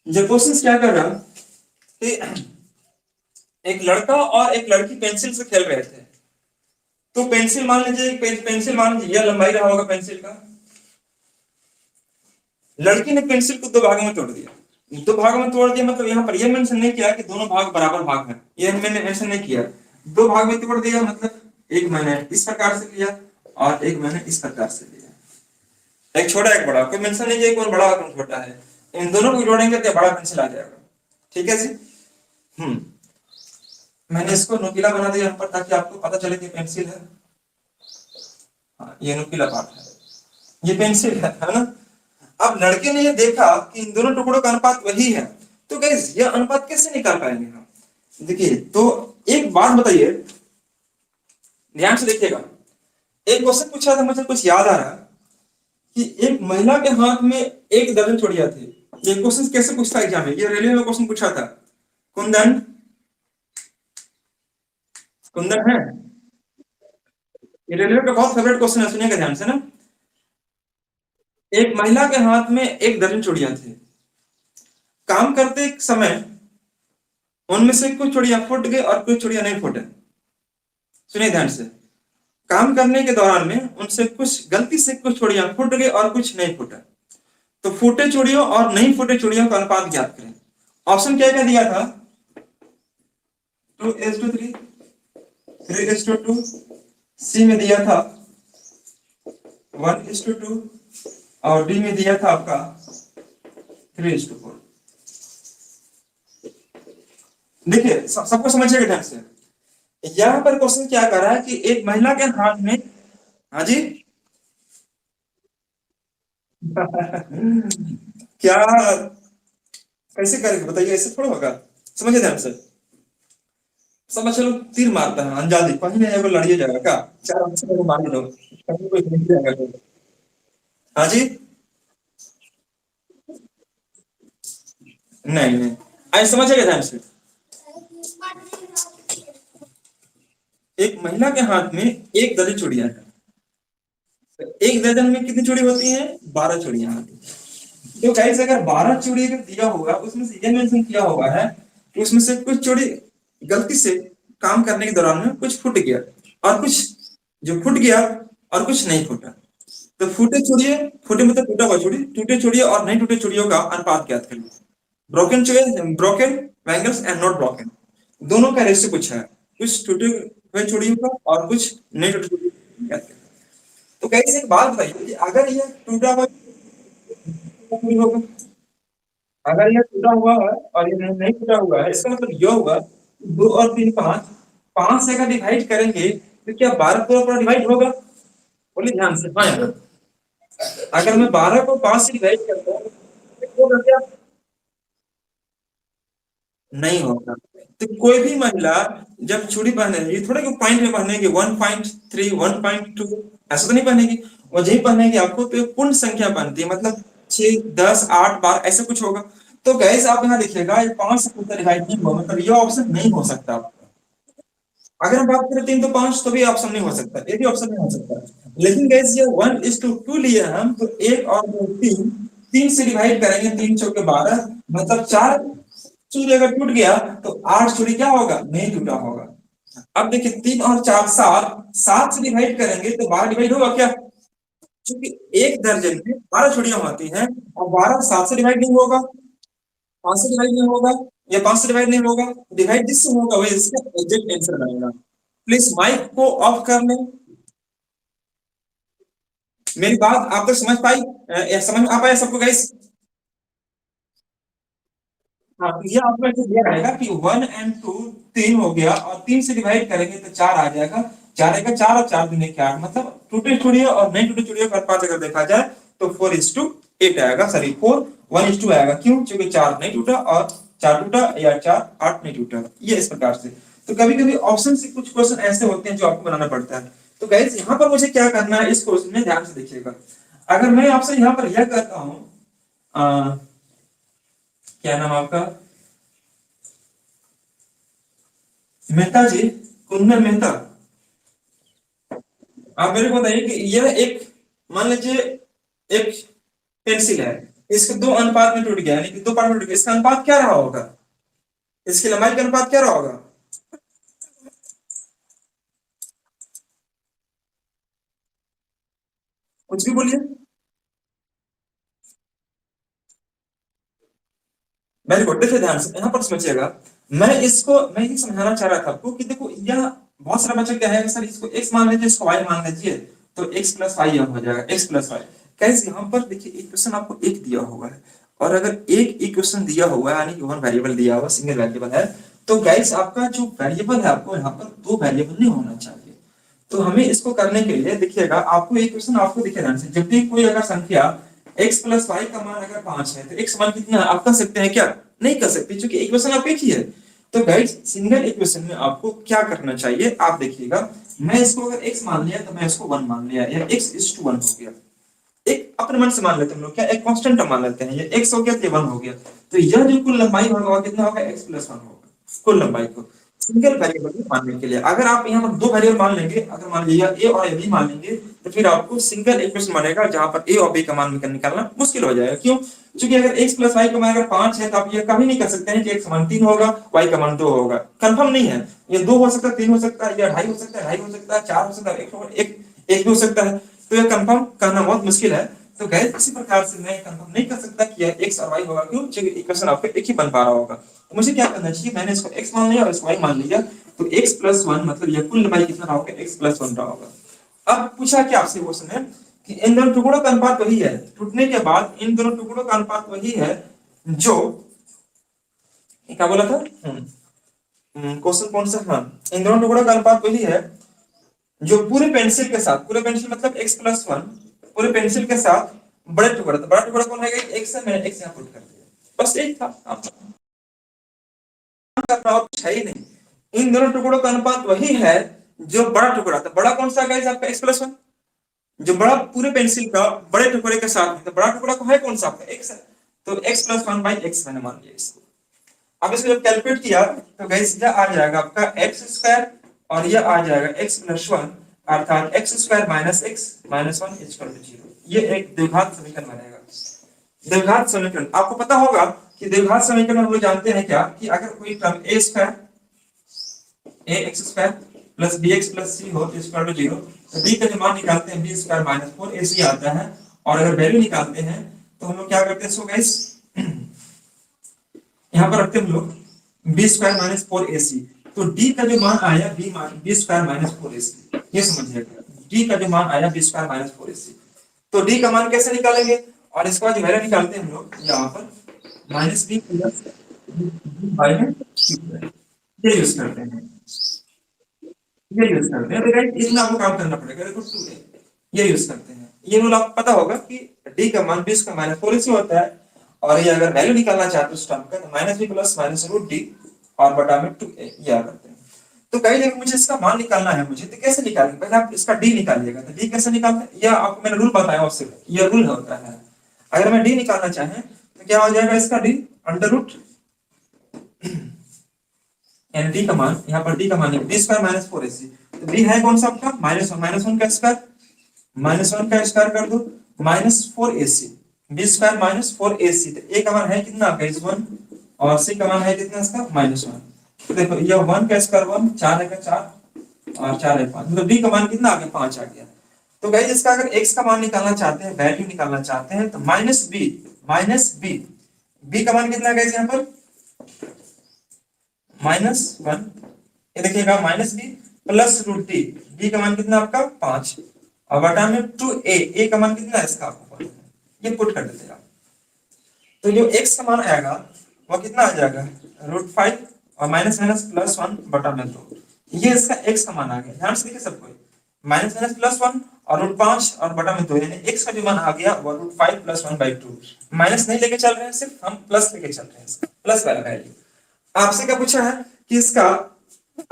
ये क्वेश्चन क्या कर रहा कि एक लड़का और एक लड़की पेंसिल से खेल रहे थे। तो पेंसिल मान लीजिए, यह लंबाई रहा होगा पेंसिल का। लड़की ने पेंसिल को दो भागों में तोड़ दिया, मतलब यहाँ पर यह मेंशन नहीं किया कि दोनों भाग बराबर भाग है, यह मैंने मेंशन नहीं किया। दो भाग में तोड़ दिया मतलब एक मैंने इस प्रकार से लिया और एक मैंने इस प्रकार से लिया, एक छोटा एक बड़ा, कोई मेंशन नहीं किया कौन बड़ा और कौन छोटा है। इन दोनों को जोड़ेंगे तो बड़ा पेंसिल आ जाएगा, ठीक है जी। मैंने इसको नुकीला बना दिया यहाँ पर ताकि आपको पता चले कि पेंसिल है। हाँ, ये नुकीला पार्ट है, ये पेंसिल है ना। अब लड़के ने ये देखा कि इन दोनों टुकड़ों का अनुपात वही है, तो गाइस ये अनुपात कैसे निकाल पाएंगे हम? देखिए तो एक बात बताइए, ध्यान से देखिएगा। एक क्वेश्चन पूछा था, मुझे कुछ याद आ रहा कि एक महिला के हाथ में एक दर्जन चूड़ियां थी। ये क्वेश्चन कैसे पूछता है एग्जाम में? ये रेलवे में क्वेश्चन पूछा था। कुंदन है, ये रेलवे का बहुत फेवरेट क्वेश्चन है, सुनिएगा ध्यान से ना। एक महिला के हाथ में एक दर्जन चूड़ियां थी। काम करते समय उनमें से कुछ चूड़ियां फूट गई और कुछ चूड़ियां नहीं फूटे। सुनिए ध्यान से, काम करने के दौरान में उनसे कुछ गलती से कुछ चूड़ियां फूट गई और कुछ नहीं फूटे। तो फूटे चूड़ियों और नहीं फूटे चूड़ियों का अनुपात ज्ञात करें। ऑप्शन क्या क्या दिया था? 2:3, 3:2, सी में दिया था 1:2 और डी में दिया था आपका 3:4। देखिए सबको समझिएगा ध्यान से, यहाँ पर क्वेश्चन क्या कर रहा है कि एक महिला के हाथ में, हाँ जी क्या कैसे करेंगे बताइए, ऐसे थोड़ा होगा, समझिए ध्यान से। समझ चलो तीर मारता है अंजादी, कहीं नहीं अगर लड़िए जाएगा क्या, चार आंसर को मार दो, कहीं कोई नहीं जाएगा कोई। हाँ जी, नहीं नहीं, आइए समझिएगा ध्यान से। एक महिला के हाथ में एक दर्जन चूड़ियां है, एक दर्जन में कितनी चूड़ी होती हैं? 12 चूड़ियां होती हैं। तो गाइस अगर 12 चूड़ी अगर दिया होगा उसमें से ये मेंशन किया हुआ है कि उसमें से कुछ चूड़ी गलती से काम करने के दौरान में कुछ फूट गया और कुछ जो फूट गया और कुछ नहीं फूटा। तो फूटे चूड़िए, फूटे मतलब टूटा हुआ चूड़ी, टूटे चूड़िए और नहीं टूटे चूड़ियों का अनुपात ज्ञात करिए। Broken bangles and not broken, दोनों का रेशियो पूछा है, कुछ टूटे हुए चूड़ियों का और कुछ नहीं टूटे चूड़ियों का ज्ञात करिए। तो गाइस एक बात बताइए कि अगर यह टूटा हुआ चूड़ी होगा, अगर यह टूटा हुआ है और ये नहीं टूटा हुआ है, इसका मतलब यह होगा कि 2 और 3 5, 5 से अगर डिवाइड करेंगे तो क्या 12 पूरा पूरा डिवाइड होगा? बोलिए ध्यान से। हाँ यार, अगर मैं 12 को 5 से डिवाइड करता हूँ तो होगा क्या? नहीं होगा। तो कोई भी महिला जब चूड़ी पहनेगी थोड़ा कि पॉइंट में पहनेगी, 1.3 1.2 ऐसा तो नहीं पहनेगी, और यही पहनेगी आपको तो ये पूर्ण संख्या बनती है, मतलब 6 10 8 12 ऐसा कुछ होगा। तो गैस आप यहाँ देखिएगा ये 5 से पूरा डिवाइड नहीं होगा, मतलब ये ऑप्शन नहीं हो सकता। अगर हम बात करें 3 तो 5 तो भी ऑप्शन नहीं हो सकता, ये भी ऑप्शन नहीं हो सकता। लेकिन गैस ये 1:2 लिए हम तो 1 और 2 3, 3 से डिवाइड करेंगे, 3 चौके 12, मतलब 4 चूड़ी अगर टूट गया तो 8 चूड़ी क्या होगा? नहीं टूटा होगा। अब देखिए 3 और 4 7, 7 से डिवाइड करेंगे तो 12 डिवाइड होगा क्या? क्योंकि एक दर्जन में 12 चूड़ियां होती हैं और 12 7 से डिवाइड नहीं होगा, 5 से डिवाइड नहीं होगा, या 5 से डिवाइड नहीं होगा, डिवाइड जिससे होगा वही इसका एग्जैक्ट आंसर बनेगा। प्लीज माइक को ऑफ कर लें। मेरी बात आप तक समझ पाई? या समझ में आ पाया सबको गाइस? हाँ तो ये आपको ऐसे दिया रहेगा कि 1 और 2 3 हो गया और 3 से डिवाइड करेंगे तो 4 आ जाएगा, 4 आएगा 4 और 4 दूनी 8, मतलब टूटे चूड़ियों और नहीं टूटे चूड़ियों का अनुपात अगर देखा जाए तो 4:8 आएगा, सॉरी 4:1:2 आएगा। क्यों? क्योंकि 4 नहीं टूटा और 4 टूटा, या 4 8 नहीं टूटा, ये इस प्रकार से। तो कभी कभी ऑप्शन से कुछ क्वेश्चन ऐसे होते हैं जो आपको बनाना पड़ता है। तो गाइस यहाँ पर मुझे क्या करना है इस क्वेश्चन में ध्यान से देखिएगा। अगर मैं आपसे यहाँ पर यह कहता हूँ क्या नाम आपका, मेहता जी, कुंदन मेहता, आप मेरे को बताइए कि यह एक, मान लीजिए एक पेंसिल है, इसके 2 अनुपात में टूट गया, यानी कि 2 पार्ट में टूट गया, इसका अनुपात क्या रहा होगा? इसकी लंबाई का अनुपात क्या रहा होगा? कुछ भी बोलिए। मेरे को देखिए ध्यान से यहाँ पर समझिएगा। मैं ये समझाना चाह रहा था आपको कि देखो यह बहुत सारा बच्चा क्या है, सर इसको x मान लीजिए, इसको y मान लीजिए, तो x प्लस वाई हो जाएगा, x प्लस वाई। कैसे? यहाँ पर देखिए इक्वेशन आपको एक दिया हुआ है, और अगर एक इक्वेशन दिया हुआ है यानी कि वन वेरिएबल दिया हुआ, सिंगल वेरिएबल है, तो गाइस आपका जो वेरिएबल है आपको यहाँ पर 2 वेरिएबल नहीं होना चाहिए। तो हमें इसको करने के लिए देखिएगा, आपको एक क्वेश्चन आपको देखिए ध्यान से, जब भी कोई अगर संख्या x प्लस वाई का मान अगर 5 है तो x मान कितना है आप कर सकते हैं क्या? नहीं कर सकते, क्योंकि इक्वेशन आपको एक ही है। तो गाइस सिंगल इक्वेशन में आपको क्या करना चाहिए आप देखिएगा। मैं इसको अगर x मान लिया तो मैं इसको 1 मान लिया, या x:1 हो गया। एक अपने मन से मान लेते हैं हम लोग, क्या एक कांस्टेंट मान लेते हैं, ये x हो गया तो ये 1 हो गया। तो यह जो कुल लंबाई होगा वो कितना होगा? x प्लस 1 होगा कुल लंबाई को सिंगल वेरिएबल में मानने के लिए। अगर आप यहाँ पर 2 वेरिएबल मान लेंगे, अगर मान लीजिए a और b मान लेंगे, तो फिर आपको सिंगल इक्वेशन बनेगा जहां पर a और b का मान निकालना मुश्किल हो जाएगा। क्यों? क्योंकि अगर x प्लस वाई का मान अगर 5 है तो आप ये कभी नहीं कर सकते हैं कि x मान 3 होगा, y का मान 2 होगा, कंफर्म नहीं है। ये 2 हो सकता है, 3 हो सकता है, या 2.5 हो सकता है, 2.5 हो सकता है, 4 हो सकता है, 1 भी हो सकता है। तो ये कंफर्म करना बहुत मुश्किल है। तो गैस इसी प्रकार से मैं कंफर्म नहीं कर सकता कि यह x और y होगा। क्यों? क्योंकि इक्वेशन आपको एक ही बन पा रहा होगा। तो मुझे क्या करना चाहिए, मैंने इसको x मान लिया और इसको y मान लिया, तो x प्लस 1 मतलब यह कुल लंबाई कितना रहा होगा? x प्लस 1 रहा होगा। अब पूछा कि आपसे क्वेश्चन है कि इन दोनों टुकड़ों का अनुपात वही है, टूटने के बाद इन दोनों टुकड़ों का अनुपात वही है जो, क्या बोला था क्वेश्चन कौन सा, हाँ, इन दोनों टुकड़ों का अनुपात वही है जो पूरे पेंसिल के साथ, पूरे पेंसिल मतलब x प्लस 1, पूरे पेंसिल के साथ बड़े टुकड़ा, तो बड़ा टुकड़ा कौन है? x है, मैंने x यहाँ पुट कर दिया, बस एक था, आप करना और कुछ है ही नहीं। इन दोनों टुकड़ों का अनुपात वही है जो बड़ा टुकड़ा था। बड़ा कौन सा गाइस आपका? x प्लस 1, जो बड़ा पूरे पेंसिल का बड़े टुकड़े के साथ, तो बड़ा टुकड़ा को है कौन सा आपका? x है, तो x प्लस 1 बाई x मैंने मान लिया इसको। अब इसको जब कैलकुलेट किया तो गाइस यह आ जाएगा आपका x स्क्वायर और यह आ जाएगा x प्लस 1, अर्थात x square minus x minus 1 equal to 0। ये एक द्विघात समीकरण बनेगा। द्विघात समीकरण आपको पता होगा कि द्विघात समीकरण हम लोग जानते हैं क्या कि अगर कोई term a square a x square plus b x plus c हो तो स्क्वायर टू जीरो, तो बी का जो मान निकालते हैं b square minus four a c आता है। और अगर वैल्यू निकालते हैं तो हम लोग क्या करते हैं, सो गाइस यहाँ पर रखते हैं हम लोग B square minus four a सी। तो डी का जो मान आया B square minus four a सी, ये समझिएगा डी का जो मान आया B square minus four a सी। तो डी का मान कैसे निकालेंगे, और इसके बाद जो वैल्यू निकालते हैं हम लोग यहाँ पर माइनस बी प्लस बाई में ये यूज करते हैं, ये यूज करते हैं। तो गाइस इसमें आपको काम करना पड़ेगा, देखो 2a ये यूज करते हैं। ये रूल आपको पता होगा कि d का मान 20 का माइनस 4 इसी होता है, और ये अगर वैल्यू निकालना चाहते हो उस टर्म का तो minus b plus minus root d और बटा में 2a ये करते हैं। तो गाइस अगर मुझे इसका मान निकालना है मुझे, तो कैसे निकालेंगे, पहले आप इसका d निकालिएगा। तो d कैसे निकालते हैं, यह आपको मैंने रूल बताया उससे, ये रूल होता है। अगर मैं d निकालना चाहें तो क्या हो जाएगा इसका d अंडर रूट यानी डी का मान, यहाँ पर डी का मान है D square minus four AC. तो डी है कौन सा आपका माइनस वन का स्क्वायर, माइनस वन का स्क्वायर कर दो minus four AC, B square minus four AC. तो ए का मान है कितना आपका इस वन, और सी का मान है कितना इसका माइनस वन। तो देखो ये वन का स्क्वायर वन, चार है का चार और चार है पांच, मतलब डी का मान कितना आ गया, पांच आ गया। तो गाइस इसका अगर एक्स का मान निकालना चाहते हैं, वैल्यू निकालना चाहते हैं, तो माइनस बी, बी का मान कितना है गाइस यहाँ पर माइनस वन, ये देखिएगा minus B plus root D, D का मान कितना आपका पांच और बटा में टू ए का मान कितना है इसका आपको पता है, ये पुट कर देते हैं आप। तो जो एक्स का मान आएगा वो कितना आ जाएगा रूट फाइव और माइनस माइनस प्लस वन बटा में दो, ये इसका एक्स का मान आ गया। ध्यान से देखिए सब कोई, माइनस माइनस प्लस वन और रूट पांच और बटा में दो, यानी एक्स का जो मान आ गया वो root five plus one by two. Minus नहीं लेके चल रहे हैं, सिर्फ हम प्लस लेके चल रहे हैं, इसका प्लस वाला वैल्यू। आपसे क्या पूछा है कि इसका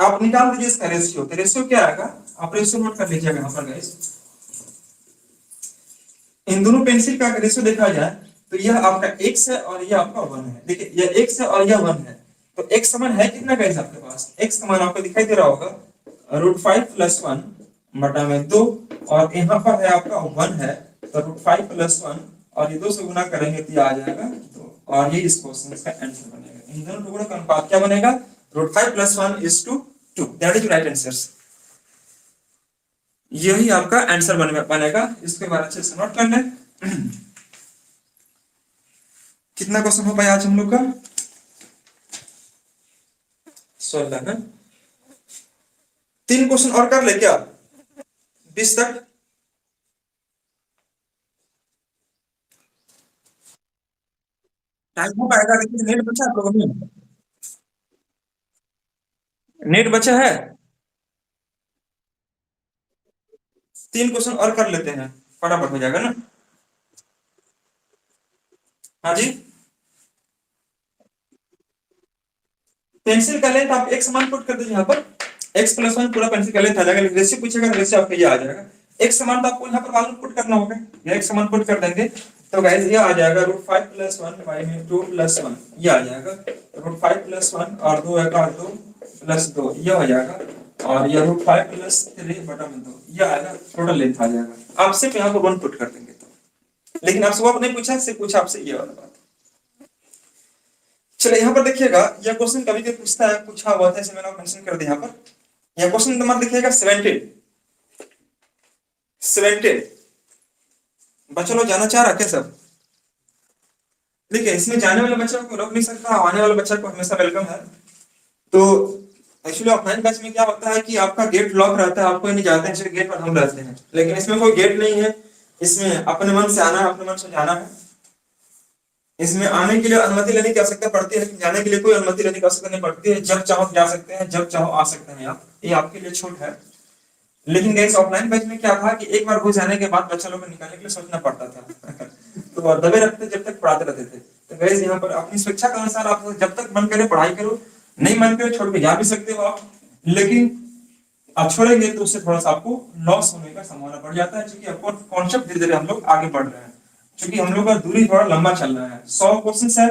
आप निकाल दीजिए इसका रेशियो, तो रेशियो क्या आएगा, आप रेशियो नोट कर लीजिएगा यहाँ पर गाइस। इन दोनों पेंसिल का रेशियो देखा जाए तो यह आपका x है और यह आपका 1 है। देखिए यह x है और यह 1 है, तो x समान है कितना गाइस आपके पास, x समान आपको दिखाई दे रहा होगा रूट फाइव प्लस वन बटा में दो, और यहाँ पर है आपका 1 है, तो रूट फाइव प्लस वन और ये दो से गुना करेंगे तो ये आ जाएगा दो, और ये इस क्वेश्चन का आंसर बनेगा। इन दोनों टुकड़ों का अनुपात क्या बनेगा, root five plus one is to two, that is right answer. यही आपका आंसर बनेगा, इसके बारे अच्छे से नोट कर लें। कितना क्वेश्चन हो पाया आज हम लोग का, 16 है। 3 क्वेश्चन और कर ले क्या 20 तक, टाइम हो पाएगा, लेकिन नेट बचा है आप लोगों में, नेट बचा है। 3 क्वेश्चन और कर लेते हैं, फटाफट हो जाएगा ना। हाँ जी, पेंसिल का लेंथ आप एक समान पुट कर दीजिए यहाँ पर, x प्लस वन पूरा पेंसिल का लेंथ आ जाएगा, लेकिन रेशियो पूछेगा रेशियो आपका ये आ जाएगा। x समान तो आपको यहाँ पर मालूम पुट करना होगा, ये x समान पुट कर देंगे तो गाइस ये आ जाएगा root five plus one by में टू प्लस वन, ये आ जाएगा रूट फाइव प्लस वन और दो एक और दो प्लस दो, ये हो जाएगा, और ये रूट फाइव प्लस थ्री बटा में दो, ये आएगा, टोटल लेंथ आ जाएगा। आप सिर्फ यहाँ पर वन पुट कर देंगे तो, लेकिन आपसे वो नहीं पूछा, सिर्फ पूछा आपसे ये वाला बात। चलो यहाँ पर देखिएगा, यह क्वेश्चन कभी कभी पूछता है, पूछा हुआ था, इसे मैंने मेंशन कर दिया यहाँ पर। यह क्वेश्चन नंबर देखिएगा 17 बच्चों लोग जाना चाह रहा क्या सब, देखिए इसमें जाने वाले बच्चों को रोक नहीं सकता, आने वाले बच्चा को हमेशा वेलकम है। तो एक्चुअली ऑफलाइन बैच में क्या होता है कि आपका गेट लॉक रहता है, आप कोई नहीं जाते हैं, सिर्फ गेट पर हम रहते हैं, लेकिन इसमें कोई गेट नहीं है, इसमें अपने मन से आना है, अपने मन से जाना है। इसमें आने के लिए अनुमति लेने की आवश्यकता पड़ती है, लेकिन जाने के लिए कोई अनुमति लेने की आवश्यकता नहीं पड़ती है, जब चाहो जा सकते हैं, जब चाहो आ सकते हैं आप, ये आपके लिए छूट है। लेकिन गाइस ऑफलाइन बैच में क्या था कि एक बार घुस जाने के बाद बच्चा लोग को निकालने के लिए सोचना पड़ता था तो दबे रखते जब तक पढ़ाते रहते थे। तो गाइस यहाँ पर अपनी स्वेच्छा के अनुसार आप जब तक मन करे पढ़ाई करो, नहीं मन करे छोड़ के जा भी सकते हो आप, लेकिन आप छोड़ेंगे तो उससे थोड़ा सा आपको लॉस होने का संभावना बढ़ जाता है, क्योंकि आपको कॉन्सेप्ट धीरे धीरे हम लोग आगे बढ़ रहे हैं, क्योंकि हम लोग का दूरी थोड़ा लंबा चल रहा है, 100 क्वेश्चन है,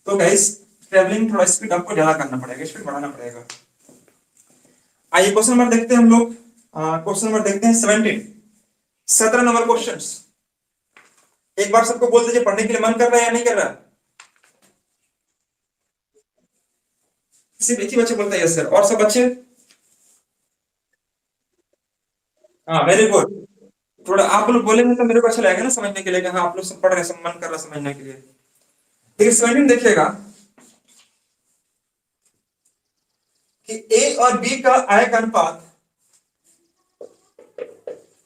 तो गाइस ट्रेवलिंग थोड़ा स्पीड आपको ज्यादा करना पड़ेगा, स्पीड बढ़ाना पड़ेगा। आइए क्वेश्चन नंबर देखते हैं हम लोग, क्वेश्चन नंबर देखते हैं 17 नंबर क्वेश्चन। एक बार सबको बोल दीजिए पढ़ने के लिए मन कर रहा है या नहीं कर रहा? सिर्फ एक ही बच्चे बोलता है यस सर, और सब बच्चे? हाँ वेरी गुड। थोड़ा आप लोग बोलेंगे तो मेरे को अच्छा लगेगा ना समझने के लिए कि हाँ आप लोग सब पढ़ रहे हैं, सब मन कर रहा है समझने के लिए। देखिए 17 देखिएगा कि ए और बी का आय का अनुपात,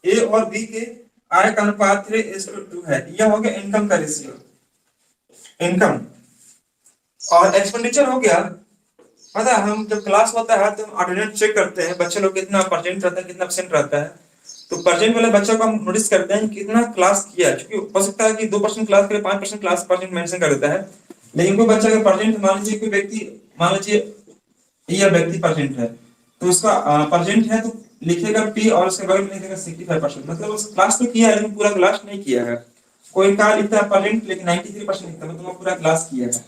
ए और बी के आय का अनुपात 3:2 है। यह हो गया इनकम का रेशियो, इनकम। और एक्सपेंडिचर हो गया, पता है हम जब क्लास होता है तो हम अटेंडेंस चेक करते हैं बच्चे लोग कितना परसेंट रहता है, कितना परसेंट रहता है। तो परसेंट वाले बच्चों को हम नोटिस करते हैं कितना क्लास किया है, क्योंकि हो सकता है कि 2% क्लास करे, 5% क्लास परसेंट मेंशन कर देता है। लेकिन कोई बच्चा का परसेंट मान लीजिए, कोई व्यक्ति मान लीजिए यह व्यक्ति परसेंट है तो उसका परसेंट है तो लिखेगा पी और उसके बगल में लिखेगा 65%, मतलब उस क्लास तो किया है लेकिन पूरा क्लास नहीं किया है। कोई का लिखता है परसेंट लेकिन 93% लिखता है, मतलब वो पूरा क्लास किया है।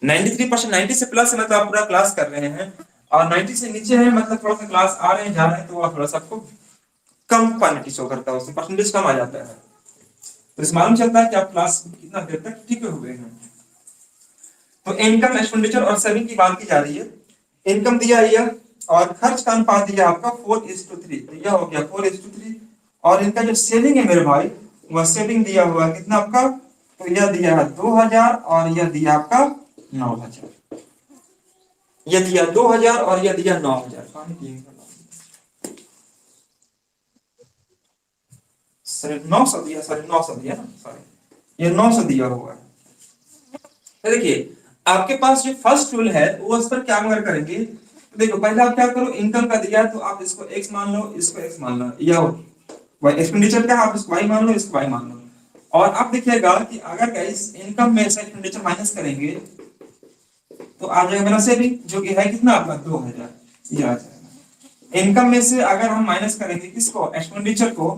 93%, 90 से प्लस है मतलब आप पूरा क्लास कर रहे हैं, और 90 से नीचे है मतलब थोड़ा सा क्लास आ रहे हैं जा रहे हैं, तो वो थोड़ा सा आपको कम क्वालिटी शो करता है, उसमें परसेंटेज कम आ जाता है। तो इस मालूम चलता है कि आप क्लास कितना देर तक टिके हुए हैं। तो इनकम, एक्सपेंडिचर और सेविंग की बात की जा रही है। इनकम दिया है यह, और खर्च का अनुपात दिया आपका 4:3, तो यह हो गया 4:3। और इनका जो सेविंग है मेरे भाई, वह सेविंग दिया हुआ है कितना आपका, तो यह दिया है 2000 और यह दिया आपका 9000। यह दिया 2000 और यह दिया 9000। पानी पिएंगे? सॉरी 900 दिया, सॉरी 900 दिया ना, सॉरी ये 900 दिया हुआ है। तो देखिए आपके पास जो फर्स्ट रूल है वो उस पर क्या मगर करेंगे, तो देखो पहले आप क्या करो, इनकम का दिया है तो आप इसको x मान लो, इसको x मान लो, या वाई एक्सपेंडिचर क्या है आप इसको y मान लो, इसको y मान लो। और आप देखिएगा कि अगर गाइस इनकम में से एक्सपेंडिचर माइनस करेंगे तो आ जाएगा मेरा सेविंग, जो कि है कितना आपका 2000, ये आ जाएगा। इनकम में से अगर हम माइनस करेंगे किसको, एक्सपेंडिचर को,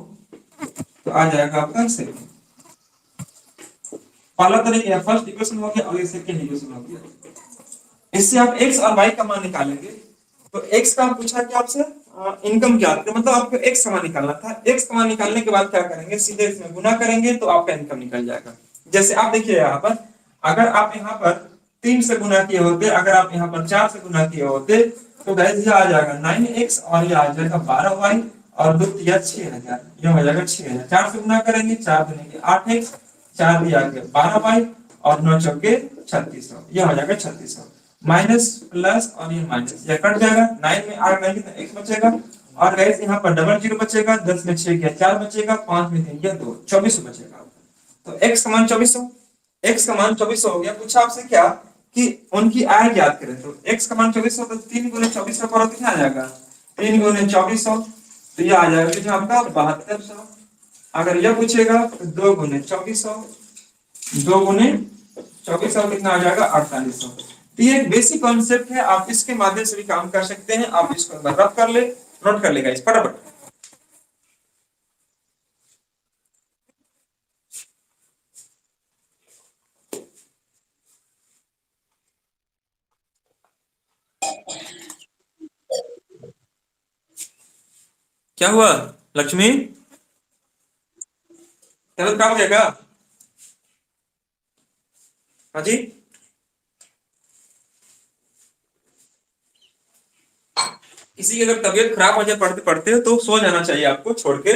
तो आ जाएगा आपका सेविंग। पहला तरीका फर्स्ट इक्वेशन हो गया और ये सेकंड इक्वेशन हो गया। इससे आप x और y का मान निकालेंगे। तो x का पूछा कि आपसे इनकम क्या आता है, मतलब आपको x का मान निकालना था। x का मान निकालने के बाद क्या करेंगे, सीधे इसमें गुना करेंगे तो आपका इनकम निकल जाएगा। जैसे आप देखिए यहाँ पर, अगर आप यहाँ पर 3 से गुना किए होते, अगर आप यहाँ पर 4 से गुना किए होते, तो गाइस ये आ जाएगा 9x और ये आ जाएगा 12y और 2 दिया 6000, ये हो जाएगा 6000। 4 से गुना करेंगे, 4 दूनी के 8x, 4 दिया 12y और 9 चौके 3600, ये हो जाएगा 3600। माइनस प्लस और ये माइनस, ये कट जाएगा। 9 में 8 कितना x बचेगा, और गाइस यहाँ पर डबल जीरो बचेगा, 10 में 6 गया 4 बचेगा, 5 में 3 गया 2, 2400 बचेगा। तो x का मान 2400, x का मान 2400 हो गया। पूछा आपसे क्या कि उनकी आय ज्ञात करें, तो x का मान 2400, तो 3 गुने 2400 करो कितना आ जाएगा, 3 गुने 2400, तो ये आ जाएगा कितना आपका 7200। अगर यह पूछेगा तो 2 गुने 2400, 2 गुने 2400 कितना आ जाएगा 4800। तो ये एक बेसिक कॉन्सेप्ट है, आप इसके माध्यम से भी काम कर सकते हैं। आप इसको रफ कर ले, नोट कर लेगा इस फटाफट। क्या हुआ लक्ष्मी, तबीयत खराब हो गया क्या? हाँ जी, किसी की अगर तबीयत खराब हो जाए पढ़ते पढ़ते तो सो जाना चाहिए आपको, छोड़ के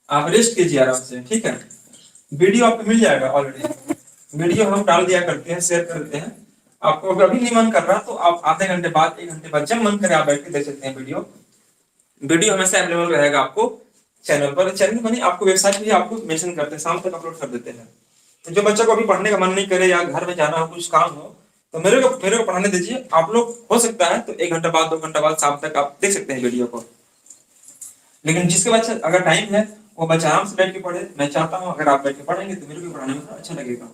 आप रेस्ट कीजिए आराम से, ठीक है। वीडियो आपको मिल जाएगा ऑलरेडी, वीडियो हम डाल दिया करते हैं, शेयर करते हैं। आपको अगर अभी नहीं मन कर रहा तो आप आधे घंटे बाद, 1 घंटे बाद, जब मन करे आप बैठ के देख सकते हैं वीडियो। वीडियो हमेशा अवेलेबल रहेगा आपको चैनल पर। चैनल बनी आपको वेबसाइट भी आपको मेंशन करते हैं, शाम तक अपलोड कर देते हैं। तो जो बच्चा को अभी पढ़ने का मन नहीं करे या घर में जाना हो, कुछ काम हो, तो मेरे को पढ़ाने दीजिए। आप लोग हो सकता है तो 1 घंटा बाद, 2 घंटा बाद, शाम तक आप देख सकते हैं वीडियो को। लेकिन जिसके बच्चे अगर टाइम है वो बच्चा आराम से बैठ के पढ़े। मैं चाहता हूँ अगर आप बैठ के पढ़ेंगे तो मेरे को पढ़ाने में अच्छा लगेगा।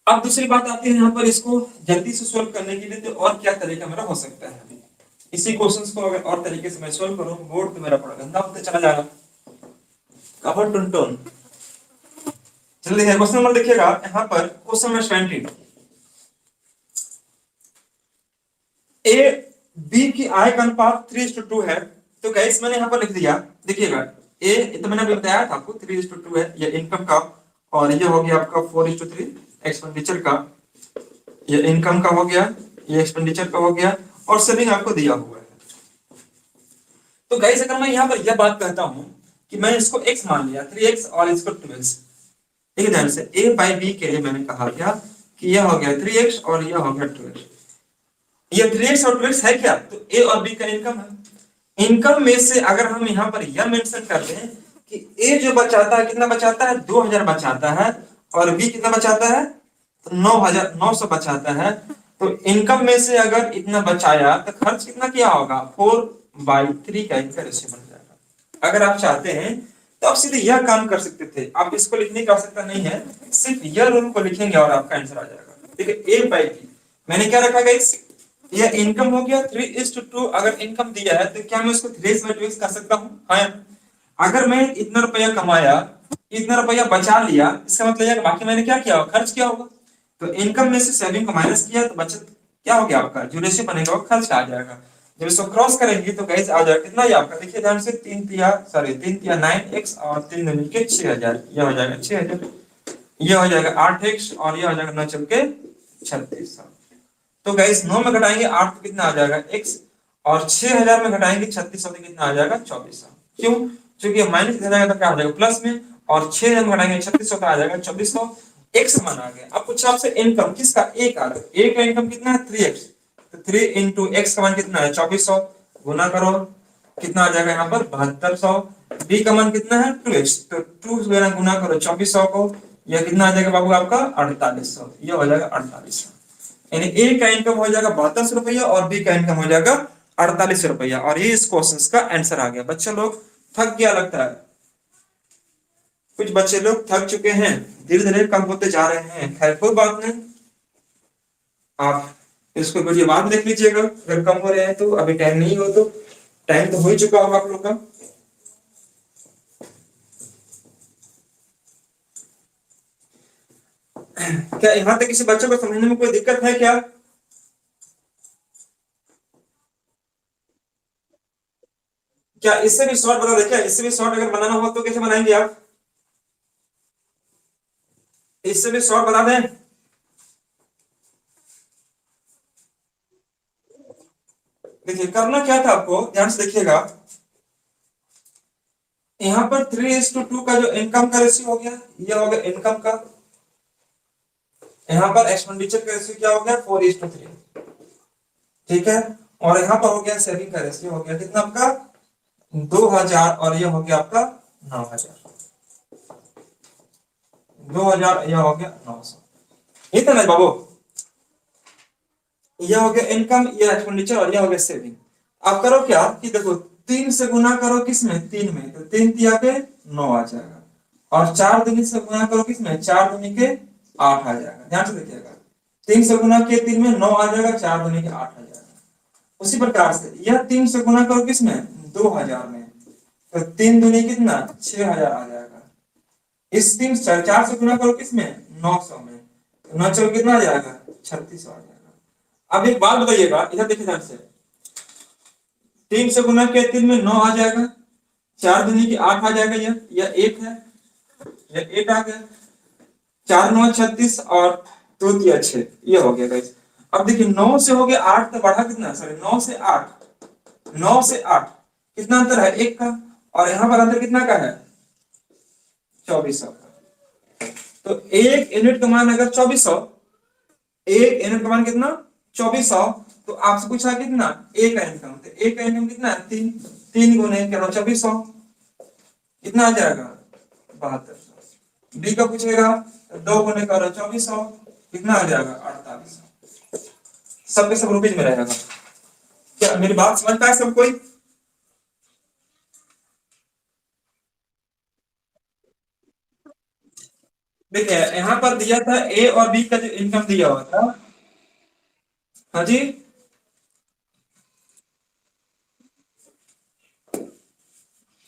अब दूसरी बात आती है यहाँ पर, इसको जल्दी से सोल्व करने के लिए तो और क्या तरीका मेरा हो सकता है। इसी क्वेश्चंस को अगर और तरीके से मैं सोल्व करूं, बोर्ड तो मेरा बड़ा गंदा होते चला जाएगा, कवर टुन टुन। चलिए देखिए क्वेश्चन नंबर देखिएगा यहाँ पर, क्वेश्चन नंबर 17। ए बी की आय का अनुपात 3:2 है। तो गाइस मैंने यहाँ पर लिख दिया, देखिएगा ए तो मैंने अभी बताया था आपको 3:2 है ये इनकम का, और ये हो गया आपका 4:3 एक्सपेंडिचर का। ये इनकम का हो गया, ये एक्सपेंडिचर का हो गया, और सेविंग आपको दिया हुआ है। तो गाइस अगर मैं यहाँ पर यह बात कहता हूँ कि मैं इसको x मान लिया 3x और इसको 2x, ठीक है ध्यान से, a बाई b के लिए मैंने कहा क्या कि यह हो गया 3x और यह हो गया 2x। ये 3x और 2x है क्या, तो a और b का इनकम है। इनकम में से अगर हम यहाँ पर यह मेंशन कर दें कि a जो बचाता है कितना बचाता है 2000 बचाता है, और b कितना बचाता है तो 9,900 बचाता है, तो इनकम में से अगर इतना बचाया तो खर्च कितना किया होगा 4/3 का इनका रेशियो बन जाएगा। अगर आप चाहते हैं तो आप सीधे यह काम कर सकते थे, आप इसको लिखने की आवश्यकता नहीं है, सिर्फ यह रूल को लिखेंगे और आपका आंसर आ जाएगा। देखिए a बाई b मैंने क्या रखा गाइस, यह इनकम हो गया 3:2। अगर इनकम दिया है तो क्या मैं उसको 3x/2x कर सकता हूँ? हाँ। अगर मैं इतना रुपया कमाया, इतना रुपया बचा लिया, इसका मतलब यह बाकी मैंने क्या किया होगा, खर्च किया होगा। तो इनकम में से सेविंग को माइनस किया तो बचत क्या हो गया आपका, जो रेशियो बनेगा वो खर्च आ जाएगा। जब इसको क्रॉस करेंगे तो गाइस आ जाएगा कितना, ये आपका देखिए ध्यान से 3 9x और 3 दूनी के 6000, ये हो जाएगा 6000, ये हो जाएगा 8x और ये हो जाएगा 9 चल के 3600। तो गाइस 9 में घटाएंगे 8 तो कितना आ जाएगा x, और 6000 में घटाएंगे 3600 तो कितना आ जाएगा 2400। क्यों, क्योंकि माइनस किया जाएगा तो क्या हो जाएगा प्लस में, और 6000 में घटाएंगे 3600 तो आ जाएगा 2400। x मान आ गया। अब पूछा आपसे इनकम किसका, a का, तो a का इनकम कितना है 3x, तो 3 into x का मान कितना है 2400, गुना करो कितना आ जाएगा यहाँ पर 7200। b का मान कितना है 2x, तो 2 गुना करो 2400 को, यह कितना आ जाएगा बाबू आपका 4800, यह हो जाएगा 4800। यानी ए का इनकम हो जाएगा 7200 रुपया और बी का इनकम हो जाएगा 4800 रुपया, और ये इस क्वेश्चन का आंसर आ गया। बच्चे लोग थक गया लगता है, कुछ बच्चे लोग थक चुके हैं, धीरे धीरे कम होते जा रहे हैं। खैर कोई बात नहीं, आप इसको वीडियो बाद में देख लीजिएगा अगर कम हो रहे हैं तो, अभी टाइम नहीं हो तो, टाइम तो हो ही चुका होगा आप लोग का। क्या यहाँ तक किसी बच्चे को समझने में कोई दिक्कत है क्या? क्या इससे भी शॉर्ट बता दे, क्या इससे भी शॉर्ट अगर बनाना हो तो कैसे बनाएंगे आप, इससे भी शॉर्ट बता दें? देखिए करना क्या था आपको, ध्यान से देखिएगा, यहाँ पर 3:2 का जो इनकम का रेशियो हो गया, ये हो गया इनकम का, यहाँ पर एक्सपेंडिचर का रेशियो क्या हो गया 4:3, ठीक है, और यहाँ पर हो गया सेविंग का रेशियो हो गया कितना आपका 2000, और ये हो गया आपका 9000, 2000, यह हो गया 900। इतना नहीं बाबू, यह हो गया इनकम, यह एक्सपेंडिचर, और यह हो गया सेविंग। आप करो क्या कि देखो 3 से गुना करो किसमें 3 में, तो 3 तिया के 9 आ जाएगा, और 4 दूनी से गुना करो किसमें 4 दूनी के 8 आ जाएगा। ध्यान से देखिएगा 3 से गुना किए 3 में 9 आ जाएगा, 4 दूनी के 8 आ जाएगा। उसी प्रकार से यह 3 से गुना करो किसमें 2000 में, तो 3 दूनी कितना 6000 आ जाएगा। इस 4 से गुना करो किसमें 900 में, तो 9 चलो कितना आ जाएगा 3600 आ जाएगा। अब एक बात बताइएगा, इधर देखिए ध्यान से, 3 से गुना किया 3 में 9 आ जाएगा, 4 दूनी की 8 आ जाएगा, यह 1 है, यह 8 आ गया, 4 9 36 और 2 दिया 6, ये हो गया गाइस। अब देखिए 9 से हो गया 8 तो बढ़ा कितना, सॉरी 9 से 8, 9 से 8 कितना अंतर है 1 का, और यहाँ पर अंतर कितना का है 2400 का। तो 1 यूनिट का मान अगर 2400, 1 यूनिट का मान कितना 2400, तो आपसे पूछा कितना ए का इनकम, तो ए का इनकम कितना है 3, 3 गुने करो 2400 कितना आ जाएगा 7200। बी का पूछेगा 2 गुने करो 2400 कितना आ जाएगा 4800। सब के सब रुपीज में रहेगा। क्या मेरी बात समझ पाए सब कोई? देखिए यहाँ पर दिया था ए और बी का जो इनकम दिया हुआ था, हाँ जी,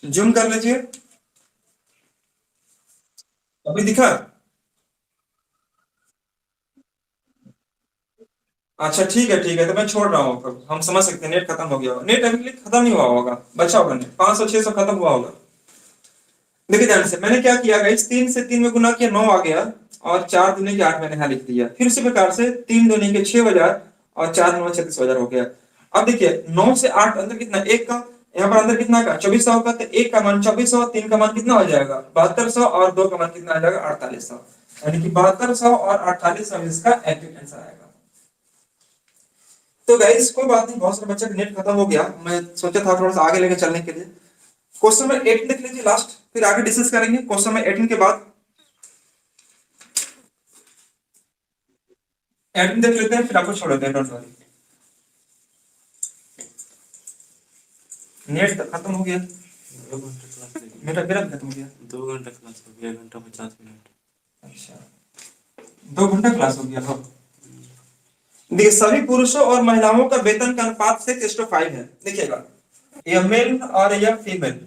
जूम कर लीजिए, अभी दिखा? अच्छा ठीक है, तो मैं छोड़ रहा हूँ, हम समझ सकते हैं, नेट खत्म हो गया होगा, नेट अभी खत्म नहीं हुआ होगा, बचा होगा नेट 500 600 खत्म हुआ होगा। देखिए ध्यान से, मैंने क्या किया गाइस, 3 से 3 में गुना किया, 9 आ गया, और 4 दूनी के 8 मैंने यहाँ लिख दिया। फिर उसी प्रकार से 3 दूनी के 6 बजा, और 4 9 36 हो गया। अब देखिए 9 से 8 अंदर कितना, एक का, यहाँ पर अंदर कितना का 2400 का, तो एक का मान 2400, 3 का मान कितना हो जाएगा 7200, और 2 का मान कितना आ जाएगा 4800, यानी कि 7200 और 4800 इसका एग्जैक्ट आंसर आएगा। तो गाइस कोई बात नहीं, बहुत सारे बच्चे का नेट खत्म हो गया, मैं सोचा था थोड़ा सा आगे लेके चलने के लिए। क्वेश्चन नंबर 18 देख लीजिए लास्ट, फिर आगे डिस्कस करेंगे क्वेश्चन नंबर 18 के बाद। 18 देख लेते हैं, फिर आपको छोड़ देते हैं, डोंट वरी। नेट तो खत्म हो गया, 2 घंटे क्लास लेगी। मेरा भी खत्म हो गया। 2 घंटे क्लास होगी, 1 घंटा 50 मिनट। अच्छा, 2 घंटा क्लास हो गया। हाँ, देखिए सभी पुरुषों और महिलाओं का वेतन का अनुपात 6:5 है। देखिएगा, यह मेल और यह फीमेल,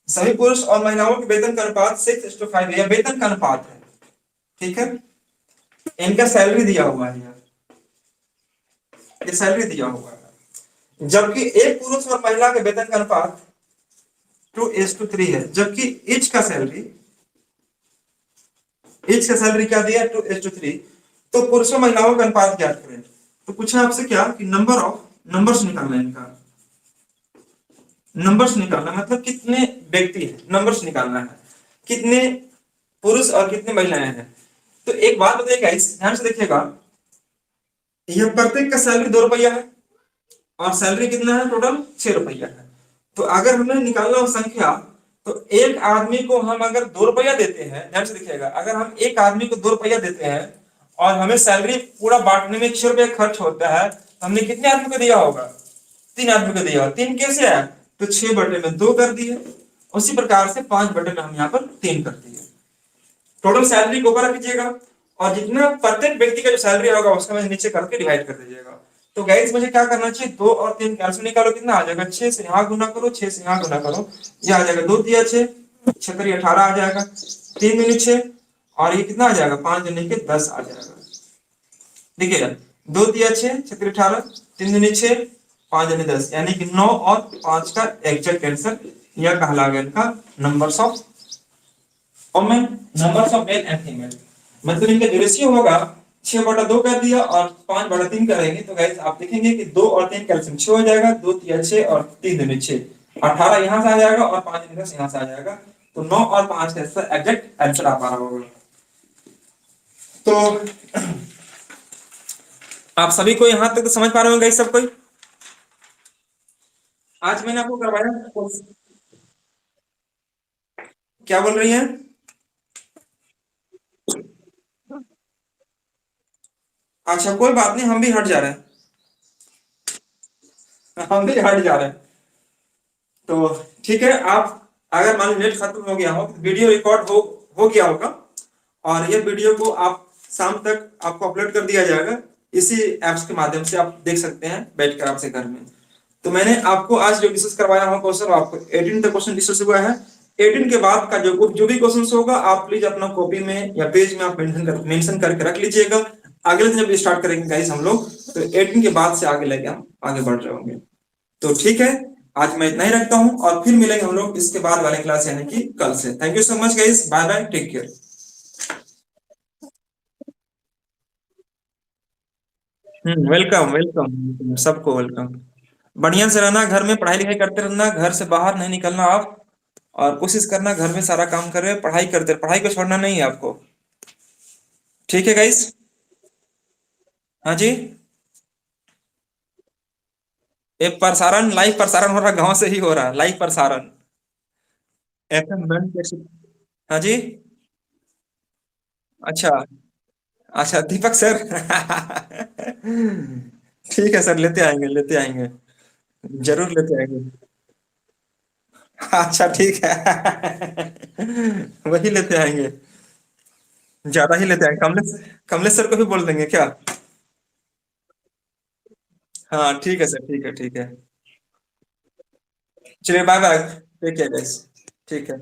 सभी पुरुष और महिलाओं के वेतन का अनुपात 6:5 है, यह वेतन का अनुपात है। ठीक है, इनका सैलरी दिया हुआ है, ये सैलरी दिया हुआ है। जबकि एक पुरुष और महिला के वेतन का अनुपात 2:3 है, जबकि ईच का सैलरी क्या दिया 2:3। तो पुरुषों महिलाओं का अनुपात ज्ञात करें। तो पूछा आपसे क्या कि नंबर्स निकालना है, इनका नंबर्स निकालना, मतलब कितने व्यक्ति है, नंबर्स निकालना है, कितने पुरुष और कितने महिलाएं हैं। तो एक बात बताइएगा, इस ध्यान से देखिएगा, यह प्रत्येक का सैलरी 2 रुपया है, और सैलरी कितना है टोटल 6 रुपया है। तो अगर हमें निकालना हो संख्या, तो एक आदमी को हम अगर 2 रुपया देते हैं, ध्यान से देखिएगा, अगर हम एक आदमी को 2 रुपया देते हैं और हमें सैलरी पूरा बांटने में 6 रुपया खर्च होता है, तो हमने कितने आदमी को दिया होगा, 3 आदमी को दिया होगा। 3 कैसे आया, तो 6/2 कर दिए, उसी प्रकार से 5/2 में हम यहाँ पर 3 कर दिए। टोटल सैलरी को ऊपर रख लीजिएगा, और जितना प्रत्येक व्यक्ति का जो सैलरी होगा उसका मैं नीचे करके डिवाइड कर दीजिएगा। तो गाइस मुझे क्या करना चाहिए, 2 और 3 कैंसिल निकालो, कितना आ जाएगा, 6 से यहाँ गुना करो, 6 से यहाँ गुना करो, ये आ जाएगा 2 दिया 6, 6 18 आ जाएगा, 3 दूनी 6, और ये कितना आ जाएगा 5 दूनी के 10 आ जाएगा। देखिएगा, 2 दिया 6, 6 18, 3 दूनी 6, 5 दूनी 10, यानी कि 9 और 5 का एग्जैक्ट आंसर यह कहलाएगा इनका numbers of women, numbers of male and female. मतलब इनका जो रेशियो होगा 6/2 कर दिया और 5/3 करेंगे, तो गाइस आप देखेंगे कि 2 और 3 कैल्सियम 6 हो जाएगा, 2 तिया 6 और 3 दूनी 6, 18 यहाँ से आ जाएगा, और 5 दूनी 10 यहाँ से आ जाएगा। तो 9 और 5 का एग्जैक्ट आंसर आ पा रहा होगा। तो आप सभी को यहाँ तक तो समझ पा रहे होंगे सब कोई। आज मैंने आपको करवाया, क्या बोल रही हैं, अच्छा कोई बात नहीं, हम भी हट जा रहे हैं, हम भी हट जा रहे हैं। तो ठीक है, आप अगर मान लो नेट खत्म हो गया हो, वीडियो रिकॉर्ड हो गया होगा, और ये वीडियो को आप शाम तक आपको अपलोड कर दिया जाएगा, इसी एप्स के माध्यम से आप देख सकते हैं बैठकर आपसे घर में। तो मैंने आपको आज जो डिस्कस करवाया हुआ क्वेश्चन, आपको 18 तक क्वेश्चन डिस्कस हुआ है। 18 के बाद का जो भी क्वेश्चन होगा, आप प्लीज अपना कॉपी में या पेज में आप मेंशन करके रख लीजिएगा। अगले दिन जब स्टार्ट करेंगे गाइस हम लोग, तो 18 के बाद से आगे लेके हम आगे बढ़ रहे होंगे। तो ठीक है, आज मैं इतना ही रखता हूँ, और फिर मिलेंगे हम लोग इसके बाद वाले क्लास यानी कि कल से। Thank you so much guys, bye bye, take care. Welcome welcome, सबको वेलकम। बढ़िया से रहना, घर में पढ़ाई लिखाई करते रहना, घर से बाहर नहीं निकलना आप, और कोशिश करना घर में सारा काम कर रहे हो, पढ़ाई करते, पढ़ाई को छोड़ना नहीं है आपको। ठीक है गाइस। हाँ जी, ये प्रसारण, लाइव प्रसारण हो रहा, गांव से ही हो रहा है लाइव प्रसारण। एफएम बैंड कैसे, हाँ जी, अच्छा, अच्छा दीपक सर ठीक है सर, लेते आएंगे, लेते आएंगे, जरूर लेते आएंगे। अच्छा ठीक है वही लेते आएंगे, ज्यादा ही लेते आएंगे, कमलेश सर को भी बोल देंगे क्या। हाँ ठीक है सर, ठीक है, ठीक है। चलिए bye bye, take care guys. ठीक है।